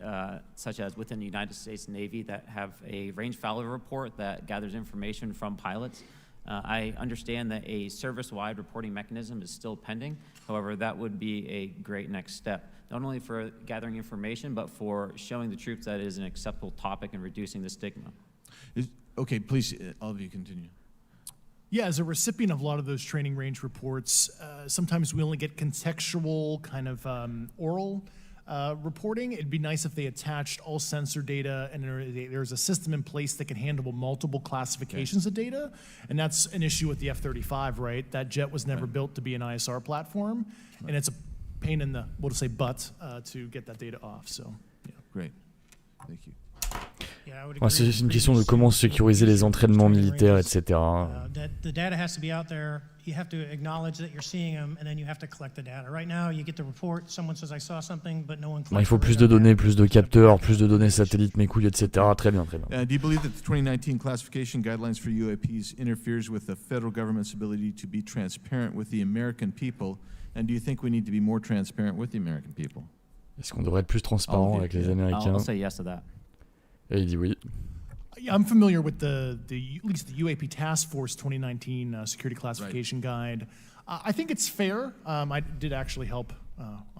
such as within the United States Navy, that have a range failure report that gathers information from pilots. I understand that a service-wide reporting mechanism is still pending. However, that would be a great next step, not only for gathering information, but for showing the troops that it is an acceptable topic and reducing the stigma. Okay, please, all of you continue. Yeah, as a recipient of a lot of those training range reports, sometimes we only get contextual kind of oral reporting. It'd be nice if they attached all sensor data and there's a system in place that can handle multiple classifications of data. And that's an issue with the F-35, right? That jet was never built to be an ISR platform. And it's a pain in the, we'll just say, butt to get that data off. So, yeah. Great. Thank you. Ouais, c'est une question de comment sécuriser les entraînements militaires, etc. The data has to be out there. You have to acknowledge that you're seeing them, and then you have to collect the data. Right now, you get the report. Someone says I saw something, but no one. Il faut plus de données, plus de capteurs, plus de données satellites, mes couilles, etc. Très bien, très bien. Do you believe that the 2019 classification guidelines for UAPs interferes with the federal government's ability to be transparent with the American people? And do you think we need to be more transparent with the American people? Est-ce qu'on devrait être plus transparent avec les Américains? I'll say yes to that. Et il dit oui. Yeah, I'm familiar with at least the UAP Task Force 2019 Security Classification Guide. I think it's fair. I did actually help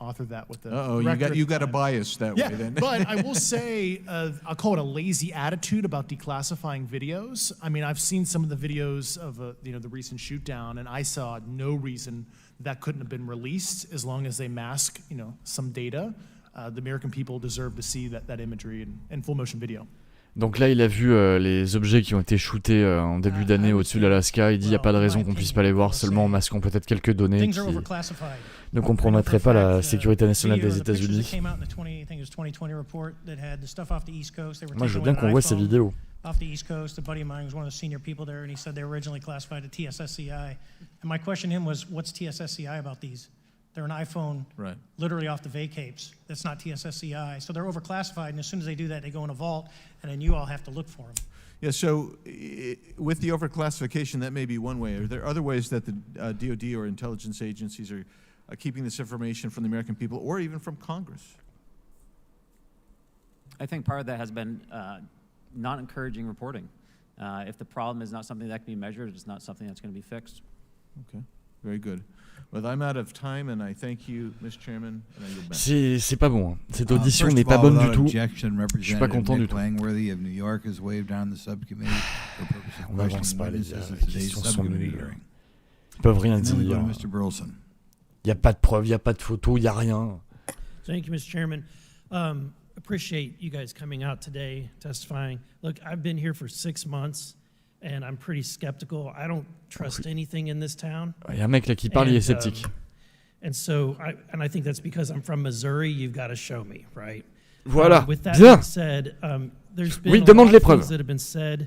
author that with the you got a bias that way then. But I will say, I'll call it a lazy attitude about declassifying videos. I mean, I've seen some of the videos of the recent shoot down, and I saw no reason that couldn't have been released as long as they mask some data. The American people deserve to see that imagery in full motion video. Donc là, il a vu les objets qui ont été shootés en début d'année au-dessus de l'Alaska. Il dit qu'il n'y a pas de raison qu'on puisse pas les voir, seulement en masquant peut-être quelques données qui ne compromettraient pas la sécurité nationale des États-Unis. Moi, je veux bien qu'on voit ces vidéos. Off the East Coast, a buddy of mine was one of the senior people there, and he said they were originally classified at TSSCI. And my question to him was, what's TSSCI about these? They're an iPhone literally off the vacapes. That's not TSSCI. So they're overclassified, and as soon as they do that, they go in a vault, and then you all have to look for them. Yeah, so with the overclassification, that may be one way. Are there other ways that the DoD or intelligence agencies are keeping this information from the American people or even from Congress? I think part of that has been not encouraging reporting. If the problem is not something that can be measured, it's not something that's going to be fixed. Okay, very good. Well, I'm out of time, and I thank you, Mr. Chairman. C'est pas bon. Hein. Cette audition n'est pas bonne du tout. Je suis pas content du tout. On n'avance pas, les questions sont nulles. Ils peuvent rien dire. Il n'y a pas de preuves, il n'y a pas de photos, il n'y a rien. Thank you, Mr. Chairman. Appreciate you guys coming out today, testifying. Look, I've been here for 6 months. And I'm pretty skeptical. I don't trust anything in this town. Il y a un mec là qui parle, il est sceptique. And so, I think that's because I'm from Missouri. You've got to show me, right? Voilà. With that Bien. being said, there's been Oui, a demande lot les of preuves. things that have been said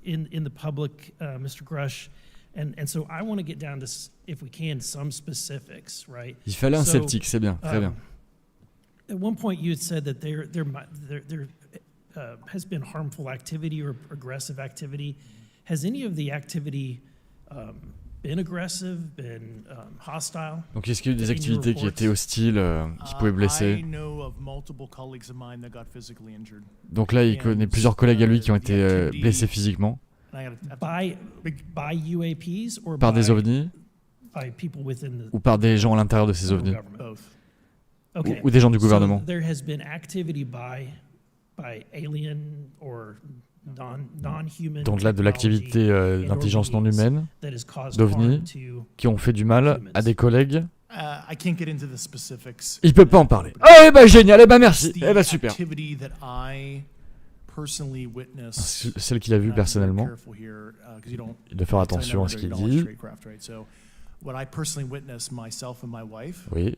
in the public, Mr. Grusch, and so I want to get down to, if we can, some specifics, right? Il fallait un sceptique, c'est bien, très bien. At one point, you had said that there has been harmful activity or aggressive activity. Has any of the activity been aggressive, been hostile? Donc est-ce qu'il y a eu des activités qui étaient hostiles, qui pouvaient blesser? Donc là, il connaît plusieurs collègues à lui qui ont été blessés physiquement. By UAPs or par des OVNI? By people within the, ou par des gens à l'intérieur de ces OVNI? Okay. Ou des gens du gouvernement? So there has been activity by alien or non-human. Donc là, de l'activité d'intelligence non humaine, d'OVNI, qui ont fait du mal à des collègues. Il peut pas en parler. Ah, eh ben génial, eh ben merci, eh ben super. Celle qu'il a vue personnellement. Il doit faire attention à ce qu'il dit. Oui.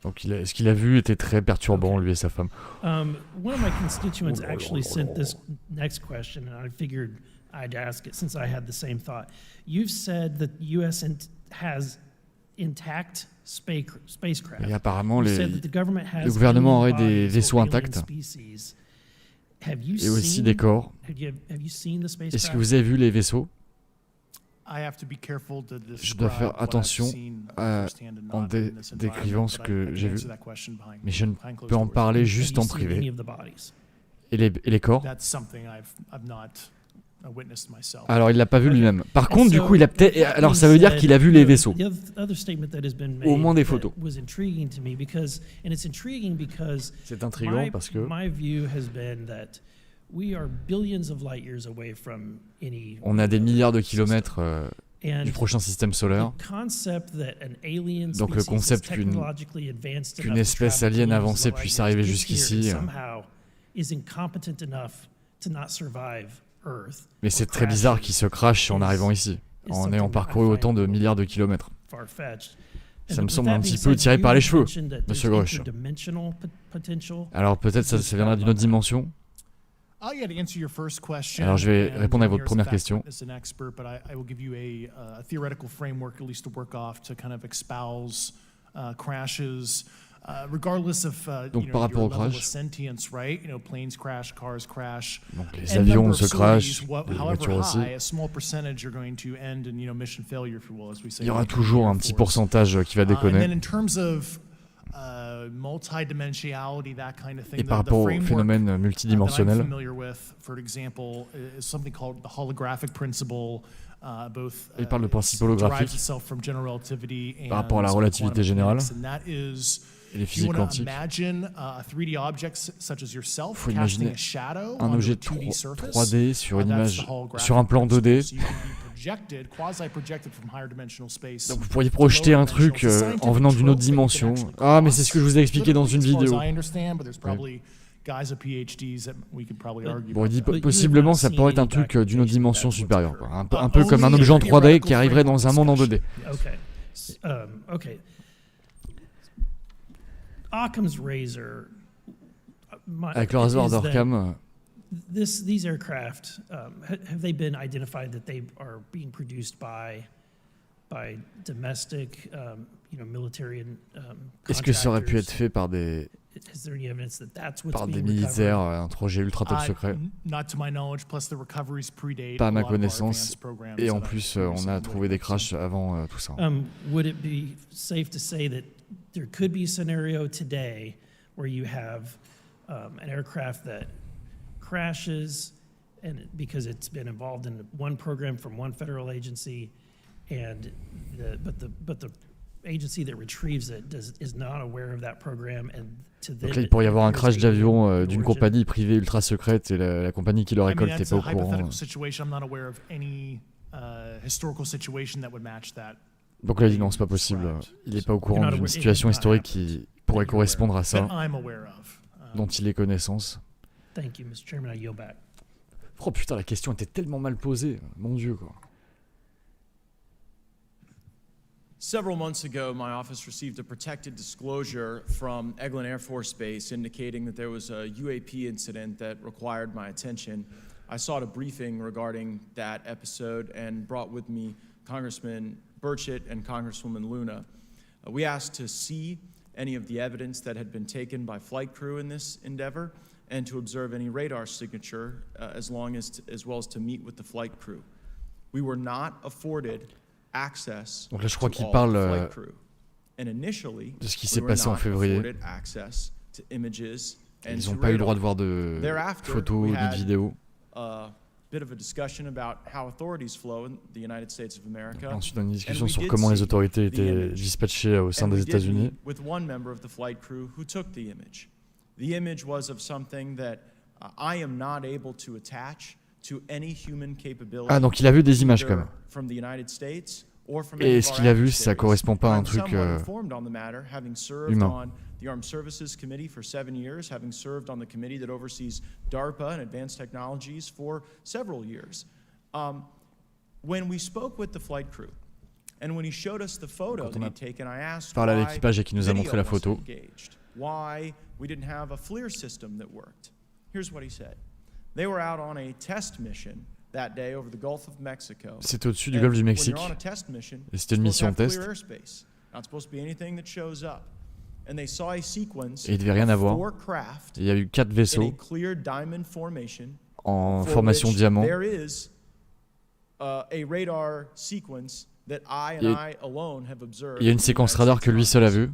Donc ce qu'il a vu était très perturbant, lui et sa femme. One of my constituents actually sent this next question, and I figured I'd ask it since I had the same thought. You've said that the U.S. has intact spacecraft. Et apparemment, le gouvernement aurait des vaisseaux intacts et aussi des corps. Est-ce que vous avez vu les vaisseaux? Je dois faire attention en décrivant ce que j'ai vu, mais je ne peux en parler juste en privé. Et les corps? Alors il l'a pas vu lui-même. Par contre, du coup, il a peut-être. Alors ça veut dire qu'il a vu les vaisseaux. Au moins des photos. C'est intriguant parce que on a des milliards de kilomètres du prochain système solaire. Donc le concept qu'une espèce alien avancée puisse arriver jusqu'ici. Mais c'est très bizarre qu'il se crache en arrivant ici, en ayant parcouru autant de milliards de kilomètres. Ça me semble un petit peu tiré par les cheveux, Monsieur Grusch. Alors peut-être ça viendra d'une autre dimension. Alors je vais répondre à votre première question. Donc par rapport au crash, donc les avions se crashent, les voitures aussi. Il y aura toujours un petit pourcentage qui va déconner. multidimensionality, that kind of thing. Et par rapport au phénomène multidimensionnel. That I'm familiar with, for example, is something called the holographic principle. Il parle de principe holographique par rapport à la relativité générale et les physiques quantiques. Il faut imaginer un objet 3D sur une image, sur un plan 2D. Donc vous pourriez projeter un truc en venant d'une autre dimension. Ah, mais c'est ce que je vous ai expliqué dans une vidéo. Oui. Bon, il dit possiblement ça pourrait être un truc d'une autre dimension supérieure, quoi. Un peu comme un objet en 3D qui arriverait dans un monde en 2D. Okay. Occam's razor. Avec le rasoir d'Occam. These aircraft, have they been identified that they are being produced by domestic, military and Est-ce que ça aurait pu être fait par des militaires, un projet ultra top secret? Pas à ma connaissance. Et en plus, on a trouvé des crashs avant tout ça. Would it be safe to say that there could be a scenario today where you have an aircraft that crashes and because it's been involved in one program from one federal agency, but the agency that retrieves it is not aware of that program, and to them. Donc là, il pourrait y avoir un crash d'avion d'une compagnie privée ultra secrète et la compagnie qui le récolte n'est pas au courant. Donc là, il dit non, c'est pas possible. Il n'est pas au courant d'une situation historique qui pourrait correspondre à ça, dont il ait connaissance. Thank you, Mr. Chairman. I yield back. Oh putain, la question était tellement mal posée. Mon Dieu, quoi. Several months ago, my office received a protected disclosure from Eglin Air Force Base indicating that there was a UAP incident that required my attention. I sought a briefing regarding that episode and brought with me Congressman Burchett and Congresswoman Luna. We asked to see any of the evidence that had been taken by flight crew in this endeavor and to observe any radar signature as well as to meet with the flight crew. We were not afforded access Donc là, je crois qu'il to parle all the flight crew. And initially, de ce qui we s'est were passé en not février. afforded access to images and Ils to n'ont pas eu le droit radar. de voir de Thereafter, photos we ni de had vidéos. a bit of a discussion about how authorities flow in the United States of America. Ensuite, on a une discussion And we sur did comment les see autorités the étaient image. dispatchées au sein And des we did États-Unis. meet with one member of the flight crew who took the image. The image was of something that I am not able to attach to any human capability. Ah, donc il a vu des images quand même. From the United States or from Et any ce of qu'il our a vu, ça adversaries. correspond pas à un I'm truc somewhat informed on the matter, having served humain. on the Armed Services Committee for 7 years, having served on the committee that oversees DARPA and advanced technologies for several years. When we spoke with the flight crew, and when he showed us the photo that he'd taken, I asked parlé à why l'équipage et qui nous a montré la video wasn't photo. engaged, why we didn't have a FLIR system that worked. Here's what he said. They were out on a test mission that day over the Gulf of Mexico. C'était au-dessus du golfe du Mexique. Et c'était une mission test. Et il devait rien avoir. Et il y a eu 4 vaisseaux en formation diamant. Et il y a une séquence radar que lui seul a vue.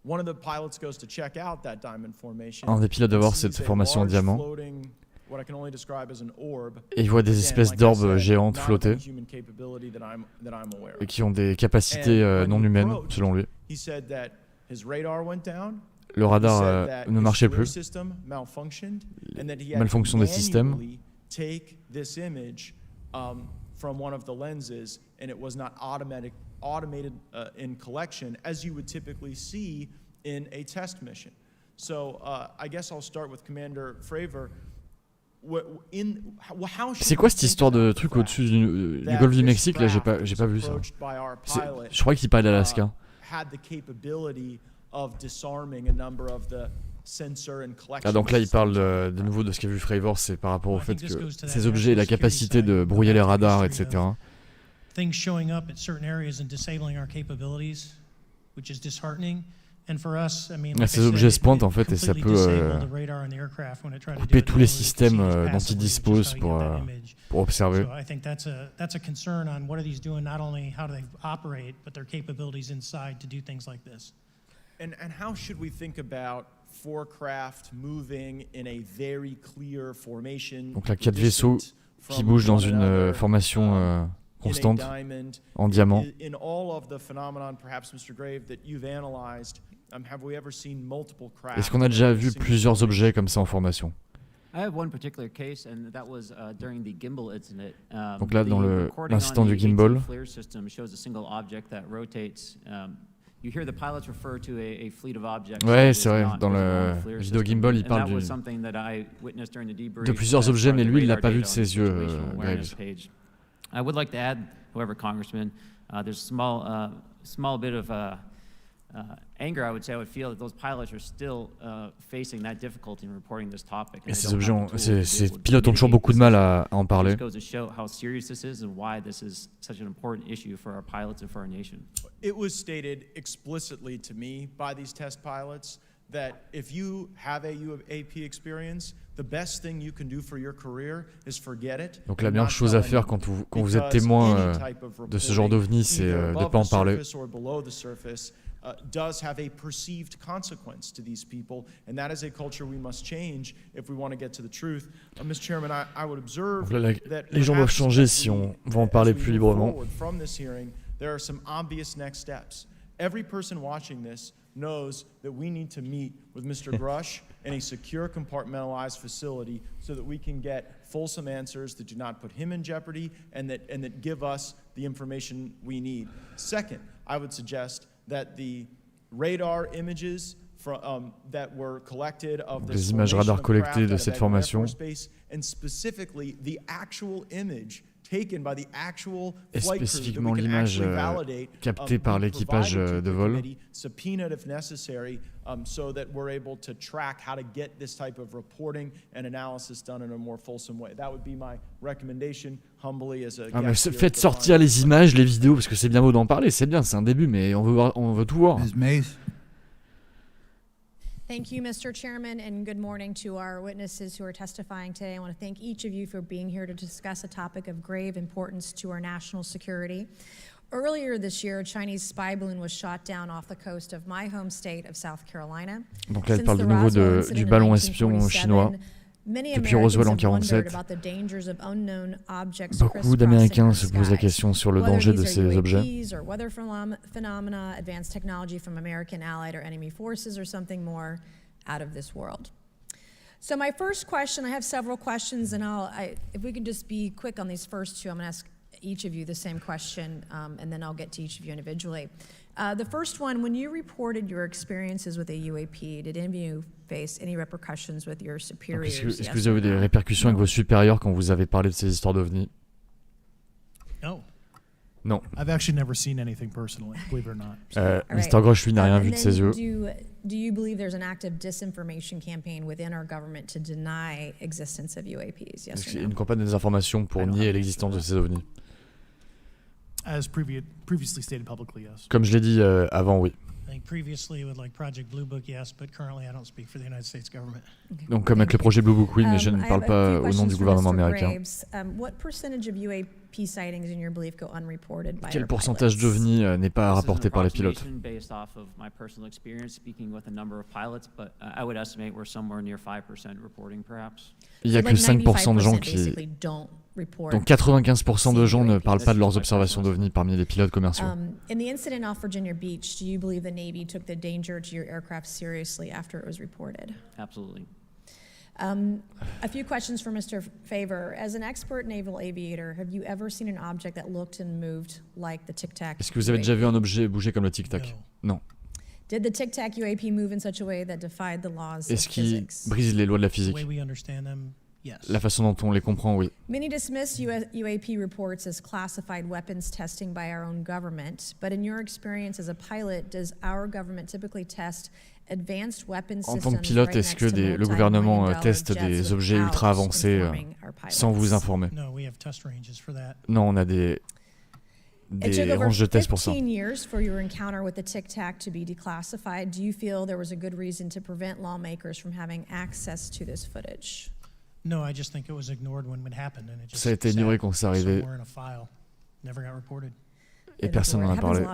Un des pilotes va voir cette formation en diamant. Et il voit des espèces d'orbes géantes flotter et qui ont des capacités non humaines, selon lui. Le radar ne marchait plus. Malfonction des systèmes. From one of the lenses, and it was not automated in collection as you would typically see in a test mission. So I guess I'll start with Commander Fravor. C'est quoi cette histoire de truc au-dessus du golfe du Mexique? Là, j'ai pas vu ça. Je crois qu'il parle d'Alaska. Ah, donc là, il parle de nouveau de ce qu'a vu Fravor, c'est par rapport au fait que ces objets aient la capacité de brouiller les radars, etc. Things showing up at certain areas and disabling our capabilities, which is disheartening. And for us, I mean, like ces objets se pointent en fait et ça peut couper tous les systèmes dont ils disposent pour observer. So I think that's a concern on what are these doing, not only how do they operate, but their capabilities inside to do things like this. And how should we think about four craft moving in a very clear formation? Donc là, 4 vaisseaux qui bougent dans une formation constante en diamant. In all of the phenomenon, perhaps Mr. Grave, that you've analyzed, have we ever seen multiple craft? Est-ce qu'on a déjà vu plusieurs objets comme ça en formation? Donc là, dans l'incident du gimbal, ouais, c'est vrai, dans le vidéo gimbal, il parle de plusieurs objets, mais lui, il l'a pas vu de ses yeux, Graves. I would like to add, however, Congressman, there's a small bit of anger, I would say, I would feel that those pilots are still facing that difficulty in reporting this topic. Et ces pilotes ont toujours beaucoup de mal à en parler. It goes to show how serious this is and why this is such an important issue for our pilots and for our nation. It was stated explicitly to me by these test pilots that if you have a UAP experience, the best thing you can do for your career is forget it. Donc la meilleure chose à faire quand vous êtes témoin de ce genre d'OVNI, c'est de ne pas en parler. Does have a perceived consequence to these people, and that is a culture we must change if we want to get to the truth. Mr. Chairman, I would observe that les gens doivent changer si on va en parler plus librement. From this hearing, there are some obvious next steps. Every person watching this knows that we need to meet with Mr. Grusch in a secure, compartmentalized facility so that we can get fulsome answers that do not put him in jeopardy and that give us the information we need. Second, I would suggest that the radar images that were collected of les images radar collectées de cette formation, and specifically the actual image taken by the actual et spécifiquement l'image captée par l'équipage de vol, subpoenaed if necessary, so that we're able to track how to get this type of reporting and analysis done in a more fulsome way. That would be my recommendation, humbly, as a guest. Faites sortir les images, les vidéos, parce que c'est bien beau d'en parler, c'est bien, c'est un début, mais on veut tout voir. Thank you, Mr. Chairman, and good morning to our witnesses who are testifying today. I want to thank each of you for being here to discuss a topic of grave importance to our national security. Earlier this year, a Chinese spy balloon was shot down off the coast of my home state of South Carolina. Donc là, elle parle de nouveau du ballon espion chinois. Depuis Roswell en 1947, beaucoup d'Américains se posent la question sur le danger de ces objets. So my first question, I have several questions, and if we can just be quick on these first two, I'm going to ask each of you the same question, and then I'll get to each of you individually. The first one, when you reported your experiences with a UAP, did any of you face any repercussions with your superiors? Est-ce que vous avez des répercussions avec vos supérieurs quand vous avez parlé de ces histoires d'OVNI? No. Non. I've actually never seen anything personally, believe it or not. Mr. Grusch, lui, n'a rien vu de ses yeux. Do you believe there's an active disinformation campaign within our government to deny existence of UAPs? Yes or no? Une campagne de désinformation pour nier l'existence de ces OVNI. As previously stated publicly, yes. Comme je l'ai dit avant, oui. I think previously with like Project Blue Book, yes, but currently I don't speak for the United States government. Donc comme avec le projet Blue Book, oui, mais je ne parle pas au nom du gouvernement américain. What percentage of UAP sightings in your belief go unreported by Quel pourcentage d'OVNI n'est pas rapporté par les pilotes? Based off of my personal experience speaking with a number of pilots, but I would estimate we're somewhere near 5% reporting perhaps. Il n'y a que 5% de gens qui... Donc 95% de gens ne parlent pas de leurs observations d'OVNI parmi les pilotes commerciaux. In the incident off Virginia Beach, do you believe the Navy took the danger to your aircraft seriously after it was reported? Absolutely. A few questions for Mr. Fravor. As an expert naval aviator, have you ever seen an object that looked and moved like the Tic Tac? Est-ce que vous avez déjà vu un objet bouger comme le Tic Tac? Non. Did the Tic Tac UAP move in such a way that defied the laws of Est-ce qu'il physics? brise les lois de la physique? The way we understand them, yes. La façon dont on les comprend, oui. Many dismiss UAP reports as classified weapons testing by our own government, but in your experience as a pilot, does our government typically test advanced weapons systems? En tant que pilote, est-ce que le gouvernement teste des objets ultra avancés sans vous informer? No, we have test ranges for that. Non, on a des ranges de tests pour ça. It took over 15 years for your encounter with the Tic Tac to be declassified. Do you feel there was a good reason to prevent lawmakers from having access to this footage? No, I just think it was ignored when it happened, and it just Ça a été ignoré quand c'est arrivé. somewhere in a file. Never got reported. Et personne n'en a parlé.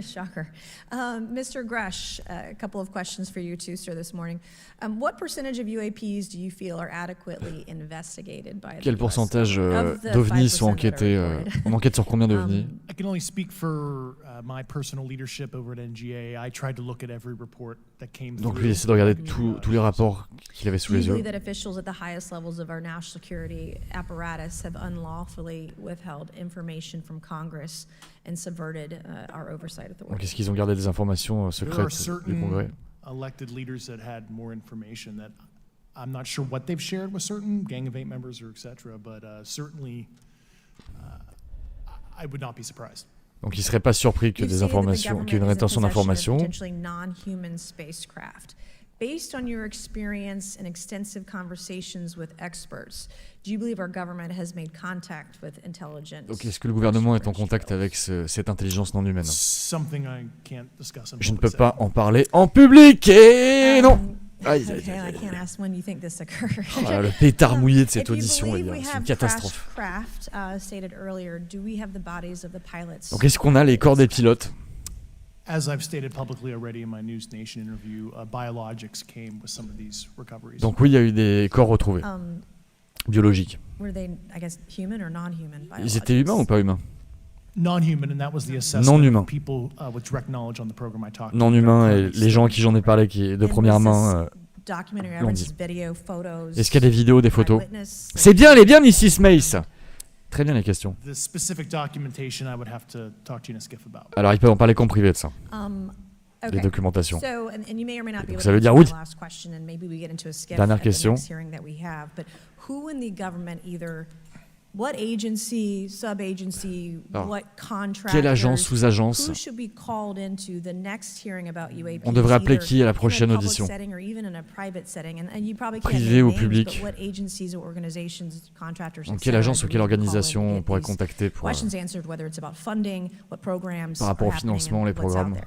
Shocker. Mr. Grusch, a couple of questions for you too, sir, this morning. What percentage of UAPs do you feel are adequately investigated by the Quel pourcentage d'OVNI sont enquêtés On enquête sur combien d'OVNI? I can only speak for my personal leadership over at NGA. I tried to look at every report that came through. Donc lui, il essaie de regarder tous les rapports qu'il avait sous les yeux. Do you believe that officials at the highest levels of our national security apparatus have unlawfully withheld information from Congress and subverted our oversight authority? Donc est-ce qu'ils ont gardé des informations secrètes du Congrès? Elected leaders that had more information that I'm not sure what they've shared with certain Gang of Eight members or etc. But certainly, I would not be surprised. Donc il serait pas surpris que des informations, qu'il y ait une rétention d'informations. Non-human spacecraft. Based on your experience and extensive conversations with experts, do you believe our government has made contact with intelligence? Donc est-ce que le gouvernement est en contact avec cette intelligence non humaine? Je ne peux pas en parler en public et non. I can't ask when you think this occurred. Oh, le pétard mouillé de cette audition, c'est une catastrophe. Donc est-ce qu'on a les corps des pilotes? As I've stated publicly already in my News Nation interview, biologics came with some of these recoveries. Donc oui, il y a eu des corps retrouvés, biologiques. Were they, I guess, human or non-human? Ils étaient humains ou pas humains? Non-human, and that was the assessment of people with direct knowledge on the program I talked about. Non-humains, et les gens à qui j'en ai parlé, qui de première main, l'ont dit. Est-ce qu'il y a des vidéos, des photos? C'est bien, elle est bien, Mrs. Mace. Très bien les questions. Alors ils peuvent en parler qu'en privé de ça. Les documentations. Donc ça veut dire oui. Dernière question. Alors, quelle agence, sous-agence on devrait appeler qui à la prochaine audition? Privé ou public? Donc quelle agence ou quelle organisation on pourrait contacter pour, par rapport au financement, les programmes?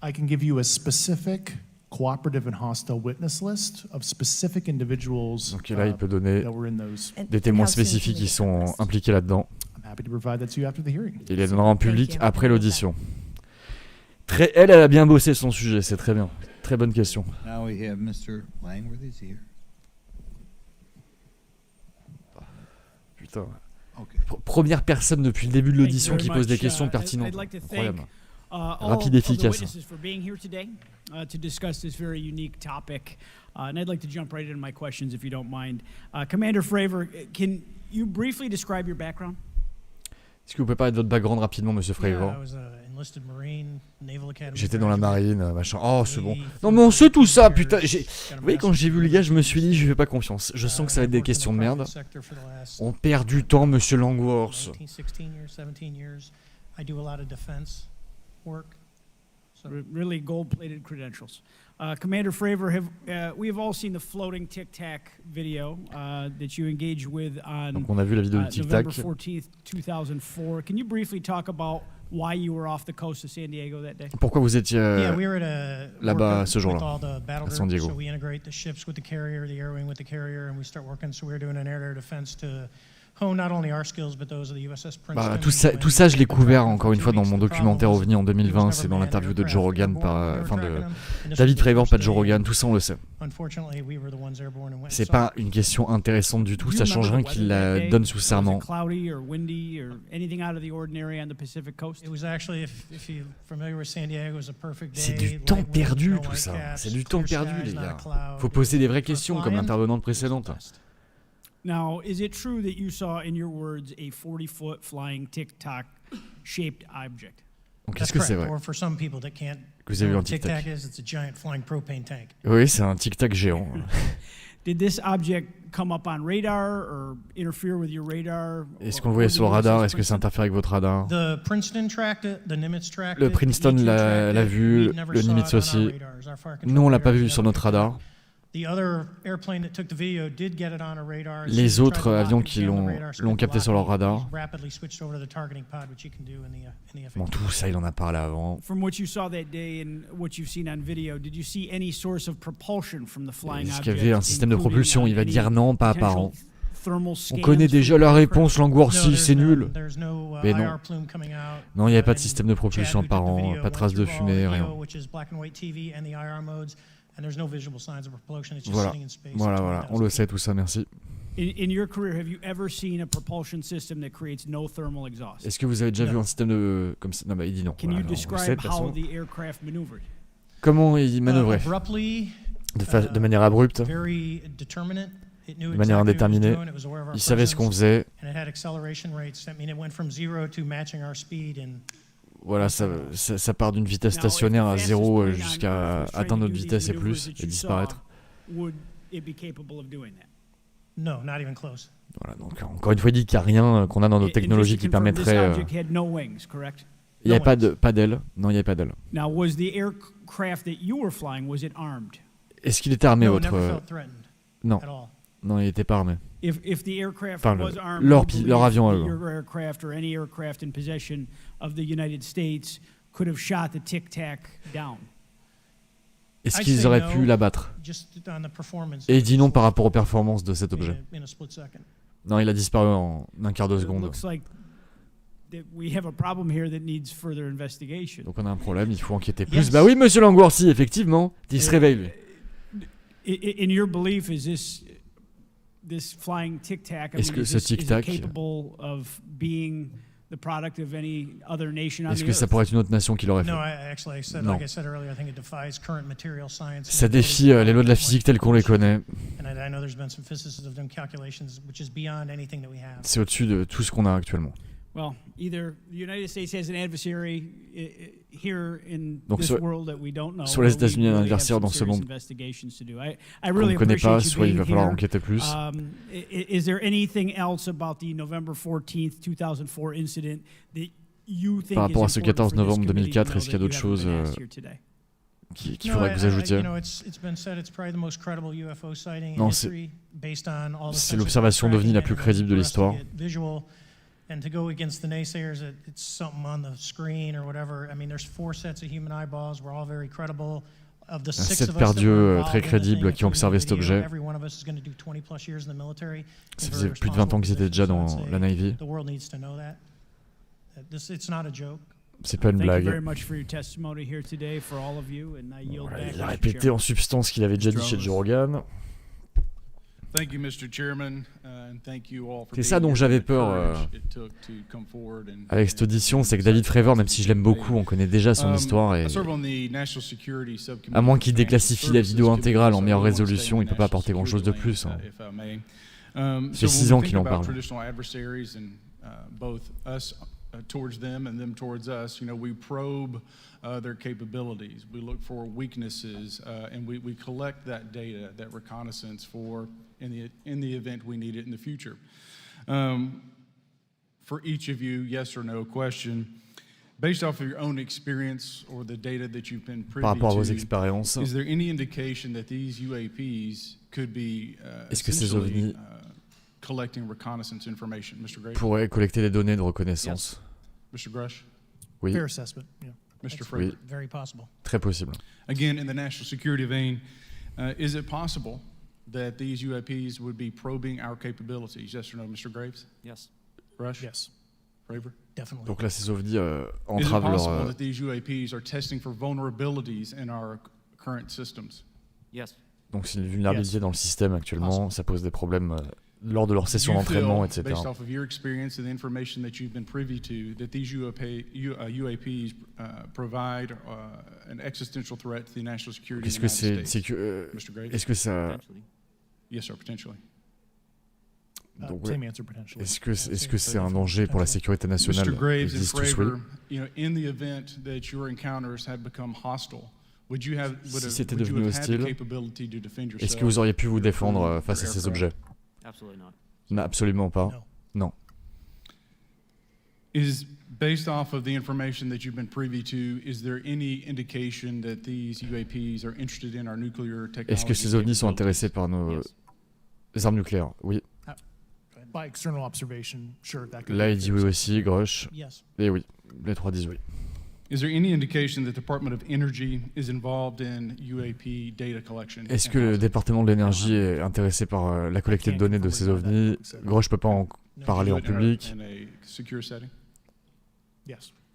I can give you a specific cooperative and hostile witness list of specific individuals. Donc là, il peut donner des témoins spécifiques qui sont impliqués là-dedans. Il les donnera en public après l'audition. Elle a bien bossé son sujet, c'est très bien. Très bonne question. Now we have Mr. Langworthy here. Putain. Okay. Première personne depuis le début de l'audition qui pose des questions pertinentes. Incroyable. Rapide, efficace. To discuss this very unique topic, and I'd like to jump right into my questions if you don't mind. Commander Fravor, can you briefly describe your background? Est-ce que vous pouvez parler de votre background rapidement, Monsieur Fravor? J'étais dans la marine, machin. Oh, c'est bon. Non, mais on sait tout ça, putain. Vous voyez, quand j'ai vu le gars, je me suis dit, je lui fais pas confiance. Je sens que ça va être des questions de merde. On perd du temps, Monsieur Langworth. Really gold-plated credentials. Commander Fravor, we have all seen the floating Tic Tac video that you engaged with on Donc on a vu la vidéo du Tic Tac. November 14th, 2004. Can you briefly talk about why you were off the coast of San Diego that day? Pourquoi vous étiez là-bas ce jour-là, à San Diego? So we integrate the ships with the carrier, the air wing with the carrier, and we start working. So we're doing an air-to-air defense to tout ça, je l'ai couvert encore une fois dans mon documentaire OVNI en 2020. C'est dans l'interview de Joe Rogan, de David Fravor, pas de Joe Rogan. Tout ça, on le sait. C'est pas une question intéressante du tout. Ça change rien qu'il la donne sous serment. C'est du temps perdu, tout ça. C'est du temps perdu, les gars. Faut poser des vraies questions comme l'intervenante précédente. Now, is it true that you saw, in your words, a 40-foot flying tic-tac-shaped object? Donc, est-ce que c'est vrai? Que vous avez vu un tic-tac? Oui, c'est un tic-tac géant. Did this object come up on radar or interfere with your radar? Est-ce qu'on le voyait sur le radar? Est-ce que ça interfère avec votre radar? Le Princeton l'a vu, le Nimitz aussi. Nous, on l'a pas vu sur notre radar. Les autres avions qui l'ont capté sur leur radar. Bon, tout ça, il en a parlé avant. Est-ce qu'il y avait un système de propulsion? Il va dire non, pas apparent. On connaît déjà la réponse, Langwarsi, c'est nul. Mais non. Non, il n'y avait pas de système de propulsion apparent, pas de traces de fumée, rien. Voilà, on le sait tout ça, merci. Est-ce que vous avez déjà vu un système de... comme ça? Non, bah il dit non. Voilà, non, on le sait, de toute façon. Comment il manœuvrait? De manière abrupte, de manière indéterminée. Il savait ce qu'on faisait. Voilà, ça part d'une vitesse stationnaire à 0 jusqu'à atteindre notre vitesse et plus, et disparaître. Voilà, donc encore une fois, il dit qu'il n'y a rien qu'on a dans nos technologies qui permettrait... Il n'y avait pas d'aile. Non, il n'y avait pas d'aile. Est-ce qu'il était armé, votre... Non. Non, il n'était pas armé. Enfin, leur avion à eux. Est-ce qu'ils auraient pu l'abattre? Et il dit non par rapport aux performances de cet objet. Non, il a disparu en un quart de seconde. Donc on a un problème, il faut enquêter plus. Bah oui, monsieur Langwarsi, effectivement, il se réveille, lui. Est-ce que ce tic-tac, est-ce que ça pourrait être une autre nation qui l'aurait fait? Non. Ça défie les lois de la physique telles qu'on les connaît. C'est au-dessus de tout ce qu'on a actuellement. Donc soit les États-Unis ont un adversaire dans ce monde qu'on ne connaît pas, soit il va falloir enquêter plus. Par rapport à ce 14 novembre 2004, est-ce qu'il y a d'autres choses qu'il faudrait que vous ajoutiez? Non, c'est l'observation d'OVNI la plus crédible de l'histoire. And to go against the naysayers that it's something on the screen or whatever. I mean, there's 4 sets of human eyeballs. We're all very credible. Of the 6 of us paires d'yeux très crédibles qui ont observé cet objet. Ça faisait plus de 20 ans qu'ils étaient déjà dans la Navy. C'est pas une blague. Voilà, il a répété en substance ce qu'il avait déjà dit chez Joe Rogan. C'est ça dont j'avais peur avec cette audition, c'est que David Fravor, même si je l'aime beaucoup, on connaît déjà son histoire et à moins qu'il déclassifie la vidéo intégrale en meilleure résolution, il ne peut pas apporter grand chose de plus. Hein. Ça fait 6 ans qu'il en parle. Towards them and them towards us, you know, we probe their capabilities. We look for weaknesses, and we collect that data, that reconnaissance for in the event we need it in the future. For each of you, yes or no question, based off of your own experience or the data that you've been privy to, is there any indication that these UAPs could be essentially collecting reconnaissance information, Mr. Graves? Pourrait collecter des données de reconnaissance. Mr. Grusch? Oui. Fair assessment, yeah. Mr. Fravor? Oui. Very possible. Très possible. Again, in the national security vein, is it possible that these UAPs would be probing our capabilities? Yes or no, Mr. Graves? Yes. Grusch? Yes. Fravor? Definitely. Donc là, ces OVNI entravent leur... Is it possible that these UAPs are testing for vulnerabilities in our current systems? Yes. Donc c'est une vulnérabilité dans le système actuellement, ça pose des problèmes lors de leur session d'entraînement, etc. Based off of your experience and the information that you've been privy to, that these UAPs provide an existential threat to the national security of the United States. Mr. Graves? Est-ce que ça... Yes, sir, potentially. Donc, same answer, potentially. Est-ce que c'est un danger pour la sécurité nationale? Mr. Graves and Fravor, you know, in the event that your encounters had become hostile, si c'était devenu hostile, est-ce que vous auriez pu vous défendre face à ces objets? Non, absolument pas. Non. Based off of the information that you've been privy to, is there any indication that these UAPs are interested in our nuclear technology? Est-ce que ces OVNIs sont intéressés par nos armes nucléaires? Oui. By external observation, sure, that could Là, il dit oui aussi, Grusch. Yes. Et oui, les 3 disent oui. Is there any indication that the Department of Energy is involved in UAP data collection? Est-ce que le département de l'énergie est intéressé par la collecte de données de ces OVNI? Grusch peut pas en parler en public.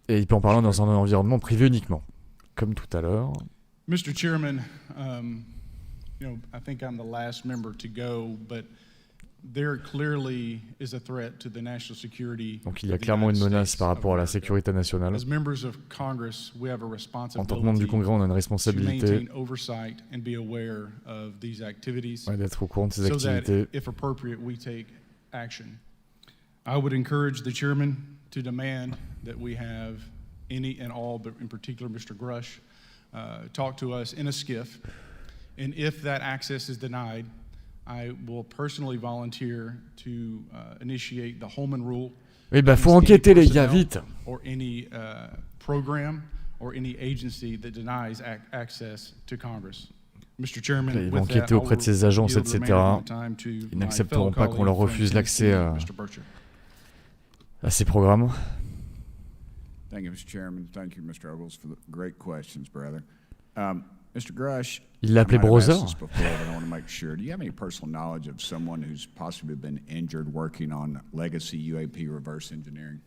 Et il peut en parler dans un environnement privé uniquement, comme tout à l'heure. Mr. Chairman, I think I'm the last member to go, but there clearly is a threat to the national security. Donc il y a clairement une menace par rapport à la sécurité nationale. As members of Congress, we have a responsibility en tant que membre du Congrès, on a une responsabilité d'être au courant de ces activités. If appropriate, we take action. I would encourage the chairman to demand that we have any and all, but in particular Mr. Grusch, talk to us in a skiff. And if that access is denied, I will personally volunteer to initiate the Holman Rule. Oui, faut enquêter les gars, vite. Or any program or any agency that denies access to Congress. Mr. Chairman, ils vont enquêter auprès de ces agences, etc. Ils n'accepteront pas qu'on leur refuse l'accès à ces programmes. Thank you, Mr. Chairman. Thank you, Mr. Ogles, for the great questions, brother. Mr. Grusch, il l'a appelé brother. I want to make sure. Do you have any personal knowledge of someone who's possibly been injured working on legacy UAP reverse engineering?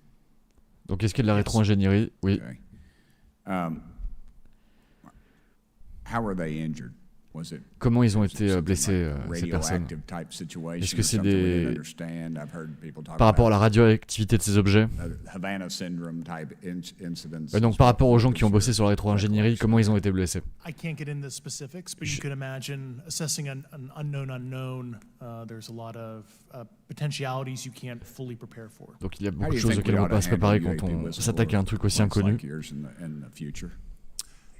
Donc, est-ce qu'il y a de la rétro-ingénierie? Oui. Okay. How were they injured? Comment ils ont été blessés, ces personnes? Est-ce que c'est des... par rapport à la radioactivité de ces objets? Donc par rapport aux gens qui ont bossé sur la rétro-ingénierie, comment ils ont été blessés? Donc il y a beaucoup de choses auxquelles on ne peut pas se préparer quand on s'attaque à un truc aussi inconnu.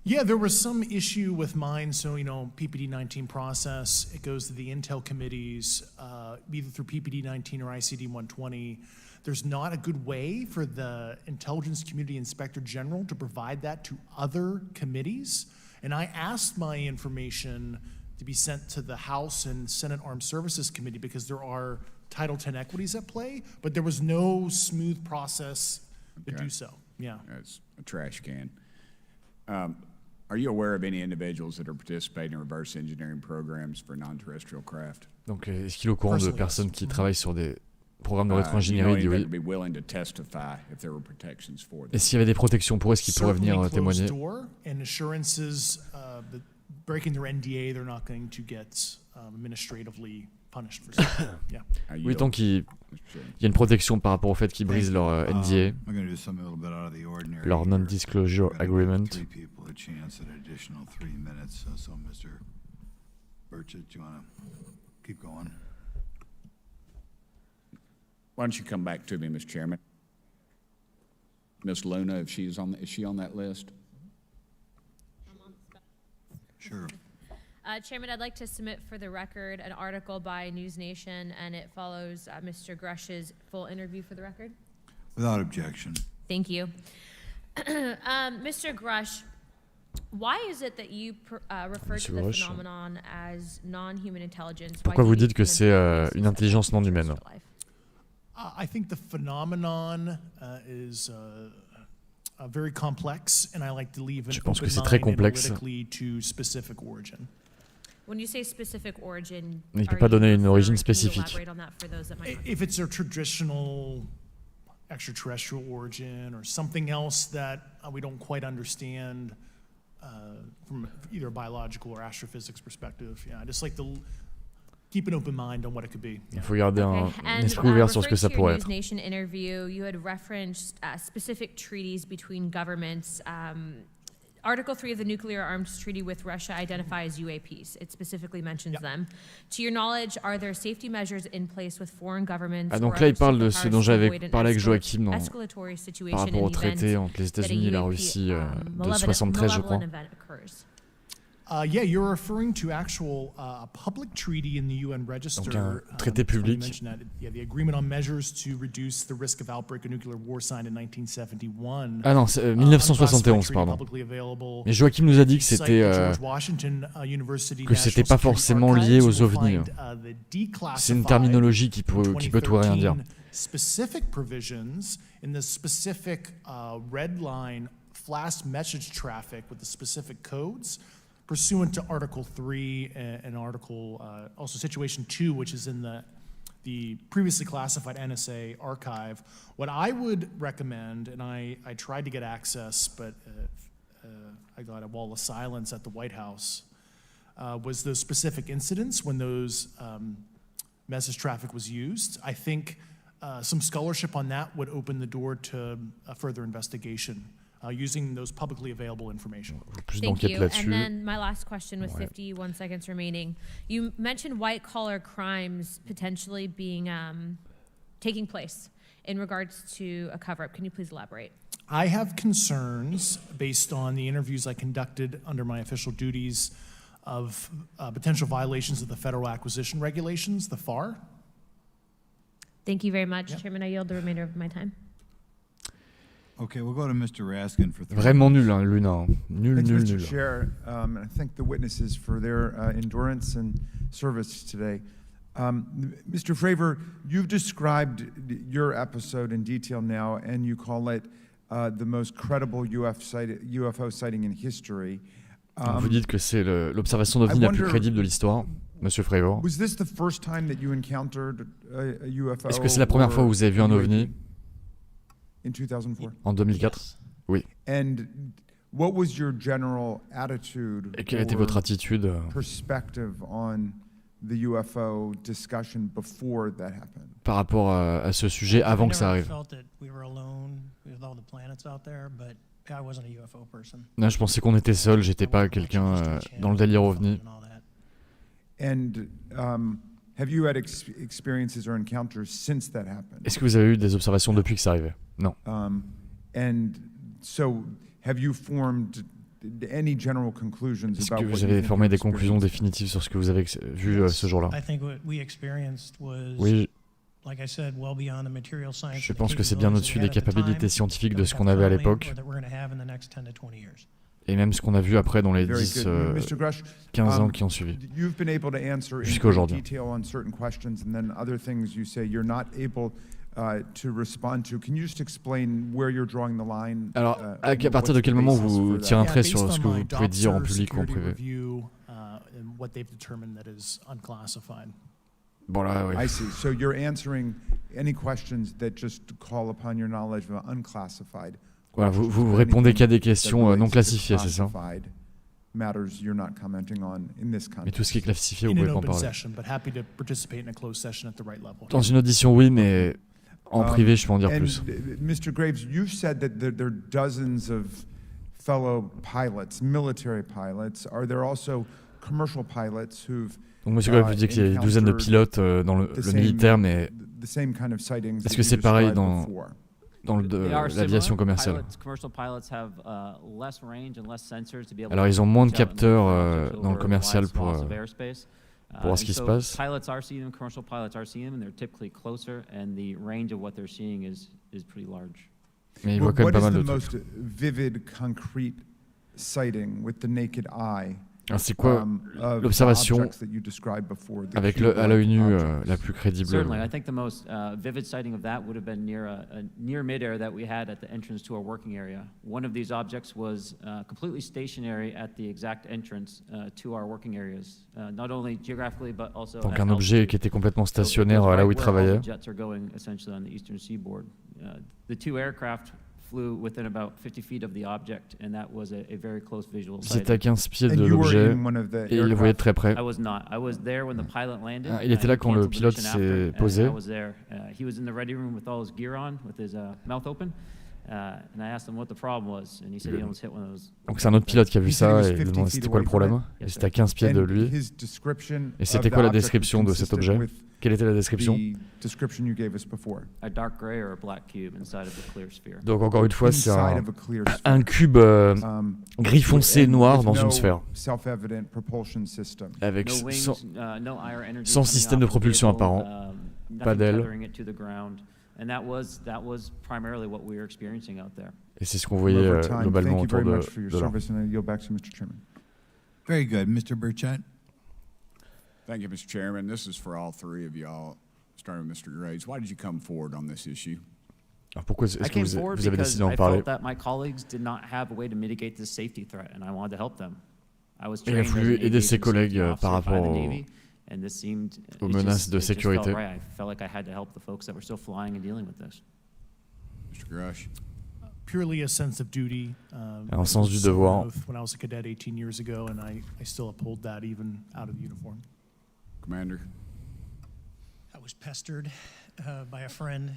Yeah, there was some issue with mine. So, PPD 19 process, it goes to the Intel committees, either through PPD 19 or ICD 120. There's not a good way for the Intelligence Community Inspector General to provide that to other committees. And I asked my information to be sent to the House and Senate Armed Services Committee because there are Title X equities at play, but there was no smooth process to do so. Yeah. It's a trash can. Are you aware of any individuals that are participating in reverse engineering programs for non-terrestrial craft? Donc, est-ce qu'il est au courant de personnes qui travaillent sur des programmes de rétro-ingénierie? Oui. Et s'il y avait des protections pour eux, est-ce qu'ils pourraient venir témoigner? Oui, tant qu'il y a une protection par rapport au fait qu'ils brisent leur NDA, leur non-disclosure agreement. Why don't you come back to me, Mr. Chairman? Miss Luna, is she on that list? Sure. Chairman, I'd like to submit for the record an article by News Nation, and it follows Mr. Grusch's full interview for the record. Without objection. Thank you. Mr. Grusch, why is it that you refer to the phenomenon as non-human intelligence? Pourquoi vous dites que c'est une intelligence non humaine? I think the phenomenon is very complex, and I like to leave an open mind analytically to specific origin. When you say specific origin, il ne peut pas donner une origine spécifique. If it's a traditional extraterrestrial origin or something else that we don't quite understand from either a biological or astrophysics perspective, I just like to keep an open mind on what it could be. Il faut garder un esprit ouvert sur ce que ça pourrait être. News Nation interview, you had referenced specific treaties between governments. Article 3 of the Nuclear Arms Treaty with Russia identifies UAPs. It specifically mentions them. To your knowledge, are there safety measures in place with foreign governments? Donc là, il parle de ce dont j'avais parlé avec Joachim par rapport au traité entre les États-Unis et la Russie de 73, je crois. Yeah, you're referring to actual public treaty in the UN Register. Donc un traité public. Yeah, the agreement on measures to reduce the risk of outbreak of nuclear war signed in 1971. Ah non, c'est 1971, pardon. Mais Joachim nous a dit que c'était pas forcément lié aux OVNI. C'est une terminologie qui peut tout rien dire. Specific provisions in the specific red line flash message traffic with the specific codes pursuant to Article 3 and Article, also Situation 2, which is in the previously classified NSA archive. What I would recommend, and I tried to get access, but I got a wall of silence at the White House, was those specific incidents when those message traffic was used. I think some scholarship on that would open the door to a further investigation using those publicly available information. Thank you. And then my last question with 51 seconds remaining. You mentioned white-collar crimes potentially being taking place in regards to a cover-up. Can you please elaborate? I have concerns based on the interviews I conducted under my official duties of potential violations of the Federal Acquisition Regulations, the FAR. Thank you very much, Chairman. I yield the remainder of my time. Okay, we'll go to Mr. Raskin for 3 Vraiment nul, hein, Luna. Nul, Thanks, nul, Mr. nul. Chair. I thank the witnesses for their endurance and service today. Mr. Fravor, you've described your episode in detail now, and you call it the most credible UFO sighting in history. Vous dites que c'est l'observation d'OVNI la plus crédible de l'histoire, Monsieur Fravor. Was this the first time that you encountered a UFO? Est-ce que c'est la première fois où vous avez vu un OVNI? In 2004? En 2004? Oui. And what was your general attitude? Et quelle était votre attitude? Perspective on the UFO discussion before that happened? Par rapport à ce sujet avant que ça arrive. Non, je pensais qu'on était seul, j'étais pas quelqu'un dans le délire OVNI. And have you had experiences or encounters since that happened? Est-ce que vous avez eu des observations depuis que ça arrivait? Non. And so have you formed any general conclusions about Est-ce que vous avez formé des conclusions définitives sur ce que vous avez vu ce jour-là? Oui. Je pense que c'est bien au-dessus des capacités scientifiques de ce qu'on avait à l'époque. Et même ce qu'on a vu après dans les 10, 15 ans qui ont suivi. Jusqu'à aujourd'hui. Alors, à partir de quel moment vous tirez un trait sur ce que vous pouvez dire en public ou en privé? Bon là, oui. I see. So you're answering any questions that just call upon your knowledge of unclassified. Voilà, vous répondez qu'à des questions non classifiées, c'est ça? Mais tout ce qui est classifié, vous pouvez pas en parler. Dans une audition, oui, mais en privé, je peux en dire plus. Mr. Graves, you've said that there are dozens of fellow pilots, military pilots. Are there also commercial pilots who've Donc, Monsieur Graves, vous dites qu'il y a une douzaine de pilotes dans le militaire, mais est-ce que c'est pareil dans l'aviation commerciale? Alors, ils ont moins de capteurs dans le commercial pour voir ce qui se passe. Mais ils voient quand même pas mal de trucs. Alors c'est quoi l'observation avec à l'œil nu la plus crédible? Certainly, I think the most vivid sighting of that would have been near a near midair that we had at the entrance to our working area. One of these objects was completely stationary at the exact entrance to our working areas, not only geographically but also. Donc un objet qui était complètement stationnaire là où il travaillait. The jets are going essentially on the eastern seaboard. The two aircraft flew within about 50 feet of the object, and that was a very close visual sighting. Il était à 15 pieds de l'objet et il le voyait de très près. I was not. I was there when the pilot landed. Il était là quand le pilote s'est posé. I was there. He was in the ready room with all his gear on, with his mouth open. And I asked him what the problem was, and he said he almost hit one of those. Donc c'est un autre pilote qui a vu ça et il lui demande c'était quoi le problème. Et c'était à 15 pieds de lui. Et c'était quoi la description de cet objet? Quelle était la description? Donc encore une fois, c'est un cube gris foncé noir dans une sphère, avec sans système de propulsion apparent, pas d'aile. Et c'est ce qu'on voyait globalement autour de là. Very good. Mr. Burchett. Thank you, Mr. Chairman. This is for all three of y'all, starting with Mr. Graves. Why did you come forward on this issue? Alors pourquoi est-ce que vous avez décidé d'en I parler? felt that my colleagues did not have a way to mitigate this safety threat, and I wanted to help them. I was Il a trained as an voulu aider aviation ses collègues safety par officer by rapport the Navy, and this seemed aux menaces de it just sécurité. felt right. I felt like I had to help the folks that were still flying and dealing with this. Mr. Grusch. Purely a sense of duty. Un sens du devoir. When I was a cadet 18 years ago, and I still uphold that even out of uniform. Commander. I was pestered by a friend,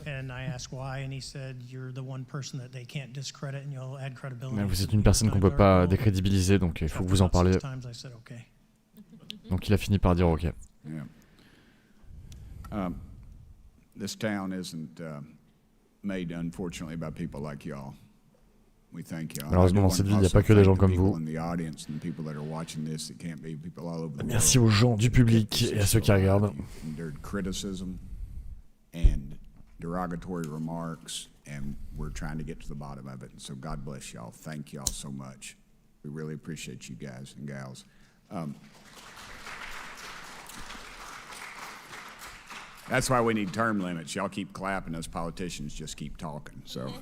and I asked why, and he said, "You're the one person that they can't discredit, and you'll add credibility." Vous êtes une personne qu'on peut pas décrédibiliser, donc il faut que vous en parliez. Donc il a fini par dire OK. Yeah. This town isn't made, unfortunately, by people like y'all. We thank y'all. Malheureusement, dans cette ville, il n'y a pas que des gens comme vous. Merci aux gens du public et à ceux qui regardent. Criticism and derogatory remarks, and we're trying to get to the bottom of it. And so God bless y'all. Thank y'all so much. We really appreciate you guys and gals. That's why we need term limits. Y'all keep clapping, us politicians just keep talking. So,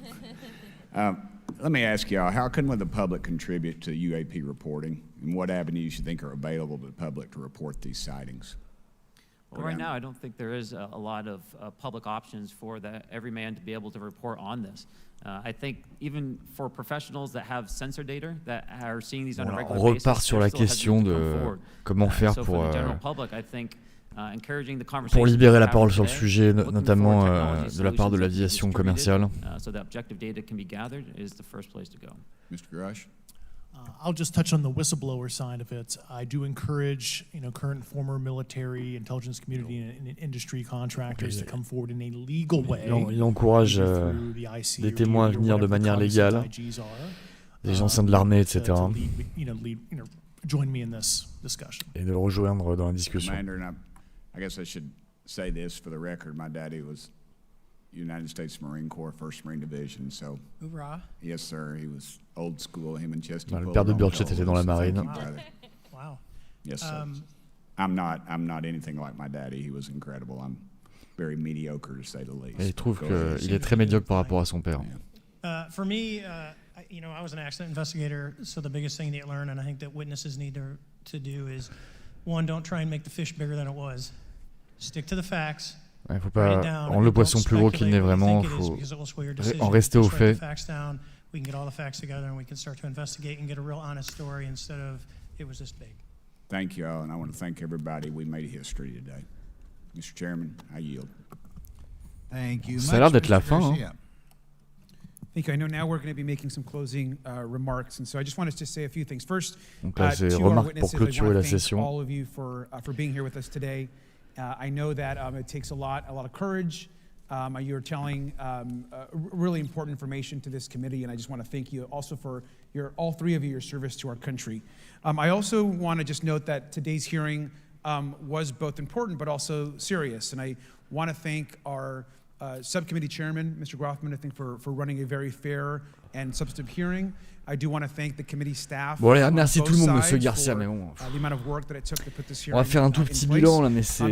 let me ask y'all, how can the public contribute to UAP reporting, and what avenues you think are available to the public to report these sightings? Well, right now, I don't think there is a lot of public options for every man to be able to report on this. I think even for professionals that have sensor data that are seeing these on a regular basis, repart sur la question de comment faire pour libérer la parole sur le sujet, notamment de la part de l'aviation commerciale. Mr. Grusch? I'll just touch on the whistleblower side of it. I do encourage, current and former military, intelligence community, and industry contractors to come forward in a legal way. Il encourage des témoins à venir de manière légale, des anciens de l'armée, etc. Join me in this discussion. Et de le rejoindre dans la discussion. I guess I should say this for the record. My daddy was United States Marine Corps, 1st Marine Division, so... Hoorah. Yes, sir. He was old school, him and Chesty. Le père de Burchett était dans la marine. Wow. Yes, sir. I'm not anything like my daddy. He was incredible. I'm very mediocre, to say the least. Et il trouve qu'il est très médiocre par rapport à son père. For me, I was an accident investigator, so the biggest thing that you learn, and I think that witnesses need to do is, one, don't try and make the fish bigger than it was. Stick to the facts. Il ne faut pas rendre le poisson plus gros qu'il n'est vraiment, il faut en rester aux faits. We can get all the facts together and we can start to investigate and get a real honest story instead of it was this big. Thank you all, and I want to thank everybody. We made history today. Mr. Chairman, I yield. Thank you. Ça a l'air d'être la fin. Thank you. I know now we're going to be making some closing remarks, and so I just wanted to say a few things. First, Donc là, c'est to our remarques pour witnesses, I clôturer want la to thank session. all of you for being here with us today. I know that it takes a lot of courage. You're telling really important information to this committee, and I just want to thank you also for all three of you, your service to our country. I also want to just note that today's hearing was both important but also serious, and I want to thank our subcommittee chairman, Mr. Grothman, I think for running a very fair and substantive hearing. I do want to thank the committee staff. Bon allez, merci tout le monde, Monsieur Garcia, mais bon. On va faire un tout petit bilan là, mais c'est.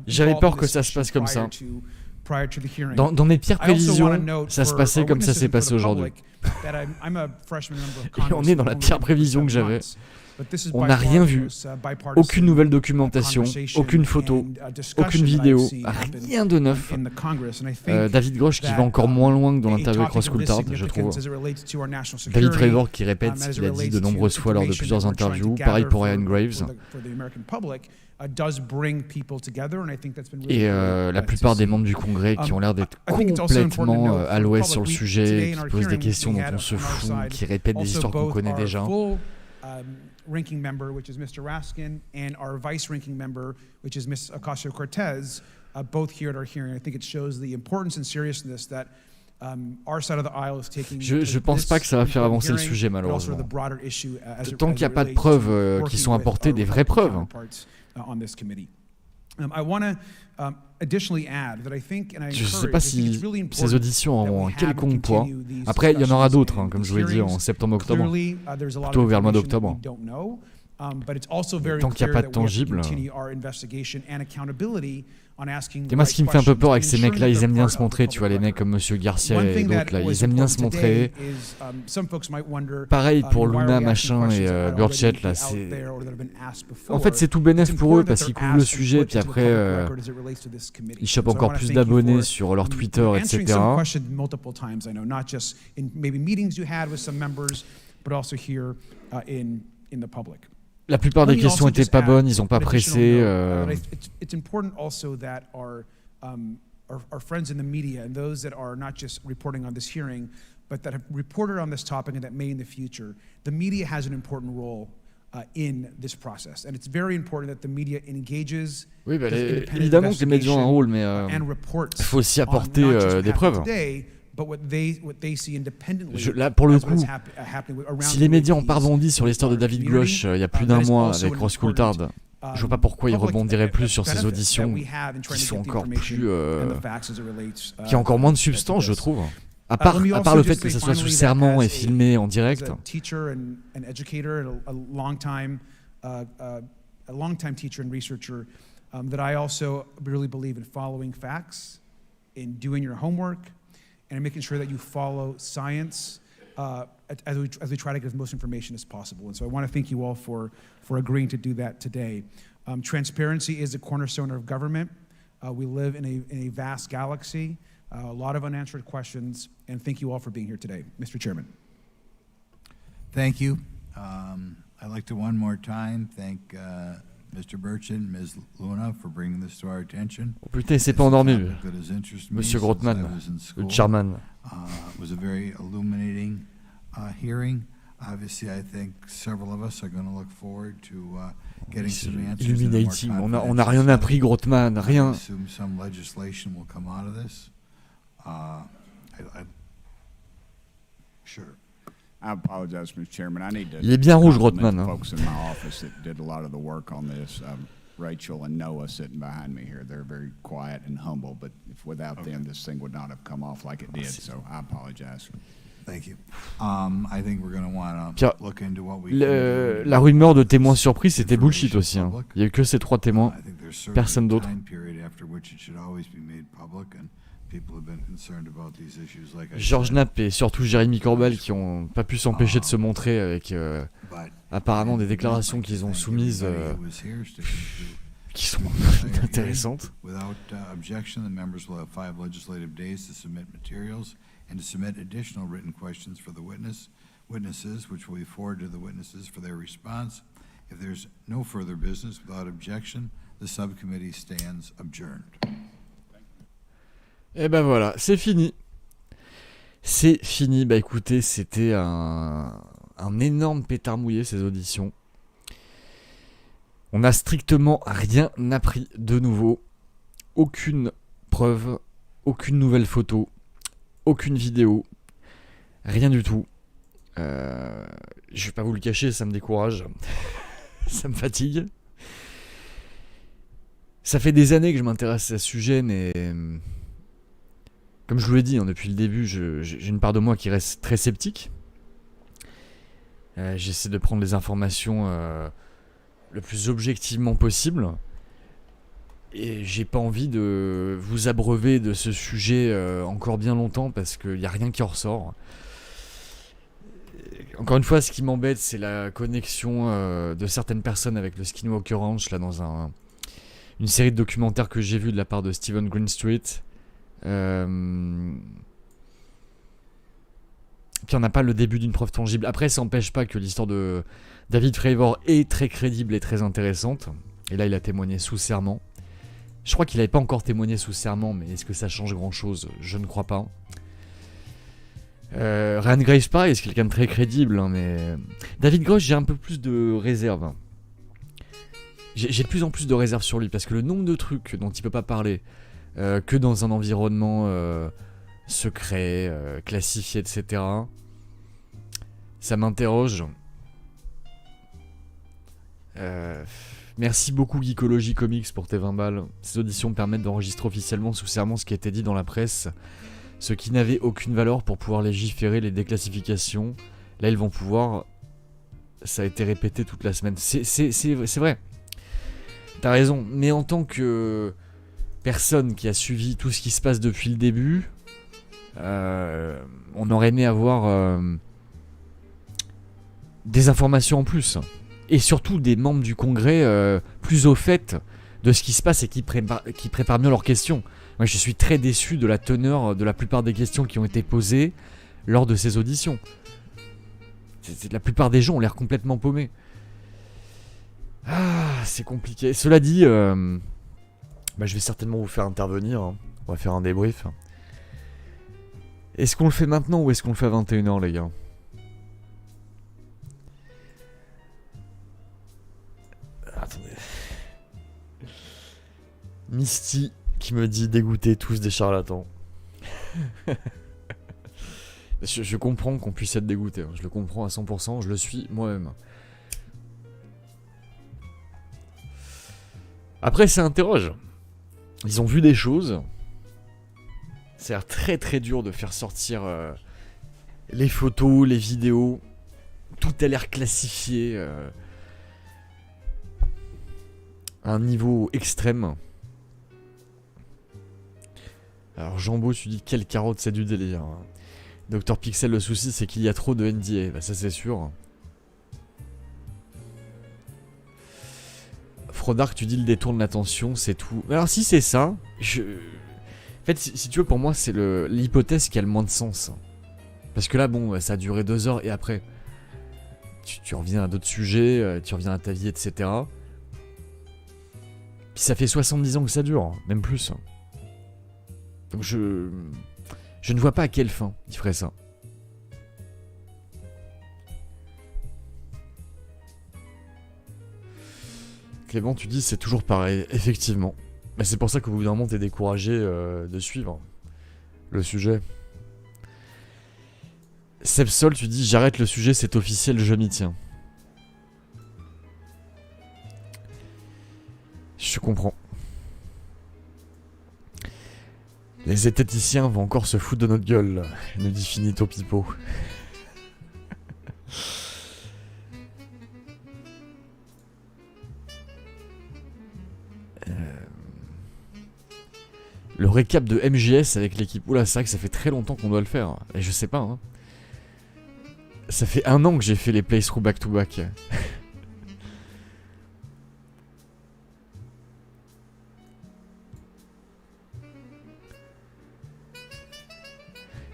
J'avais peur que ça se passe comme ça. Dans mes pires prévisions, ça se passait comme ça s'est passé aujourd'hui. Et on est dans la pire prévision que j'avais. On n'a rien vu, aucune nouvelle documentation, aucune photo, aucune vidéo, rien de neuf. David Grusch qui va encore moins loin que dans l'interview avec Ross Coulthard, je trouve. David Fravor qui répète ce qu'il a dit de nombreuses fois lors de plusieurs interviews, pareil pour Ian Graves. Et la plupart des membres du Congrès qui ont l'air d'être complètement à l'ouest sur le sujet, qui posent des questions dont on se fout, qui répètent des histoires qu'on connaît déjà. Ranking member, which is Mr. Raskin, and our vice ranking member, which is Ms. Ocasio-Cortez, both here at our hearing. I think it shows the importance and seriousness that our side of the aisle is taking. Je pense pas que ça va faire avancer le sujet, malheureusement. Tant qu'il n'y a pas de preuves qui sont apportées, des vraies preuves. Je ne sais pas si ces auditions auront un quelconque poids. Après, il y en aura d'autres, hein, comme je vous l'ai dit, en septembre-octobre, plutôt vers le mois d'octobre. Tant qu'il n'y a pas de tangible, Et moi, ce qui me fait un peu peur avec ces mecs-là, ils aiment bien se montrer, tu vois, les mecs comme Monsieur Garcia et d'autres, là, ils aiment bien se montrer. Pareil pour Luna, machin, et Burchett, là, c'est... En fait, c'est tout bénef pour eux, parce qu'ils couvrent le sujet, puis après, ils chopent encore plus d'abonnés sur leur Twitter, etc. La plupart des questions n'étaient pas bonnes, ils n'ont pas pressé. It's important also that our friends in the media and those that are not just reporting on this hearing, but that have reported on this topic and that may in the future, the media has an important role in this process. And it's very important that the media engages. Oui, bah, évidemment que les médias ont un rôle, mais il faut aussi apporter des preuves. Là, pour le coup, si les médias ont pas rebondi sur l'histoire de David Grusch il y a plus d'un mois avec Ross Coulthard, je vois pas pourquoi ils rebondiraient plus sur ces auditions qui sont encore plus... qui ont encore moins de substance, je trouve. À part le fait que ça soit sous serment et filmé en direct. A long-time teacher and researcher, that I also really believe in following facts, in doing your homework, and in making sure that you follow science as we try to get as most information as possible. And so I want to thank you all for agreeing to do that today. Transparency is a cornerstone of government. We live in a vast galaxy, a lot of unanswered questions, and thank you all for being here today. Mr. Chairman. Thank you. I'd like to one more time thank Mr. Burchett and Ms. Luna for bringing this to our attention. Oh putain, il s'est pas endormi, Monsieur Grotman, le chairman. It was a very illuminating hearing. Obviously, I think several of us are going to look forward to getting some answers. Illuminating, on n'a rien appris, Grotman, rien. I assume some legislation will come out of this. Sure. I apologize, Mr. Chairman. I need to. Il est bien rouge, Grotman. Folks in my office that did a lot of the work on this. Rachel and Noah sitting behind me here. They're very quiet and humble, but without them, this thing would not have come off like it did. So I apologize. Thank you. I think we're going to want to look into what we can do. La rumeur de témoins surpris, c'était bullshit aussi. Hein. Il y a eu que ces 3 témoins, personne d'autre. George Knapp et surtout Jérémy Corbell qui n'ont pas pu s'empêcher de se montrer avec apparemment des déclarations qu'ils ont soumises qui sont intéressantes. Without objection, the members will have 5 legislative days to submit materials and to submit additional written questions for the witnesses, which will be forwarded to the witnesses for their response. If there's no further business without objection, the subcommittee stands adjourned. Et ben voilà, c'est fini. C'est fini. Bah écoutez, c'était un énorme pétard mouillé ces auditions. On n'a strictement rien appris de nouveau. Aucune preuve, aucune nouvelle photo, aucune vidéo, rien du tout. Je vais pas vous le cacher, ça me décourage. Ça me fatigue. Ça fait des années que je m'intéresse à ce sujet, mais... Comme je vous l'ai dit, hein, depuis le début, j'ai une part de moi qui reste très sceptique. J'essaie de prendre les informations le plus objectivement possible. Et j'ai pas envie de vous abreuver de ce sujet encore bien longtemps parce qu'il n'y a rien qui en ressort. Encore une fois, ce qui m'embête, c'est la connexion de certaines personnes avec le Skinwalker Ranch, là, dans une série de documentaires que j'ai vus de la part de Stephen Greenstreet. Puis on n'a pas le début d'une preuve tangible. Après, ça n'empêche pas que l'histoire de David Fravor est très crédible et très intéressante. Et là, il a témoigné sous serment. Je crois qu'il n'avait pas encore témoigné sous serment, mais est-ce que ça change grand-chose? Je ne crois pas. Ryan Graves, pareil, c'est quelqu'un de très crédible, hein, mais David Grusch, j'ai un peu plus de réserve. J'ai de plus en plus de réserve sur lui, parce que le nombre de trucs dont il peut pas parler, que dans un environnement secret, classifié, etc., ça m'interroge. Merci beaucoup Geekology Comics pour tes 20 balles. Ces auditions permettent d'enregistrer officiellement sous serment ce qui a été dit dans la presse, ce qui n'avait aucune valeur pour pouvoir légiférer les déclassifications. Là ils vont pouvoir. Ça a été répété toute la semaine. C'est vrai. T'as raison. Mais en tant que personne qui a suivi tout ce qui se passe depuis le début, on aurait aimé avoir des informations en plus. Et surtout des membres du Congrès plus au fait de ce qui se passe et qui préparent mieux leurs questions. Moi, je suis très déçu de la teneur de la plupart des questions qui ont été posées lors de ces auditions. La plupart des gens ont l'air complètement paumés. Ah, c'est compliqué. Cela dit, je vais certainement vous faire intervenir. Hein. On va faire un débrief. Est-ce qu'on le fait maintenant ou est-ce qu'on le fait à 21h, les gars? Attendez. Misty qui me dit dégoûter tous des charlatans. Je comprends qu'on puisse être dégoûté. Hein. Je le comprends à 100%. Je le suis moi-même. Après, ça interroge. Ils ont vu des choses. Ça a l'air très très dur de faire sortir les photos, les vidéos. Tout a l'air classifié à un niveau extrême. Alors Jambo, tu dis quelle carotte, c'est du délire. Dr Pixel, le souci c'est qu'il y a trop de NDA. Bah ça c'est sûr. Frodark, tu dis le détourne l'attention, c'est tout. Alors si c'est ça, en fait si tu veux, pour moi c'est l'hypothèse qui a le moins de sens. Parce que là bon, ça a duré 2 heures et après tu reviens à d'autres sujets, tu reviens à ta vie, etc. Puis ça fait 70 ans que ça dure, même plus. Donc je ne vois pas à quelle fin il ferait ça. Clément, tu dis c'est toujours pareil, effectivement. Mais c'est pour ça qu'au bout d'un moment t'es découragé de suivre le sujet. Sepsol, tu dis j'arrête le sujet, c'est officiel, je m'y tiens. Je comprends. Les zététiciens vont encore se foutre de notre gueule, nous dit Finito Pipo. Le récap de MGS avec l'équipe. Oula, c'est vrai que ça fait très longtemps qu'on doit le faire. Et je sais pas, hein. Ça fait 1 an que j'ai fait les playthroughs back-to-back.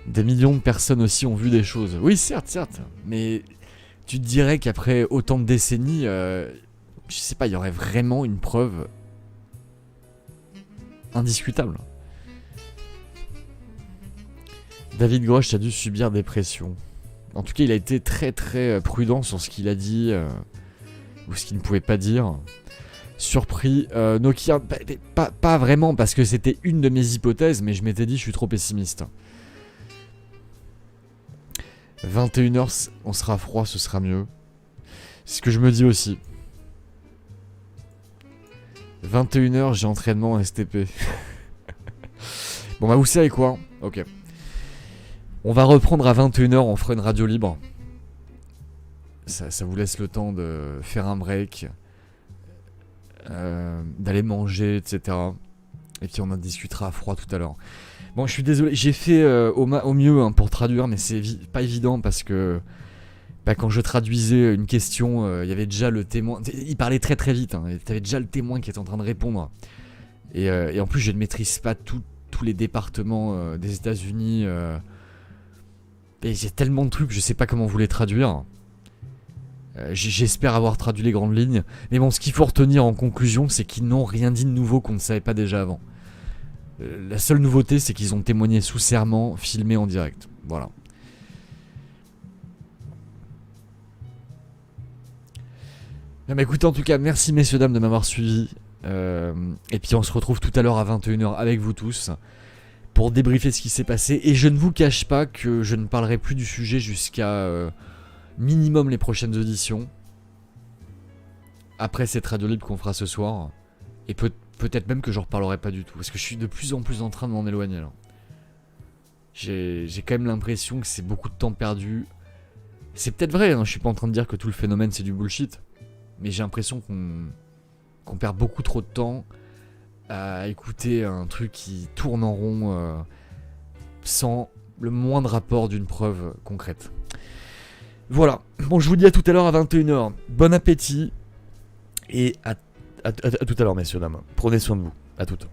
Des millions de personnes aussi ont vu des choses. Oui, certes. Mais tu te dirais qu'après autant de décennies, je sais pas, il y aurait vraiment une preuve indiscutable. David Grusch a dû subir des pressions. En tout cas, il a été très très prudent sur ce qu'il a dit ou ce qu'il ne pouvait pas dire. Surpris, Nokia, pas vraiment parce que c'était une de mes hypothèses, mais je m'étais dit je suis trop pessimiste. 21h, on sera froid, ce sera mieux. C'est ce que je me dis aussi. 21h, j'ai entraînement en STP. Bon bah vous savez quoi? Ok. On va reprendre à 21h, on fera une radio libre. Ça vous laisse le temps de faire un break, d'aller manger, etc. Et puis on en discutera à froid tout à l'heure. Bon, je suis désolé, j'ai fait au mieux hein, pour traduire, mais c'est pas évident parce que quand je traduisais une question, il y avait déjà le témoin. Il parlait très très vite, hein, t'avais déjà le témoin qui était en train de répondre. Et en plus, je ne maîtrise pas tous les départements des États-Unis. Et j'ai tellement de trucs, je sais pas comment vous les traduire. J'espère avoir traduit les grandes lignes. Mais bon, ce qu'il faut retenir en conclusion, c'est qu'ils n'ont rien dit de nouveau qu'on ne savait pas déjà avant. La seule nouveauté, c'est qu'ils ont témoigné sous serment, filmé en direct. Voilà. Bien, bah, écoutez, en tout cas, merci messieurs, dames de m'avoir suivi. Et puis on se retrouve tout à l'heure à 21h avec vous tous pour débriefer ce qui s'est passé. Et je ne vous cache pas que je ne parlerai plus du sujet jusqu'à minimum les prochaines auditions. Après cette radio libre qu'on fera ce soir. Et peut-être même que j'en reparlerai pas du tout. Parce que je suis de plus en plus en train de m'en éloigner là. J'ai quand même l'impression que c'est beaucoup de temps perdu. C'est peut-être vrai, hein, je suis pas en train de dire que tout le phénomène c'est du bullshit. Mais j'ai l'impression qu'on perd beaucoup trop de temps à écouter un truc qui tourne en rond sans le moindre rapport d'une preuve concrète. Voilà, bon je vous dis à tout à l'heure à 21h, bon appétit et à tout à l'heure messieurs dames, prenez soin de vous, à toutes.